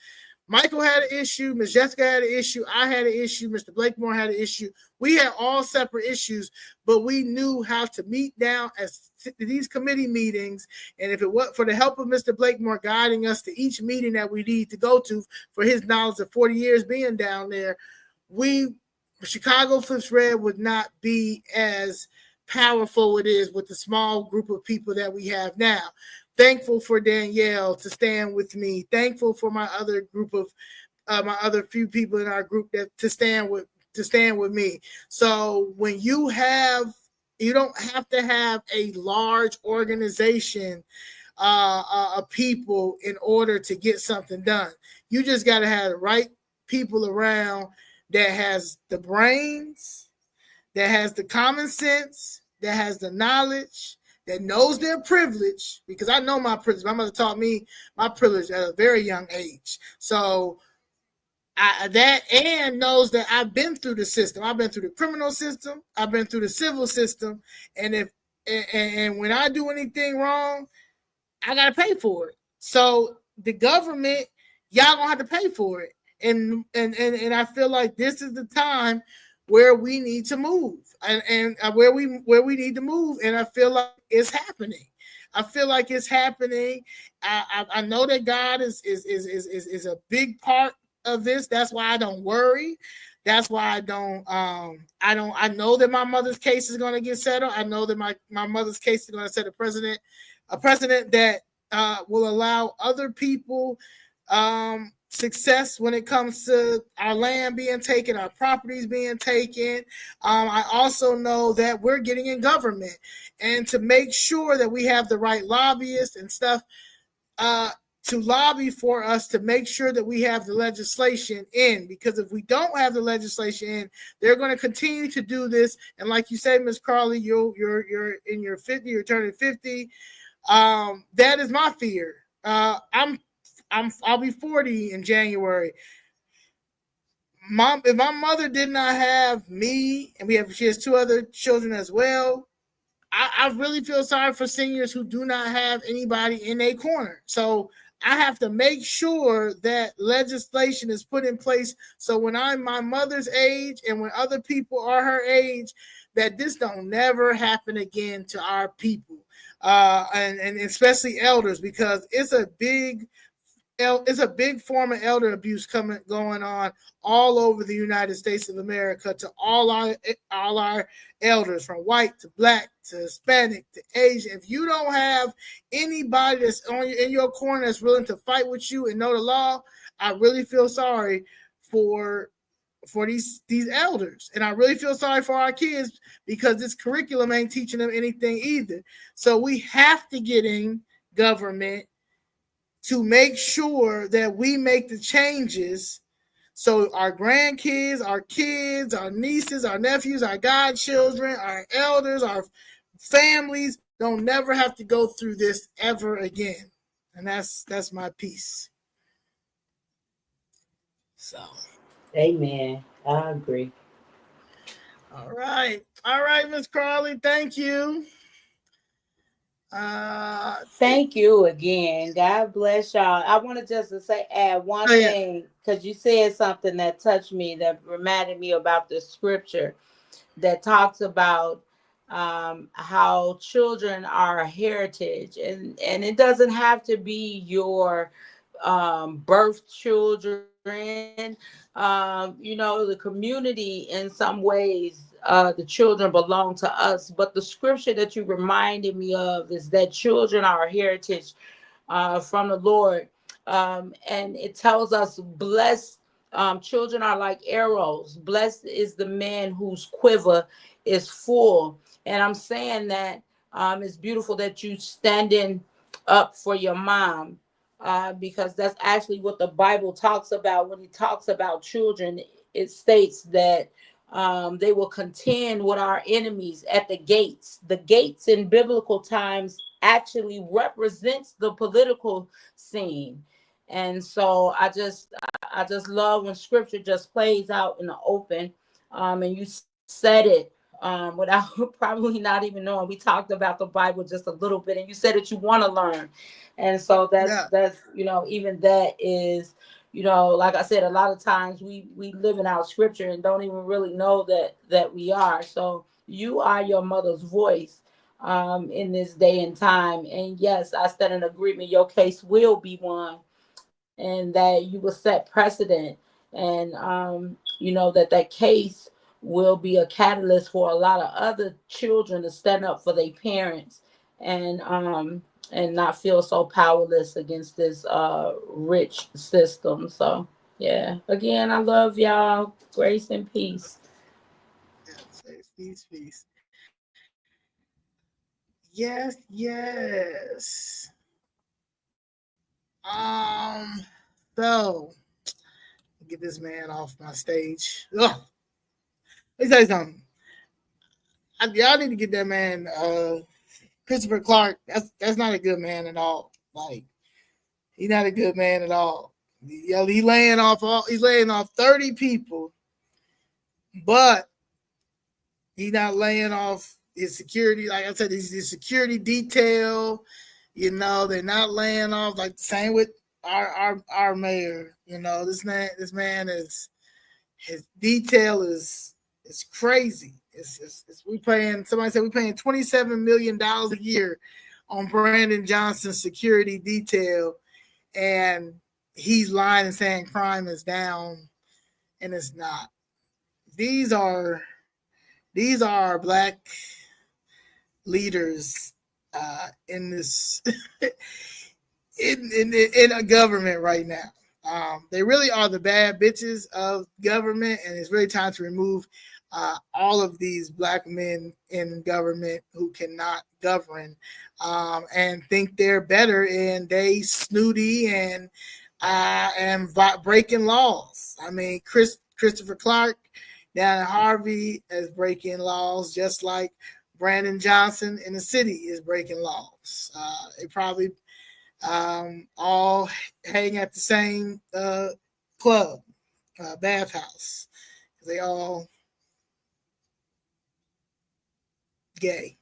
Michael had an issue, Ms. Jessica had an issue, I had an issue, Mr. Blakemore had an issue. We had all separate issues, but we knew how to meet down as these committee meetings. And if it was for the help of Mr. Blakemore guiding us to each meeting that we need to go to for his knowledge of 40 years being down there, Chicago Flips Red would not be as powerful it is with the small group of people that we have now. Thankful for Danielle to stand with me. Thankful for my other group of my other few people in our group that to stand with me. So when you don't have to have a large organization of people in order to get something done. You just got to have the right people around that has the brains, that has the common sense, that has the knowledge, that knows their privilege, because I know my privilege. My mother taught me my privilege at a very young age. So and knows that I've been through the system. I've been through the criminal system. I've been through the civil system. And and when I do anything wrong, I got to pay for it. So the government, y'all gonna have to pay for it. And I feel like this is the time where we need to move, and where we need to move. And I feel like it's happening. I know that God is a big part of this. That's why I don't worry. That's why I know that my mother's case is going to get settled. I know that my mother's case is going to set a precedent that will allow other people success when it comes to our land being taken, our properties being taken. I also know that we're getting in government, and to make sure that we have the right lobbyists and stuff to lobby for us, to make sure that we have the legislation in, because if we don't have the legislation in, they're going to continue to do this. And like you say, Ms. Crawley, you're in your 50, you're turning 50. That is my fear. I'll be 40 in January. If my mother did not have me, and she has two other children as well, I really feel sorry for seniors who do not have anybody in their corner. So I have to make sure that legislation is put in place, so when I'm my mother's age and when other people are her age, that this don't never happen again to our people, and especially elders, because it's a big form of elder abuse going on all over the United States of America, to all our elders, from white to black to Hispanic to Asian. If you don't have anybody that's in your corner that's willing to fight with you and know the law, I really feel sorry for these elders. And I really feel sorry for our kids, because this curriculum ain't teaching them anything either. So we have to get in government to make sure that we make the changes, so our grandkids, our kids, our nieces, our nephews, our godchildren, our elders, our families don't never have to go through this ever again. And that's my piece. So,
amen. I agree.
All right, Miss Crawley, thank you.
Thank you again. God bless y'all. I wanted just to add one thing, because you said something that touched me, that reminded me about the scripture that talks about how children are a heritage, and it doesn't have to be your birth children. The community in some ways the children belong to us. But the scripture that you reminded me of is that children are a heritage from the Lord. And it tells us, blessed children are like arrows. Blessed is the man whose quiver is full. And I'm saying that it's beautiful that you standing up for your mom, because that's actually what the Bible talks about. When it talks about children, it states that they will contend with our enemies at the gates. The gates in biblical times actually represents the political scene. And so I just love when scripture just plays out in the open. And you said it without probably not even knowing. We talked about the Bible just a little bit, and you said that you want to learn. And so
Yeah.
that's even that is, like I said, a lot of times we live in our scripture and don't even really know that we are. So you are your mother's voice in this day and time. And yes, I stand in agreement. Your case will be won, and that you will set precedent, and that case will be a catalyst for a lot of other children to stand up for their parents, and not feel so powerless against this rich system. So yeah, again, I love y'all. Grace and peace.
Peace, peace. Yes, yes. So get this man off my stage. Ugh. Let me tell you something. Y'all need to get that man, Christopher Clark. That's not a good man at all. Like, he's not a good man at all. He's laying off 30 people, but he's not laying off his security. Like I said, his security detail. They're not laying off, like the same with our mayor. This man is, his detail is crazy. We paying, somebody said we're paying $27 million a year on Brandon Johnson's security detail, and he's lying and saying crime is down, and it's not. These are Black leaders in this in a government right now. They really are the bad bitches of government, and it's really time to remove all of these Black men in government who cannot govern and think they're better, and they snooty and breaking laws. I mean, Christopher Clark down in Harvey is breaking laws, just like Brandon Johnson in the city is breaking laws. They probably all hang at the same club, bathhouse. They all gay.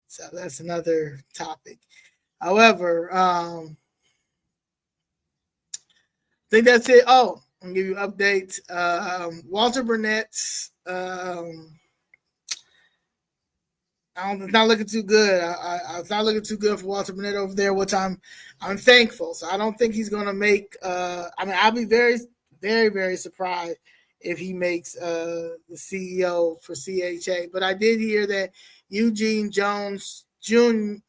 So that's another topic. However, I think that's it. Oh, I'm gonna give you updates. Walter Burnett's it's not looking too good. It's not looking too good for Walter Burnett over there, which I'm thankful. So I don't think he's going to make. I'll be very, very, very surprised if he makes the CEO for CHA. But I did hear that Eugene Jones Jr.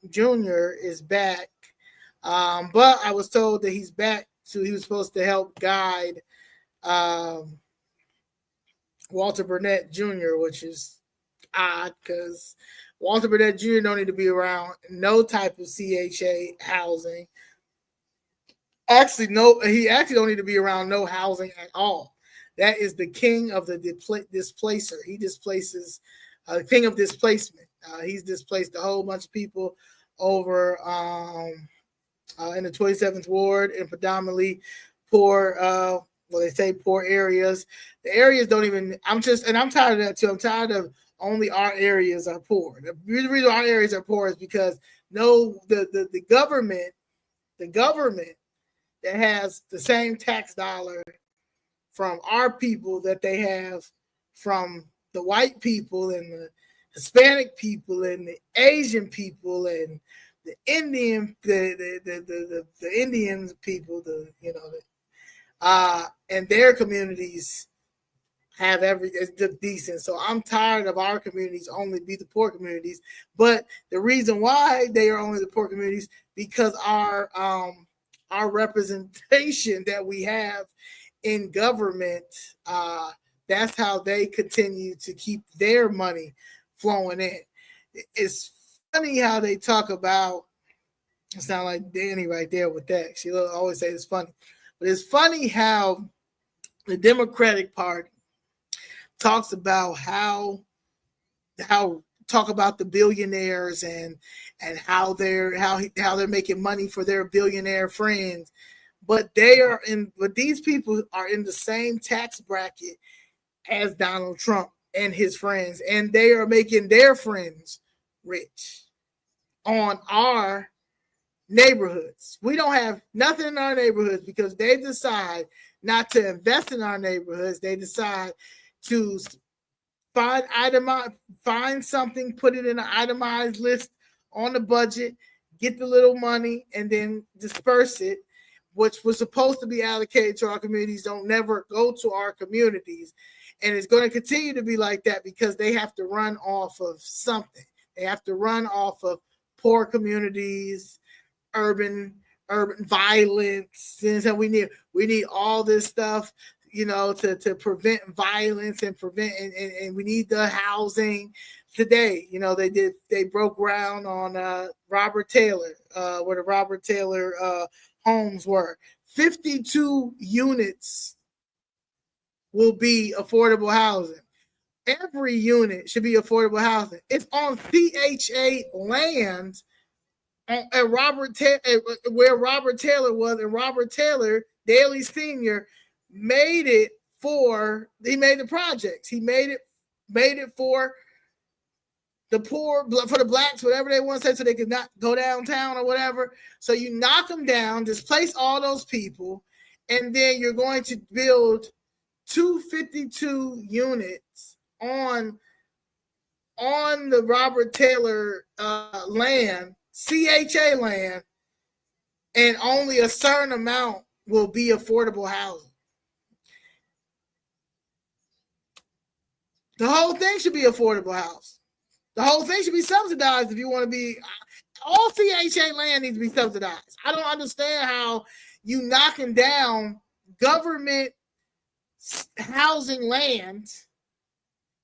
is back. But I was told that he's back, so he was supposed to help guide Walter Burnett Jr., which is odd because Walter Burnett Jr. don't need to be around no type of CHA housing. Actually, no, he actually don't need to be around no housing at all. That is the king of the displacer. He displaces, king of displacement. He's displaced a whole bunch of people over in the 27th Ward, and predominantly poor, they say poor areas. The areas don't even, I'm tired of that too. I'm tired of only our areas are poor. The reason our areas are poor is because the government that has the same tax dollar from our people that they have from the white people and the Hispanic people and the Asian people and the Indian the Indian people, and their communities have it's decent. So I'm tired of our communities only be the poor communities. But the reason why they are only the poor communities, because our representation that we have in government, that's how they continue to keep their money flowing in. It's funny how they talk about, it sounds like Danny right there with that. She always say it's funny. But it's funny how the Democratic Party talks about how talk about the billionaires and how they're making money for their billionaire friends, but these people are in the same tax bracket as Donald Trump and his friends, and they are making their friends rich on our neighborhoods. We don't have nothing in our neighborhoods because they decide not to invest in our neighborhoods. They decide to find something, put it in an itemized list on the budget, get the little money, and then disperse it, which was supposed to be allocated to our communities, don't never go to our communities. And it's going to continue to be like that because they have to run off of something. They have to run off of poor communities, urban violence. And so we need all this stuff, to prevent violence and prevent, and we need the housing today. They broke ground on Robert Taylor, where the Robert Taylor homes were. 52 units will be affordable housing. Every unit should be affordable housing. It's on CHA land at where Robert Taylor was, and Robert Taylor, Daley Sr., made it he made the projects. He made it for the poor, for the blacks, whatever they want to say, so they could not go downtown or whatever. So you knock them down, displace all those people, and then you're going to build 252 units on the Robert Taylor land, CHA land, and only a certain amount will be affordable housing. The whole thing should be affordable house. The whole thing should be subsidized if you want to be. All CHA land needs to be subsidized. I don't understand how you knocking down government housing land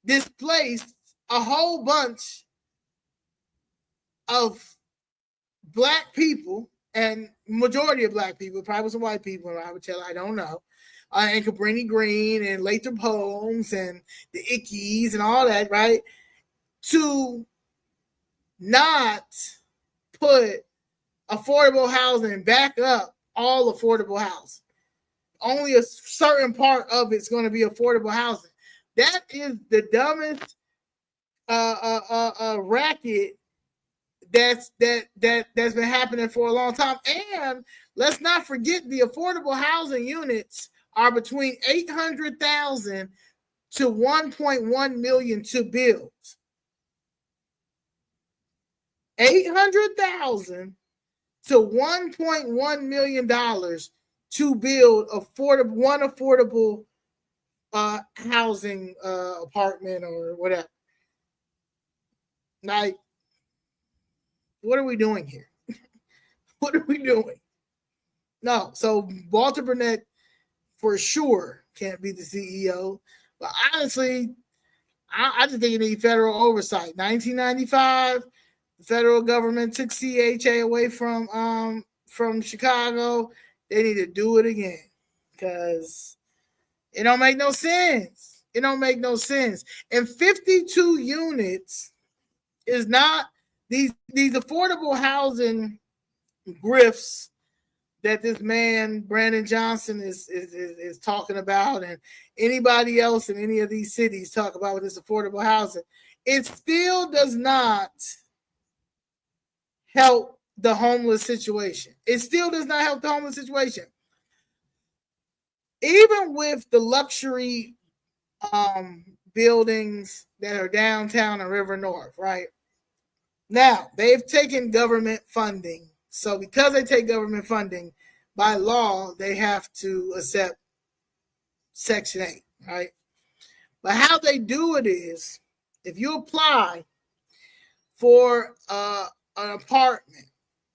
displaced a whole bunch of black people, and majority of black people, probably some white people, I would tell, I don't know, and Cabrini Green and Lathrop Holmes and the Ickeys and all that, right? To not put affordable housing back up, all affordable housing. Only a certain part of it's going to be affordable housing. That is the dumbest racket that's been happening for a long time. And let's not forget the affordable housing units are between 800,000 to 1.1 million to build. 800,000 to 1.1 million dollars to build affordable housing apartment or whatever. Like, what are we doing here? What are we doing? No, so Walter Burnett for sure can't be the CEO. But honestly, I just think you need federal oversight. 1995, the federal government took CHA away from Chicago. They need to do it again because it don't make no sense. It don't make no sense. And 52 units is not these affordable housing grifts that this man Brandon Johnson is talking about, and anybody else in any of these cities talk about with this affordable housing. It still does not help the homeless situation. It still does not help the homeless situation. Even with the luxury buildings that are downtown and River North, right? Now, they've taken government funding. So because they take government funding, by law, they have to accept Section 8, right? But how they do it is, if you apply for an apartment,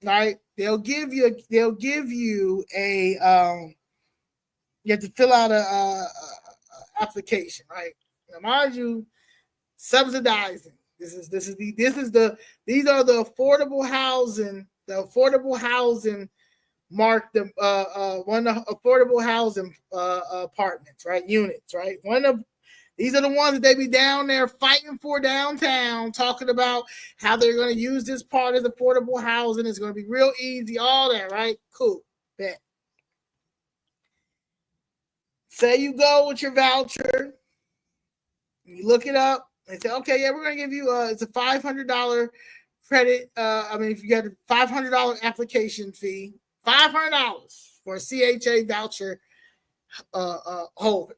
right? They'll give you a you have to fill out a application, right? Now, mind you, subsidizing. These are the affordable housing. The affordable housing mark the one of the affordable housing apartments, right? Units, right? These are the ones that they be down there fighting for downtown, talking about how they're going to use this part as affordable housing. It's going to be real easy, all that, right? Cool. Bet. Say you go with your voucher, you look it up, and say, okay, yeah, we're going to give you it's a $500 credit. If you got a $500 application fee, $500 for a CHA voucher holder.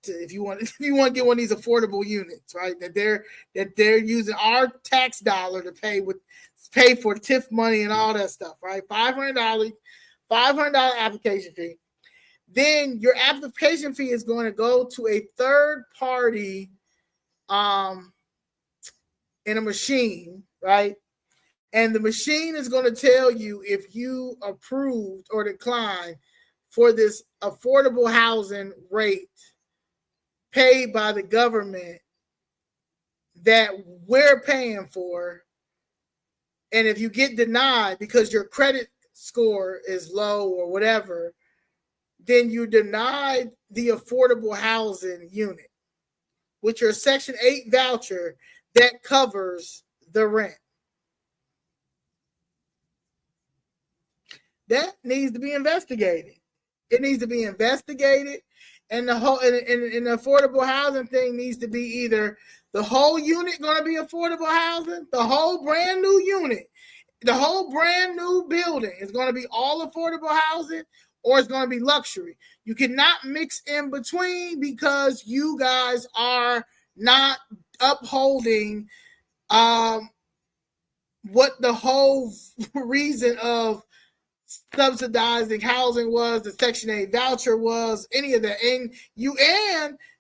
If you want to get one of these affordable units, right? That they're using our tax dollar to pay for TIF money and all that stuff, right? $500 application fee. Then your application fee is going to go to a third party in a machine, right? And the machine is going to tell you if you approved or declined for this affordable housing rate paid by the government that we're paying for. And if you get denied because your credit score is low or whatever, then you denied the affordable housing unit with your Section 8 voucher that covers the rent. That needs to be investigated. It needs to be investigated. And the whole and the affordable housing thing needs to be either the whole unit going to be affordable housing, the whole brand new unit, the whole brand new building is going to be all affordable housing, or it's going to be luxury. You cannot mix in between because you guys are not upholding what the whole reason of subsidizing housing was, the Section 8 voucher was, any of that. And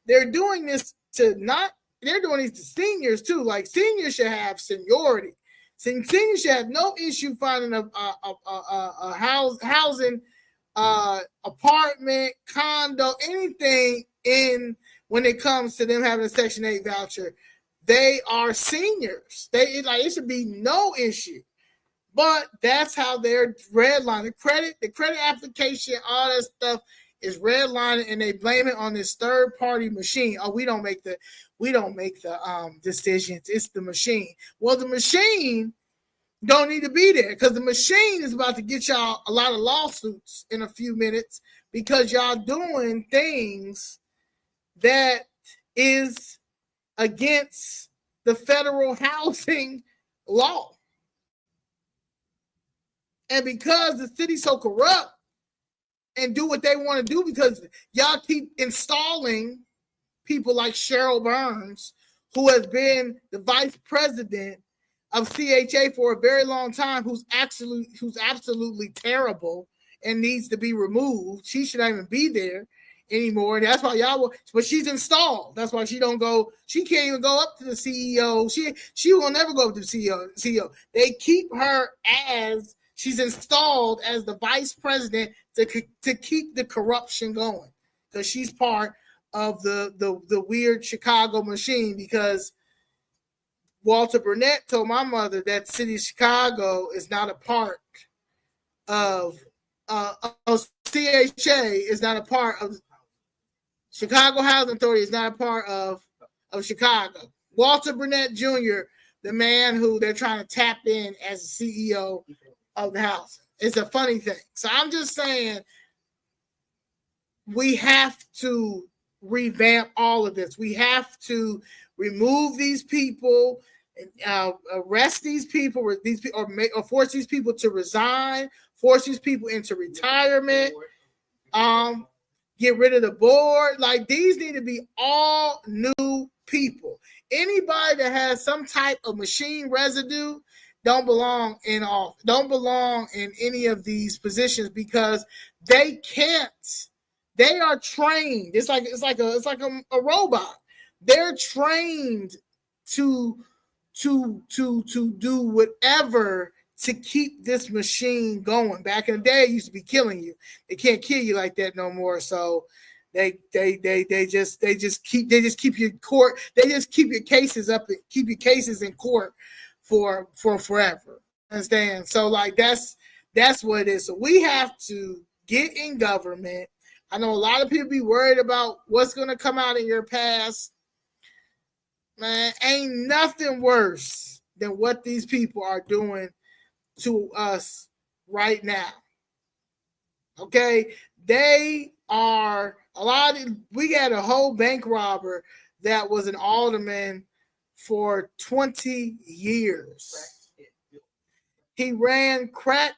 they're doing this they're doing these to seniors too. Like seniors should have seniority. Seniors should have no issue finding a housing apartment, condo, anything when it comes to them having a Section 8 voucher. They are seniors. It should be no issue. But that's how they're redlining. The credit application, all that stuff is redlining, and they blame it on this third party machine. Oh, we don't make the decisions. It's the machine. Well, the machine don't need to be there because the machine is about to get y'all a lot of lawsuits in a few minutes because y'all doing things that is against the federal housing law. And because the city's so corrupt and do what they want to do because y'all keep installing people like Cheryl Burns, who has been the vice president of CHA for a very long time, who's absolutely terrible and needs to be removed. She should not even be there anymore. That's why but she's installed. That's why she don't go. She can't even go up to the CEO. She will never go up to the CEO. They keep her as she's installed as the vice president to keep the corruption going because she's part of the weird Chicago machine because Walter Burnett told my mother that city of Chicago is not a part of CHA is not a part of Chicago Housing Authority is not a part of Chicago. Walter Burnett Jr., the man who they're trying to tap in as the CEO of the house. It's a funny thing. So I'm just saying we have to revamp all of this. We have to remove these people, arrest these people, or force these people to resign, force these people into retirement, get rid of the board. Like these need to be all new people. Anybody that has some type of machine residue don't belong in any of these positions because they can't. They are trained. It's like a robot. They're trained to do whatever to keep this machine going. Back in the day, it used to be killing you. They can't kill you like that no more. So they just keep your court. They just keep your cases up. Keep your cases in court for forever. Understand? So like that's what it is. So we have to get in government. I know a lot of people be worried about what's going to come out in your past. Man, ain't nothing worse than what these people are doing to us right now. Okay? They are we got a whole bank robber that was an alderman for 20 years. He ran crack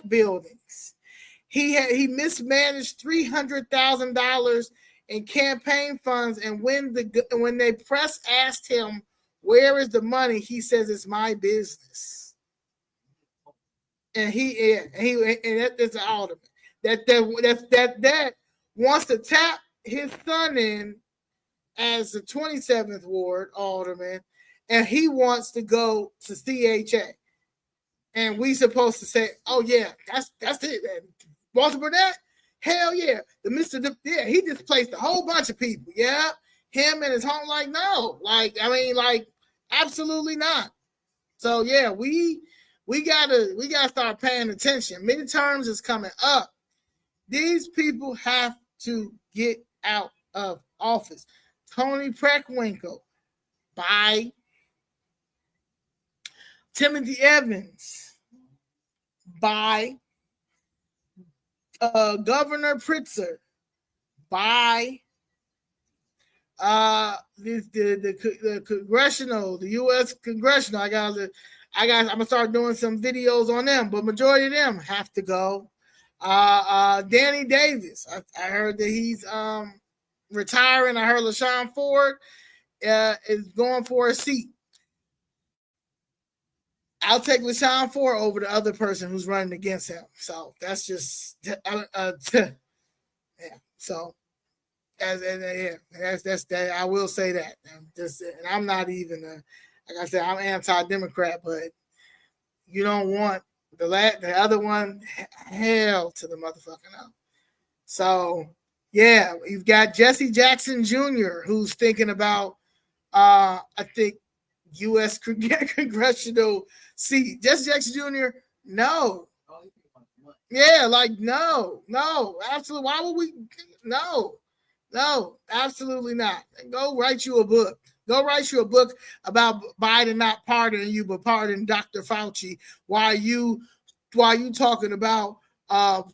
buildings. He mismanaged $300,000 in campaign funds, and when the press asked him where is the money, he says it's my business. And that's an alderman that wants to tap his son in as the 27th ward alderman, and he wants to go to CHA. And we supposed to say, oh yeah, that's it, man. Walter Burnett, hell yeah. He displaced a whole bunch of people. Yeah. Him and his home, like, no. Absolutely not. So yeah, we gotta start paying attention. Midterms is coming up. These people have to get out of office. Tony Preckwinkle, bye. Timothy Evans, bye. Governor Pritzker, bye. The congressional, the U.S. congressional. I'm gonna start doing some videos on them, but majority of them have to go. Danny Davis, I heard that he's retiring. I heard LaShawn Ford is going for a seat. I'll take LaShawn Ford over the other person who's running against him. So that's just yeah. So that's that. I will say that. And I'm not even like I said, I'm anti-Democrat, but you don't want the other one. Hell to the motherfucking no. So yeah, you've got Jesse Jackson Jr. who's thinking about I think U.S. congressional seat. Jesse Jackson Jr. No. Yeah, no, absolutely. Why would we? No, absolutely not. Go write you a book. Go write you a book about Biden not pardoning you, but pardoning Dr. Fauci. While you talking about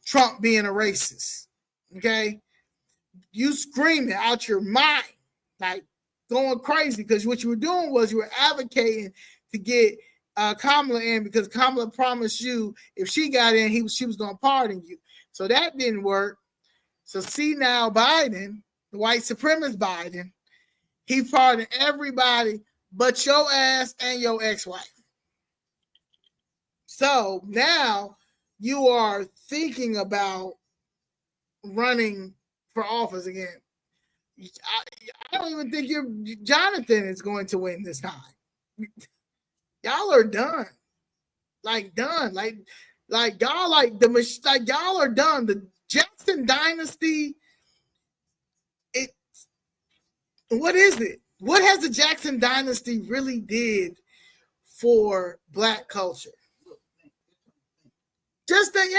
Trump being a racist? Okay, you screaming out your mind, like going crazy, because what you were doing was you were advocating to get Kamala in, because Kamala promised you if she got in, she was going to pardon you. So that didn't work. So see now Biden, the white supremacist Biden, he pardoned everybody but your ass and your ex-wife. So now you are thinking about running for office again. I don't even think Jonathan is going to win this time. Y'all are done. Done. Y'all y'all are done. The Jackson dynasty. What is it? What has the Jackson dynasty really did for Black culture? Just think.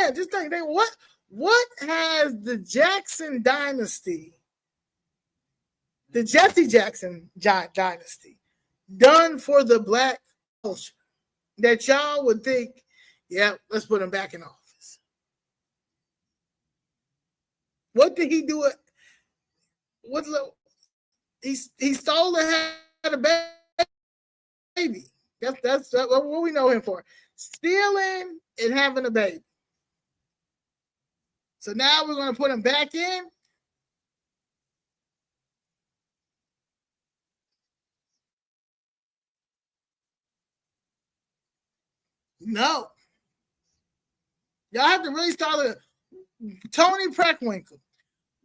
What has the Jackson dynasty, the Jesse Jackson dynasty, done for the Black culture that y'all would think, yeah, let's put him back in office? What did he do? He stole and had a baby. That's what we know him for. Stealing and having a baby. So now we're going to put him back in. No. Y'all have to really start with Tony Preckwinkle.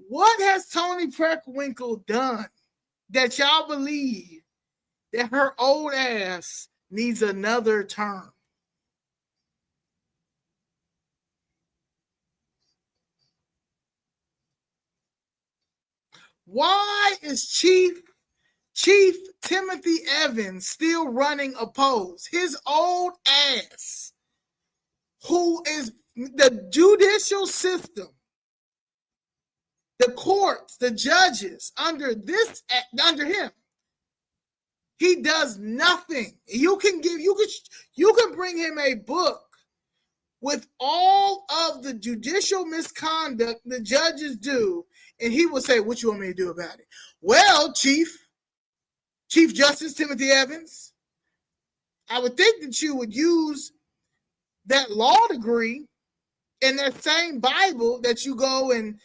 What has Toni Preckwinkle done that y'all believe that her old ass needs another term? Why is Chief Timothy Evans still running opposed? His old ass, who is the judicial system, the courts, the judges under him, he does nothing. You can bring him a book with all of the judicial misconduct the judges do, and he will say, "What you want me to do about it?" Well, Chief Justice Timothy Evans, I would think that you would use that law degree in that same Bible that you go and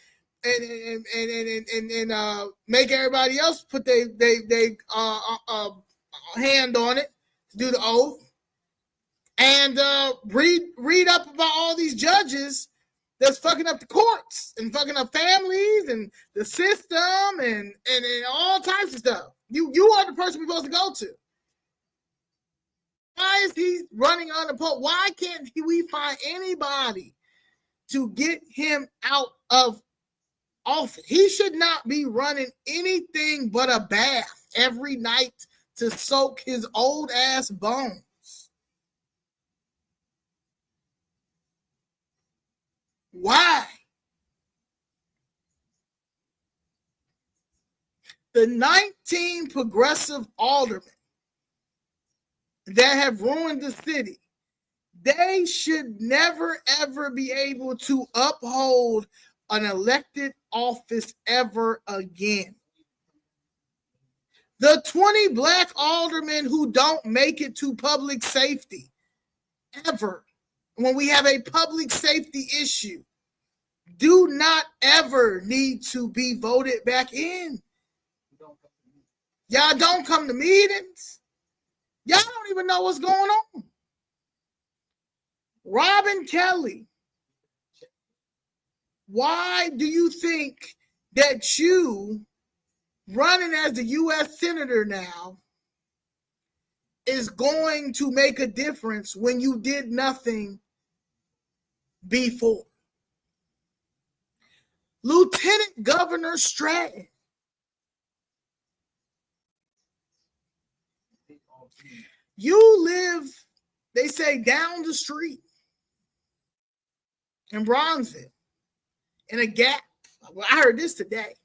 make everybody else put their hand on it to do the oath, and read up about all these judges that's fucking up the courts and fucking up families and the system and all types of stuff. You are the person we're supposed to go to. Why is he running unopposed? Why can't we find anybody to get him out of office? He should not be running anything but a bath every night to soak his old ass bones. Why? The 19 progressive aldermen that have ruined the city, they should never, ever be able to uphold an elected office ever again. The 20 black aldermen who don't make it to public safety ever, when we have a public safety issue, do not ever need to be voted back in. Y'all don't come to meetings. Y'all don't even know what's going on. Robin Kelly, why do you think that you running as the U.S. Senator now is going to make a difference when you did nothing before? Lieutenant Governor Stratton, you live, they say, down the street in Bronzeville, in a gap. Well, I heard this today.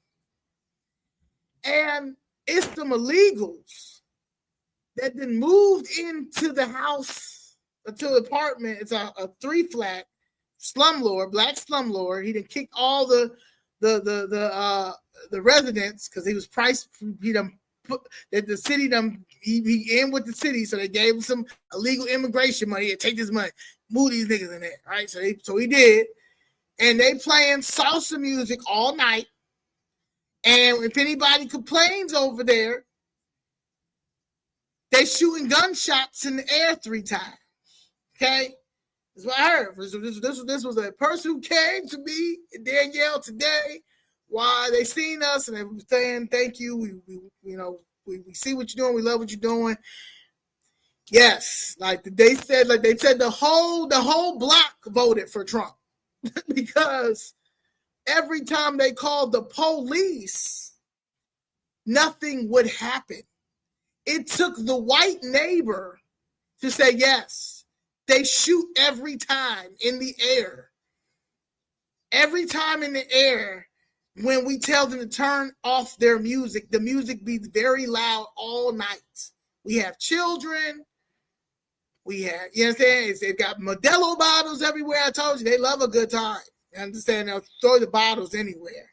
And it's some illegals that then moved into the house, to the apartment. It's a 3-flat slumlord, black slumlord. He done kicked all the residents because he was priced. He done put that the city done. He in with the city, so they gave him some illegal immigration money. Take this money, move these niggas in there, right? So he did, and they playing salsa music all night. And if anybody complains over there, they shooting gunshots in the air 3 times. Okay, that's what I heard. This was a person who came to me in Danielle today. Why they seen us and they were saying thank you. We see what you're doing. We love what you're doing. Yes, like they said the whole block voted for Trump because every time they called the police, nothing would happen. It took the white neighbor to say yes. They shoot every time in the air. Every time in the air, when we tell them to turn off their music, the music be very loud all night. We have children. We have, you understand? They've got Modelo bottles everywhere. I told you, they love a good time. You understand? They'll throw the bottles anywhere.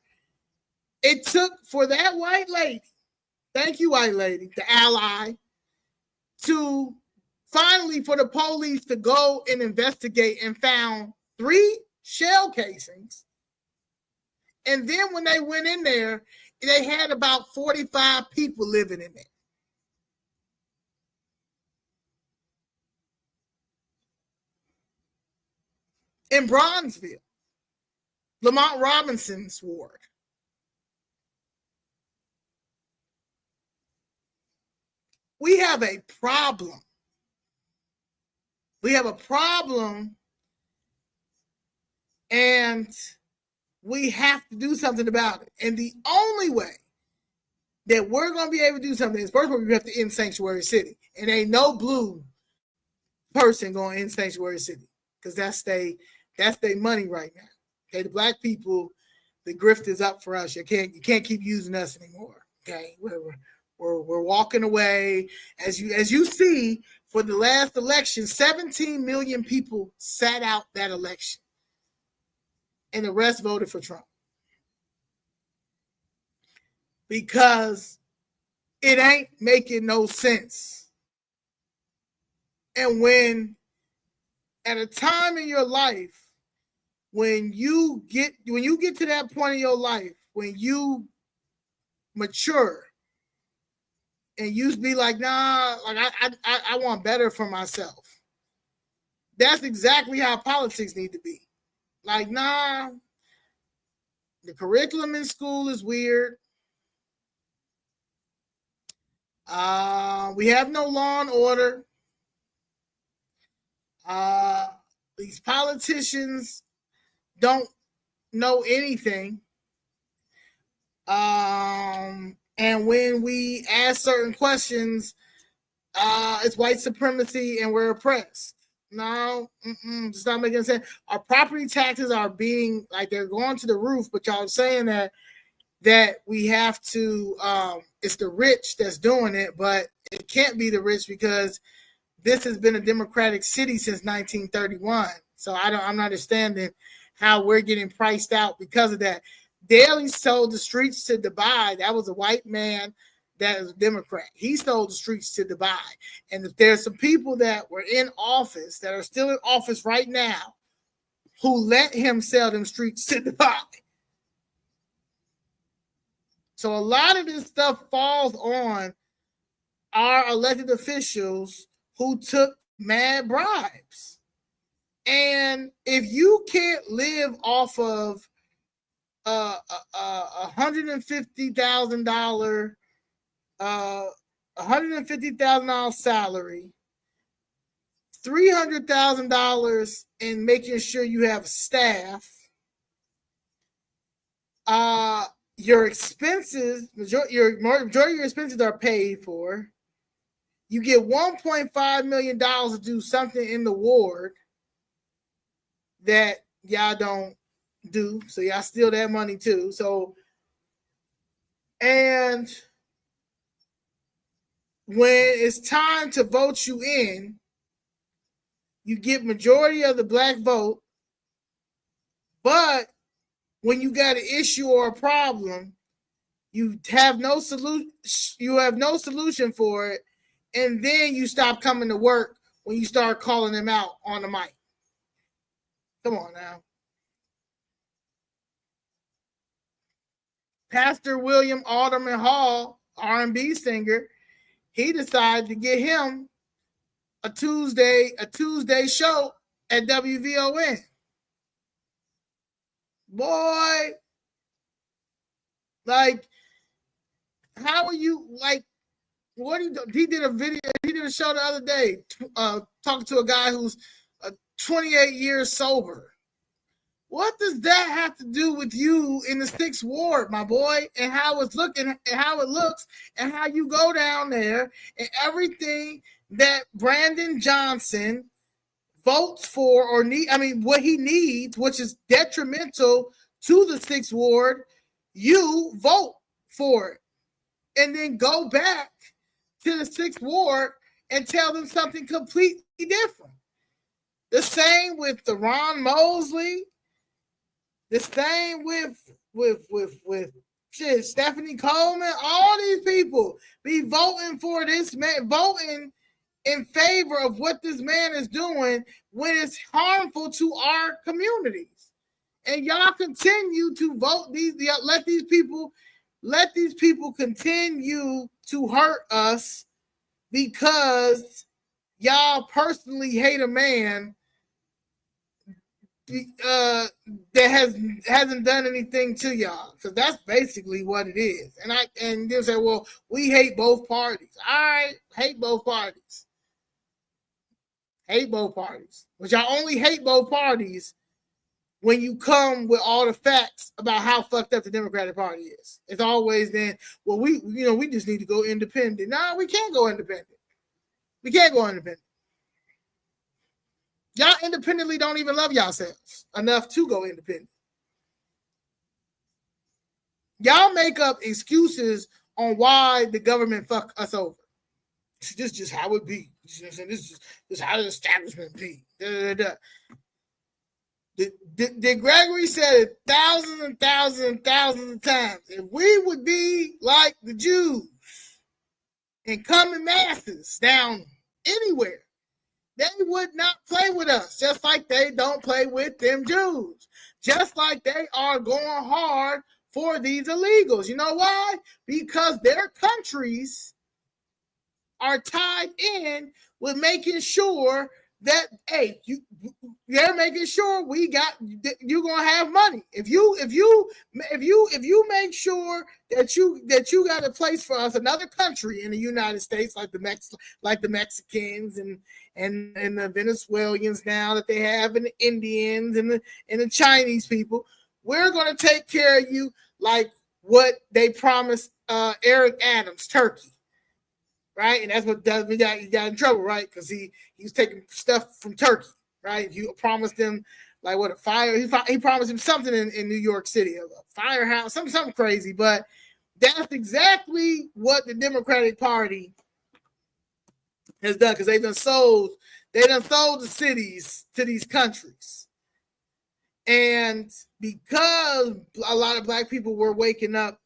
It took for that white lady, thank you, white lady, the ally, to finally for the police to go and investigate and found 3 shell casings. And then when they went in there, they had about 45 people living in there. In Bronzeville, Lamont Robinson's ward. we have a problem. We have a problem, and we have to do something about it. And the only way that we're going to be able to do something is, first of all, we have to end Sanctuary City. And ain't no blue person going in Sanctuary City, because that's their money right now. Okay, the black people, the grift is up for us. You can't keep using us anymore. Okay, we're walking away. As you see, for the last election, 17 million people sat out that election, and the rest voted for Trump, because it ain't making no sense. And when at a time in your life, when you get to that point in your life, when you mature and you be like, nah, like I want better for myself. That's exactly how politics need to be. Like, nah, the curriculum in school is weird. We have no law and order. These politicians don't know anything. And when we ask certain questions, it's white supremacy and we're oppressed. No, it's not making sense. Our property taxes are being, like, they're going to the roof, but y'all are saying that we have to, it's the rich that's doing it, but it can't be the rich, because this has been a democratic city since 1931. So I'm not understanding how we're getting priced out because of that. Daley sold the streets to Dubai. That was a white man that is a Democrat. He sold the streets to Dubai. And if there's some people that were in office, that are still in office right now, who let him sell them streets to Dubai. So a lot of this stuff falls on our elected officials who took mad bribes. And if you can't live off of $150,000 salary, $300,000 in making sure you have staff, your expenses, majority of your expenses are paid for. You get $1.5 million to do something in the ward that y'all don't do. So y'all steal that money too. So, and when it's time to vote you in, you get majority of the black vote. But when you got an issue or a problem, you have no solution. You have no solution for it, and then you stop coming to work when you start calling them out on the mic. Come on now. Pastor William Alderman Hall, R&B singer, he decided to get him a Tuesday show at WVON. Boy, like, how are you, like, what he did a video, he did a show the other day, talking to a guy who's 28 years sober. What does that have to do with you in the 6th Ward, my boy, and how it's looking, and how it looks, and how you go down there, and everything that Brandon Johnson votes for, or what he needs, which is detrimental to the 6th Ward, you vote for it, and then go back to the 6th Ward and tell them something completely different. The same with the Ron Mosley. The same with Stephanie Coleman. All these people be voting for this man, voting in favor of what this man is doing when it's harmful to our communities. And y'all continue to vote let these people continue to hurt us because y'all personally hate a man that hasn't done anything to y'all. So that's basically what it is. And they'll say, well, we hate both parties. All right, hate both parties. Hate both parties. But y'all only hate both parties when you come with all the facts about how fucked up the Democratic Party is. It's always then, well, we just need to go independent. No, we can't go independent. We can't go independent. Y'all independently don't even love yourselves enough to go independent. Y'all make up excuses on why the government fuck us over. This is just how it be. This is how the establishment be. Did Gregory said it thousands and thousands and thousands of times. If we would be like the Jews and come in masses down anywhere, they would not play with us, just like they don't play with them Jews. Just like they are going hard for these illegals. You know why? Because their countries are tied in with making sure that, hey, they're making sure you're gonna have money. If you make sure that you got a place for us, another country in the United States, like the Mexicans and the Venezuelans now that they have, and the Indians and the Chinese people, we're gonna take care of you like what they promised Eric Adams, Turkey. Right, and that's what he got in trouble, right? Because he was taking stuff from Turkey, right? He promised them like what, a fire. He promised him something in New York City, a firehouse, something crazy. But that's exactly what the Democratic Party has done, because they done sold the cities to these countries, and because a lot of black people were waking up,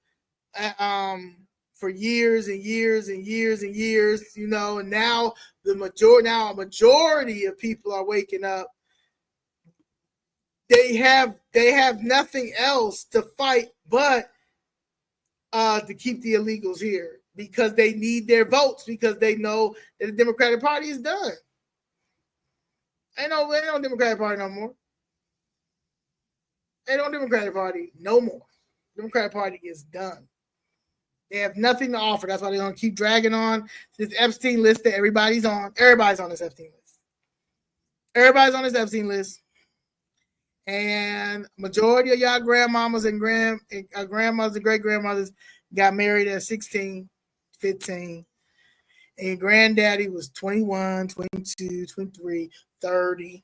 for years and years and years and years, and now a majority of people are waking up. They have nothing else to fight but to keep the illegals here, because they need their votes, because they know that the Democratic Party is done. Ain't no Democratic Party no more. Ain't no Democratic Party no more. Democratic Party is done. They have nothing to offer. That's why they're going to keep dragging on this Epstein list that everybody's on. Everybody's on this Epstein list. Everybody's on this Epstein list. And majority of y'all grandmamas and grandmothers and great-grandmothers got married at 16, 15. And granddaddy was 21, 22, 23, 30.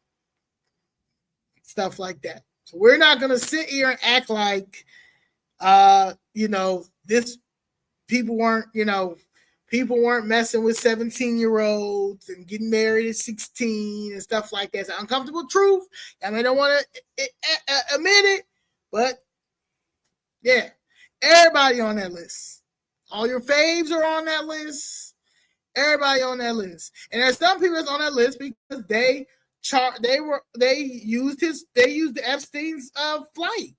Stuff like that. So we're not going to sit here and act like, this... People weren't messing with 17-year-olds and getting married at 16 and stuff like that. It's an uncomfortable truth. I mean, I don't want to admit it, but yeah, everybody on that list. All your faves are on that list. Everybody on that list. And there's some people that's on that list because they used the Epstein's flight.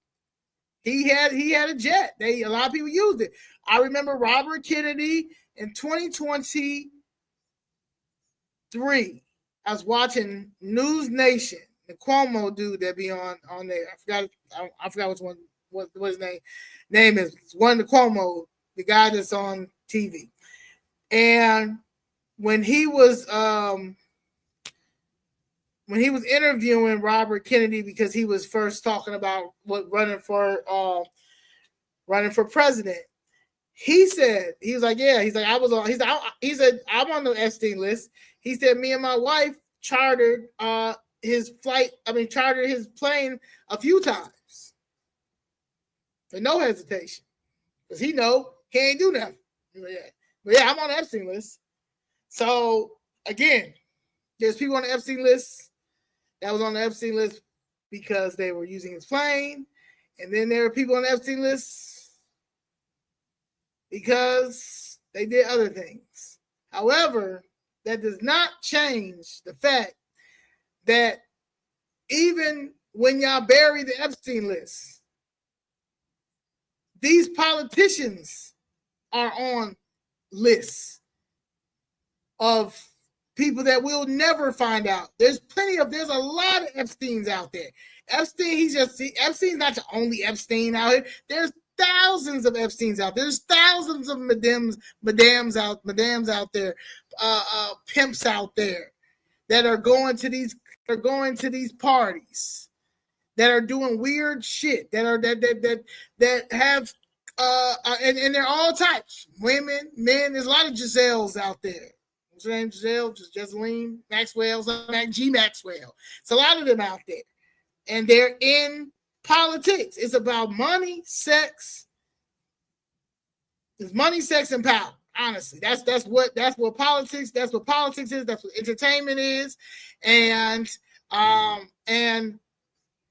He had a jet. A lot of people used it. I remember Robert Kennedy in 2023. I was watching News Nation, the Cuomo dude that be on there. I forgot which one. What his name is. It's one of the Cuomo, the guy that's on TV. And when he was interviewing Robert Kennedy, because he was first talking about running for president, he said, I'm on the Epstein list. He said, me and my wife chartered his plane a few times for no hesitation, because he ain't do nothing. But yeah, I'm on the Epstein list. So again, there's people on the Epstein list that was on the Epstein list because they were using his plane. And then there are people on the Epstein list because they did other things. However, that does not change the fact that even when y'all bury the Epstein list, these politicians are on lists of people that we'll never find out. There's a lot of Epsteins out there. Epstein's not the only Epstein out here. There's thousands of Epsteins out there. There's thousands of madams out there, pimps out there that are going to these parties, that are doing weird shit, that have and they're all types, women, men. There's a lot of Giselles out there. What's her name? Giselle, just Jeseline Maxwell, G Maxwell. It's a lot of them out there, and they're in politics. It's about money, sex. It's money, sex, and power. Honestly, that's what politics. That's what politics is. That's what entertainment is, and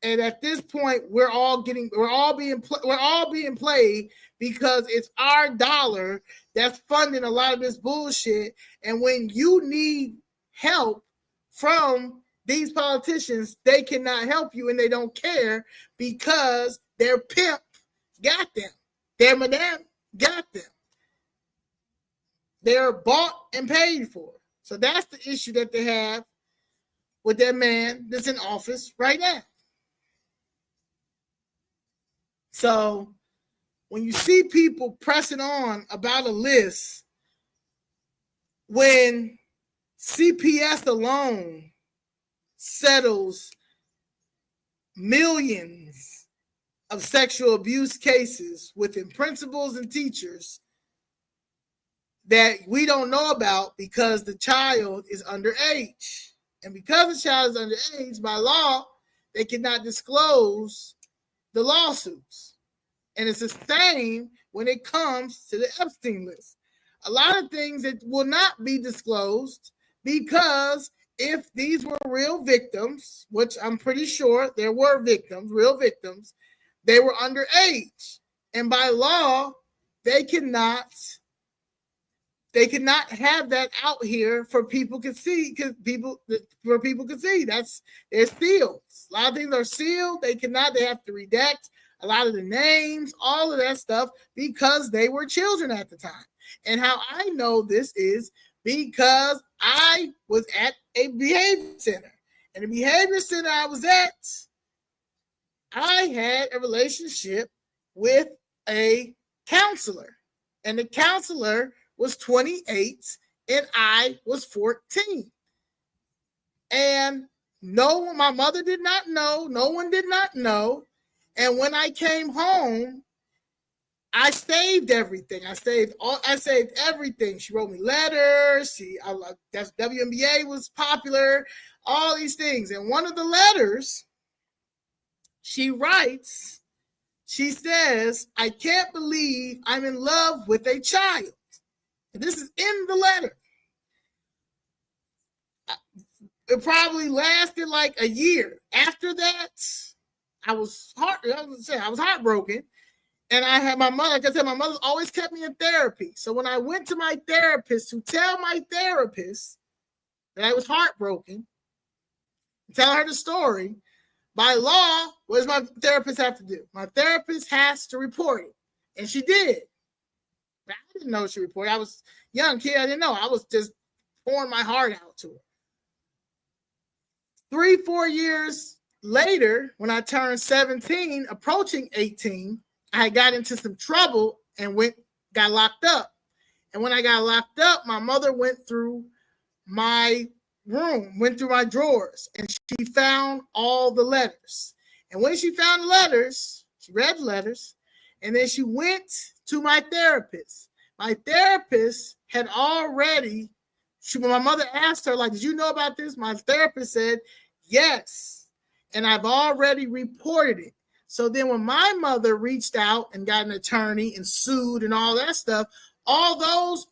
at this point, we're all being played because it's our dollar that's funding a lot of this bullshit. And when you need help from these politicians, they cannot help you, and they don't care because their pimp got them. Their madam got them. They're bought and paid for. So that's the issue that they have with that man that's in office right now. So when you see people pressing on about a list, when CPS alone settles millions of sexual abuse cases within principals and teachers that we don't know about because the child is underage. And because the child is underage, by law, they cannot disclose the lawsuits. And it's the same when it comes to the Epstein list. A lot of things that will not be disclosed because if these were real victims, which I'm pretty sure there were victims, real victims, they were underage. And by law, they cannot have that out here for people to see, because people can see. They're sealed. A lot of things are sealed. They have to redact a lot of the names, all of that stuff, because they were children at the time. And how I know this is because I was at a behavior center. And the behavior center I was at, I had a relationship with a counselor. And the counselor was 28 and I was 14. And my mother did not know. No one did not know. And when I came home, I saved everything. I saved everything. She wrote me letters. That's WNBA was popular, all these things. And one of the letters she writes, she says, "I can't believe I'm in love with a child." And this is in the letter. It probably lasted like a year. After that, I was heartbroken. And I had my mother, like I said, my mother's always kept me in therapy. So when I went to my therapist to tell my therapist that I was heartbroken, tell her the story, by law, what does my therapist have to do? My therapist has to report it. And she did. But I didn't know she reported. I was a young kid. I didn't know. I was just pouring my heart out to her. 3-4 years later, when I turned 17, approaching 18, I got into some trouble and got locked up. And when I got locked up, my mother went through my room, went through my drawers, and she found all the letters. And when she found the letters, she read the letters, and then she went to my therapist. My therapist had already, my mother asked her, like, "Did you know about this?" My therapist said, "Yes, and I've already reported it." So then when my mother reached out and got an attorney and sued and all that stuff, all those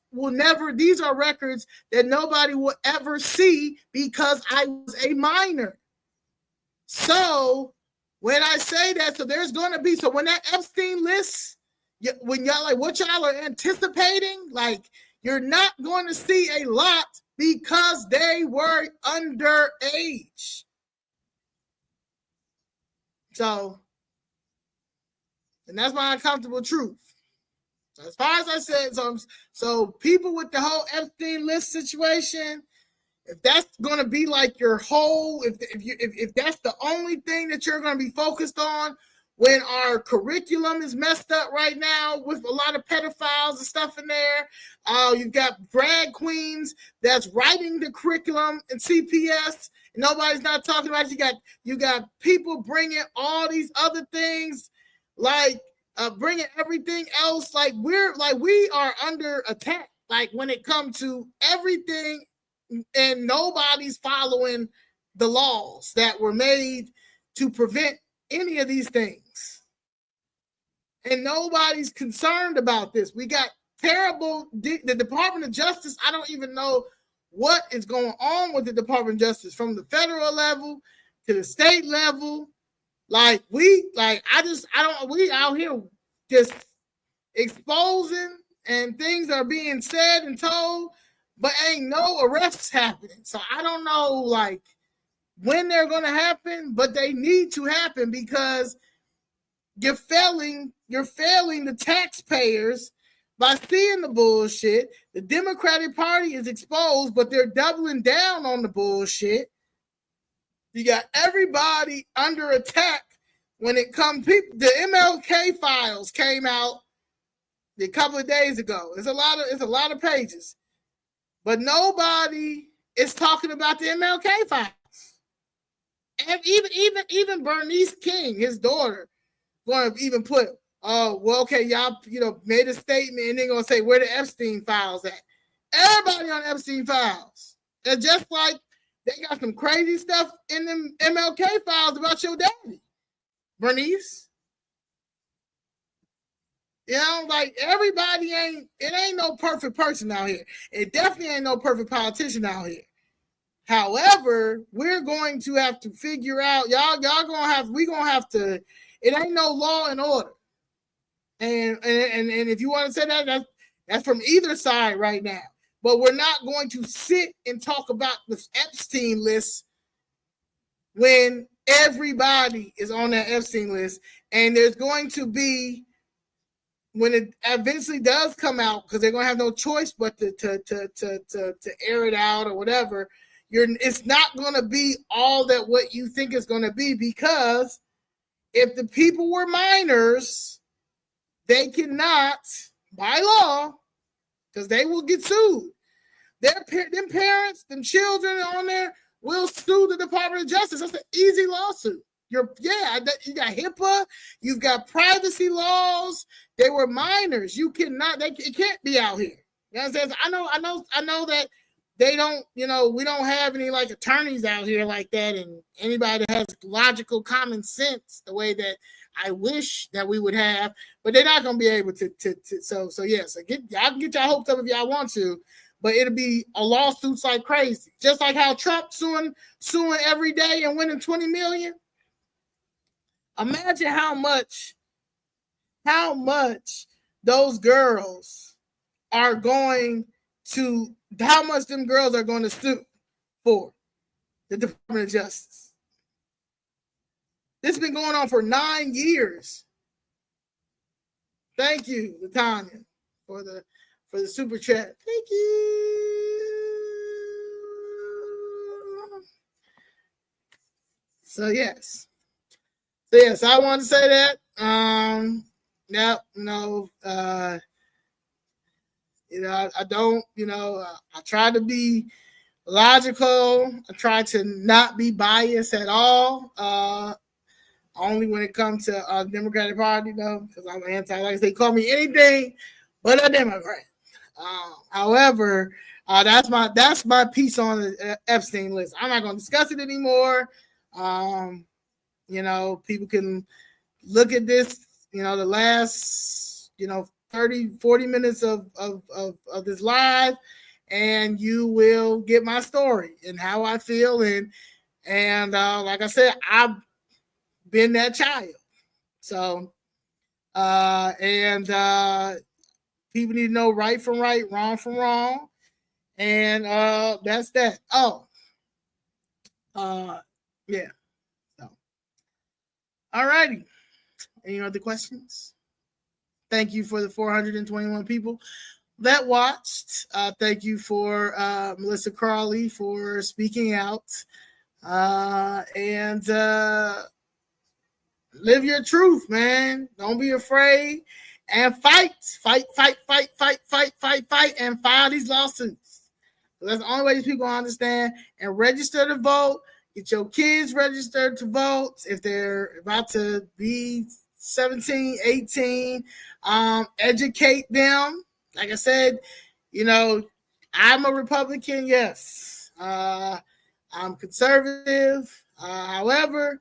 these are records that nobody will ever see because I was a minor. So when I say that, so when that Epstein list, when y'all like what y'all are anticipating, like you're not going to see a lot because they were underage. So, and that's my uncomfortable truth. So as far as I said, so people with the whole Epstein list situation, if that's going to be like your whole, if that's the only thing that you're going to be focused on, when our curriculum is messed up right now with a lot of pedophiles and stuff in there, you've got drag queens that's writing the curriculum in CPS. And nobody's not talking about it. You got people bringing all these other things, like bringing everything else. Like we are under attack. Like when it comes to everything, and nobody's following the laws that were made to prevent any of these things. And nobody's concerned about this. We got terrible, the Department of Justice, I don't even know what is going on with the Department of Justice from the federal level to the state level. We out here just exposing, and things are being said and told, but ain't no arrests happening. So I don't know like when they're going to happen, but they need to happen, because you're failing the taxpayers by seeing the bullshit. The Democratic Party is exposed, but they're doubling down on the bullshit. You got everybody under attack when it comes. The MLK files came out a couple of days ago. It's a lot of pages, but nobody is talking about the MLK files. And even Bernice King, his daughter, going to even put, oh, well, okay, y'all, made a statement, and they're going to say, where the Epstein files at? Everybody on Epstein files. And just like they got some crazy stuff in them MLK files about your daddy, Bernice. Like everybody ain't no perfect person out here. It definitely ain't no perfect politician out here. However, we're going to have to figure out, we're gonna have to, it ain't no law and order. And if you want to say that's from either side right now. But we're not going to sit and talk about this Epstein list when everybody is on that Epstein list. And there's going to be, when it eventually does come out, because they're going to have no choice but to air it out or whatever, it's not going to be all that what you think it's going to be, because if the people were minors, they cannot, by law, because they will get sued. Them parents, them children on there will sue the Department of Justice. That's an easy lawsuit. You got HIPAA, you've got privacy laws. They were minors. You cannot. It can't be out here. You know what I'm saying? I know that they don't. We don't have any like attorneys out here like that, and anybody that has logical common sense the way that I wish that we would have, but they're not going to be able to. So y'all can get your hopes up if y'all want to, but it'll be a lawsuits like crazy, just like how Trump suing every day and winning $20 million. Imagine how much those girls are going to, how much them girls are going to sue for the Department of Justice. This has been going on for 9 years. Thank you, Latanya, for the super chat. Thank you. So yes, I want to say that. I don't. I try to be logical. I try to not be biased at all. Only when it comes to the Democratic Party, though, because I'm anti. Like they call me anything but a Democrat. However, that's my piece on the Epstein list. I'm not going to discuss it anymore. People can look at this. The last 30-40 minutes of this live, and you will get my story and how I feel. And like I said, I've been that child. So people need to know right from right, wrong from wrong. And that's that. Yeah. So all righty. Any other questions? Thank you for the 421 people. that watched. Thank you for Melissa Crawley for speaking out. And live your truth, man. Don't be afraid. And fight, and file these lawsuits. So that's the only way these people understand. And register to vote. Get your kids registered to vote if they're about to be 17, 18. Educate them. Like I said, I'm a Republican, yes. I'm conservative. However,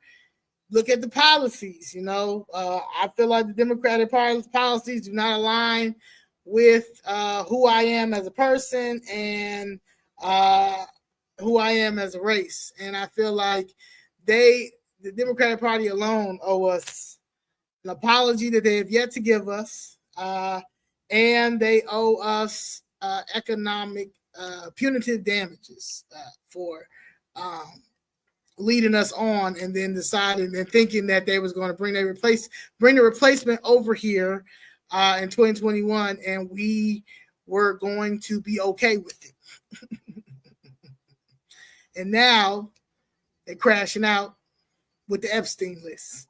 look at the policies. I feel like the Democratic Party's policies do not align with who I am as a person and who I am as a race. And I feel like the Democratic Party alone owe us an apology that they have yet to give us. And they owe us economic punitive damages for leading us on and then deciding and thinking that they was going to bring the replacement over here in 2021, and we were going to be okay with it. And now they're crashing out with the Epstein list.